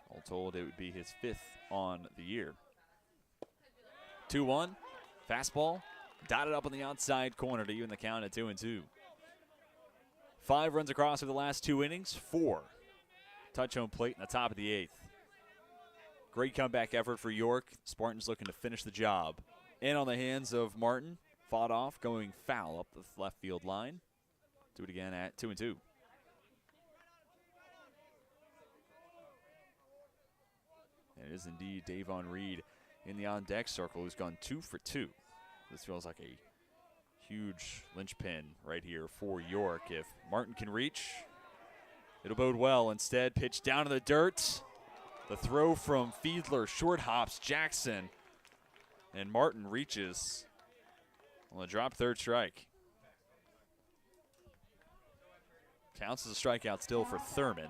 All told, it would be his 5th on the year. 2-1, fastball, dotted up on the outside corner to even the count at 2-2. 5 runs across for the last 2 innings, 4 touch home plate in the top of the 8th. Great comeback effort for York. Spartans looking to finish the job. In on the hands of Martin, fought off, going foul up the left field line. Do it again at 2-2. And it is indeed Davon Reed in the on-deck circle, who's gone 2 for 2. This feels like a huge linchpin right here for York. If Martin can reach, it'll bode well. Instead, pitch down to the dirt. The throw from Fiedler, short hops Jackson, and Martin reaches on the drop, 3rd strike. Counts as a strikeout still for Thurman,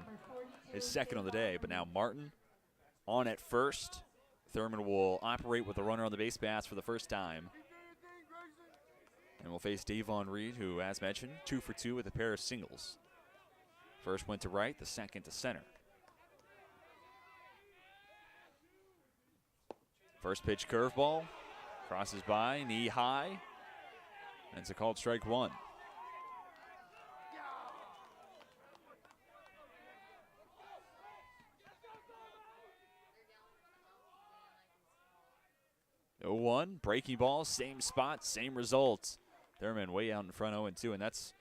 his 2nd on the day, but now Martin on at first. Thurman will operate with a runner on the base paths for the first time. And we'll face Davon Reed, who, as mentioned, 2 for 2 with a pair of singles. First went to right, the second to center. First pitch curveball, crosses by, knee high, and it's a called strike 1. Oh, 1, breaking ball, same spot, same result. Thurman way out in front, 0-2, and that's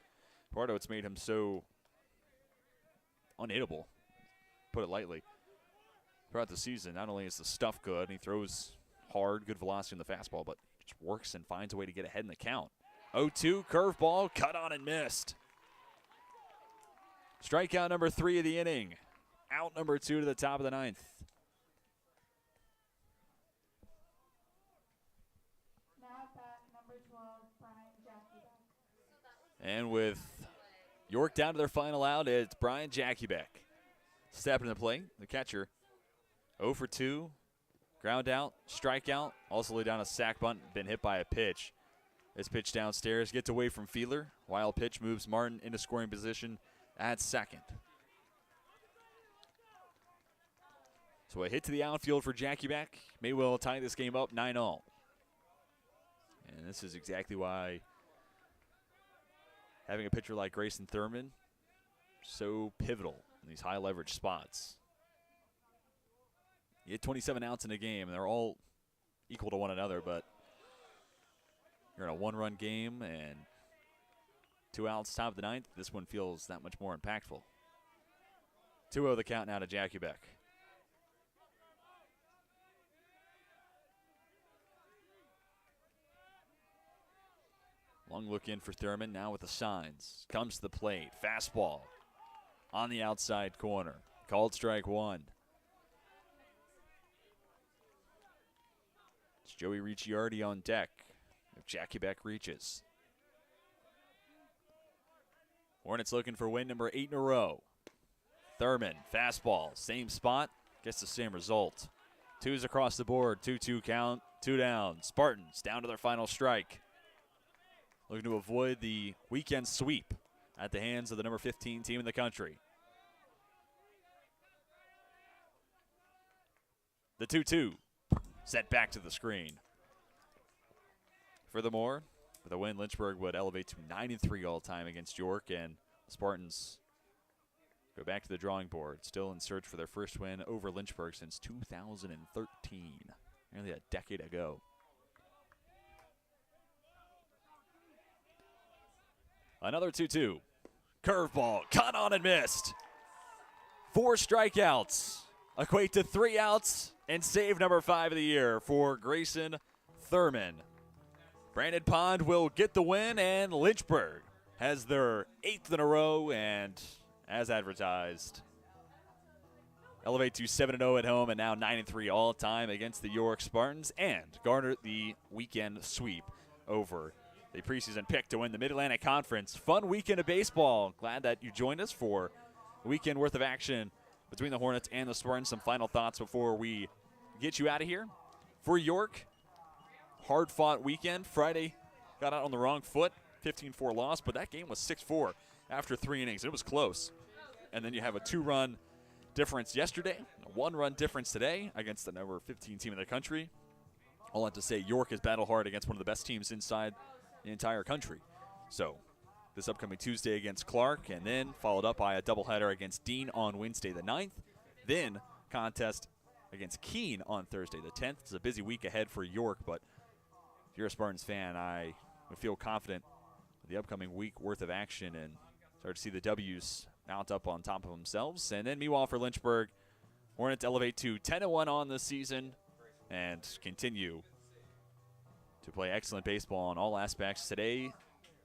part of what's made him so unhittable, put it lightly. Throughout the season, not only is the stuff good, and he throws hard, good velocity in the fastball, but just works and finds a way to get ahead in the count. 0-2, curveball, cut on and missed. Strikeout number 3 of the inning. Out number 2 to the top of the 9th. And with York down to their final out, it's Brian Jackiebeck stepping to the plate. The catcher, 0 for 2, ground out, strikeout, also laid down a sac bunt, been hit by a pitch. This pitch downstairs gets away from Fiedler. Wild pitch moves Martin into scoring position at second. So a hit to the outfield for Jackiebeck may well tie this game up 9-0. And this is exactly why having a pitcher like Grayson Thurman, so pivotal in these high leverage spots. You get 27 outs in a game, and they're all equal to one another, but you're in a 1-run game and 2 outs top of the 9th. This one feels that much more impactful. 2-0 the count now to Jackiebeck. Long look in for Thurman, now with the signs. Comes to the plate, fastball on the outside corner. Called strike 1. It's Joey Ricciardi on deck if Jackiebeck reaches. Hornets looking for win number 8 in a row. Thurman, fastball, same spot, gets the same result. 2s across the board, 2-2 count, 2 down. Spartans down to their final strike. Looking to avoid the weekend sweep at the hands of the number 15 team in the country. The 2-2 set back to the screen. Furthermore, with a win, Lynchburg would elevate to 9-3 all time against York, and the Spartans go back to the drawing board, still in search for their first win over Lynchburg since 2013, nearly a decade ago. Another 2-2. Curveball, cut on and missed. 4 strikeouts equate to 3 outs and save number 5 of the year for Grayson Thurman. Brandon Pond will get the win, and Lynchburg has their 8th in a row, and as advertised, elevate to 7-0 at home and now 9-3 all time against the York Spartans, and garner the weekend sweep over the preseason pick to win the Mid-Atlantic Conference. Fun weekend of baseball. Glad that you joined us for a weekend worth of action between the Hornets and the Spartans. Some final thoughts before we get you out of here. For York, hard-fought weekend. Friday got out on the wrong foot, 15-4 loss, but that game was 6-4 after 3 innings. It was close. And then you have a 2-run difference yesterday, a 1-run difference today against the number 15 team in the country. All that to say, York has battled hard against one of the best teams inside the entire country. So this upcoming Tuesday against Clark, and then followed up by a doubleheader against Dean on Wednesday the 9th. Then contest against Keene on Thursday the 10th. It's a busy week ahead for York, but if you're a Spartans fan, I would feel confident with the upcoming week worth of action and start to see the W's mount up on top of themselves. And then meanwhile for Lynchburg, Hornets elevate to 10-1 on the season and continue to play excellent baseball on all aspects. Today,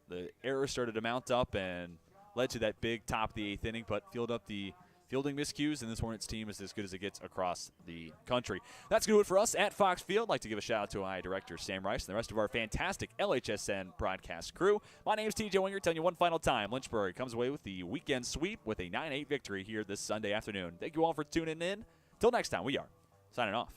the errors started to mount up and led to that big top of the 8th inning, but filled up the fielding miscues, and this Hornets team is as good as it gets across the country. That's going to do it for us at Fox Field. I'd like to give a shout-out to my director, Sam Rice, and the rest of our fantastic LHSN broadcast crew. My name is TJ Winger, telling you one final time, Lynchburg comes away with the weekend sweep with a 9-8 victory here this Sunday afternoon. Thank you all for tuning in. Till next time, we are signing off.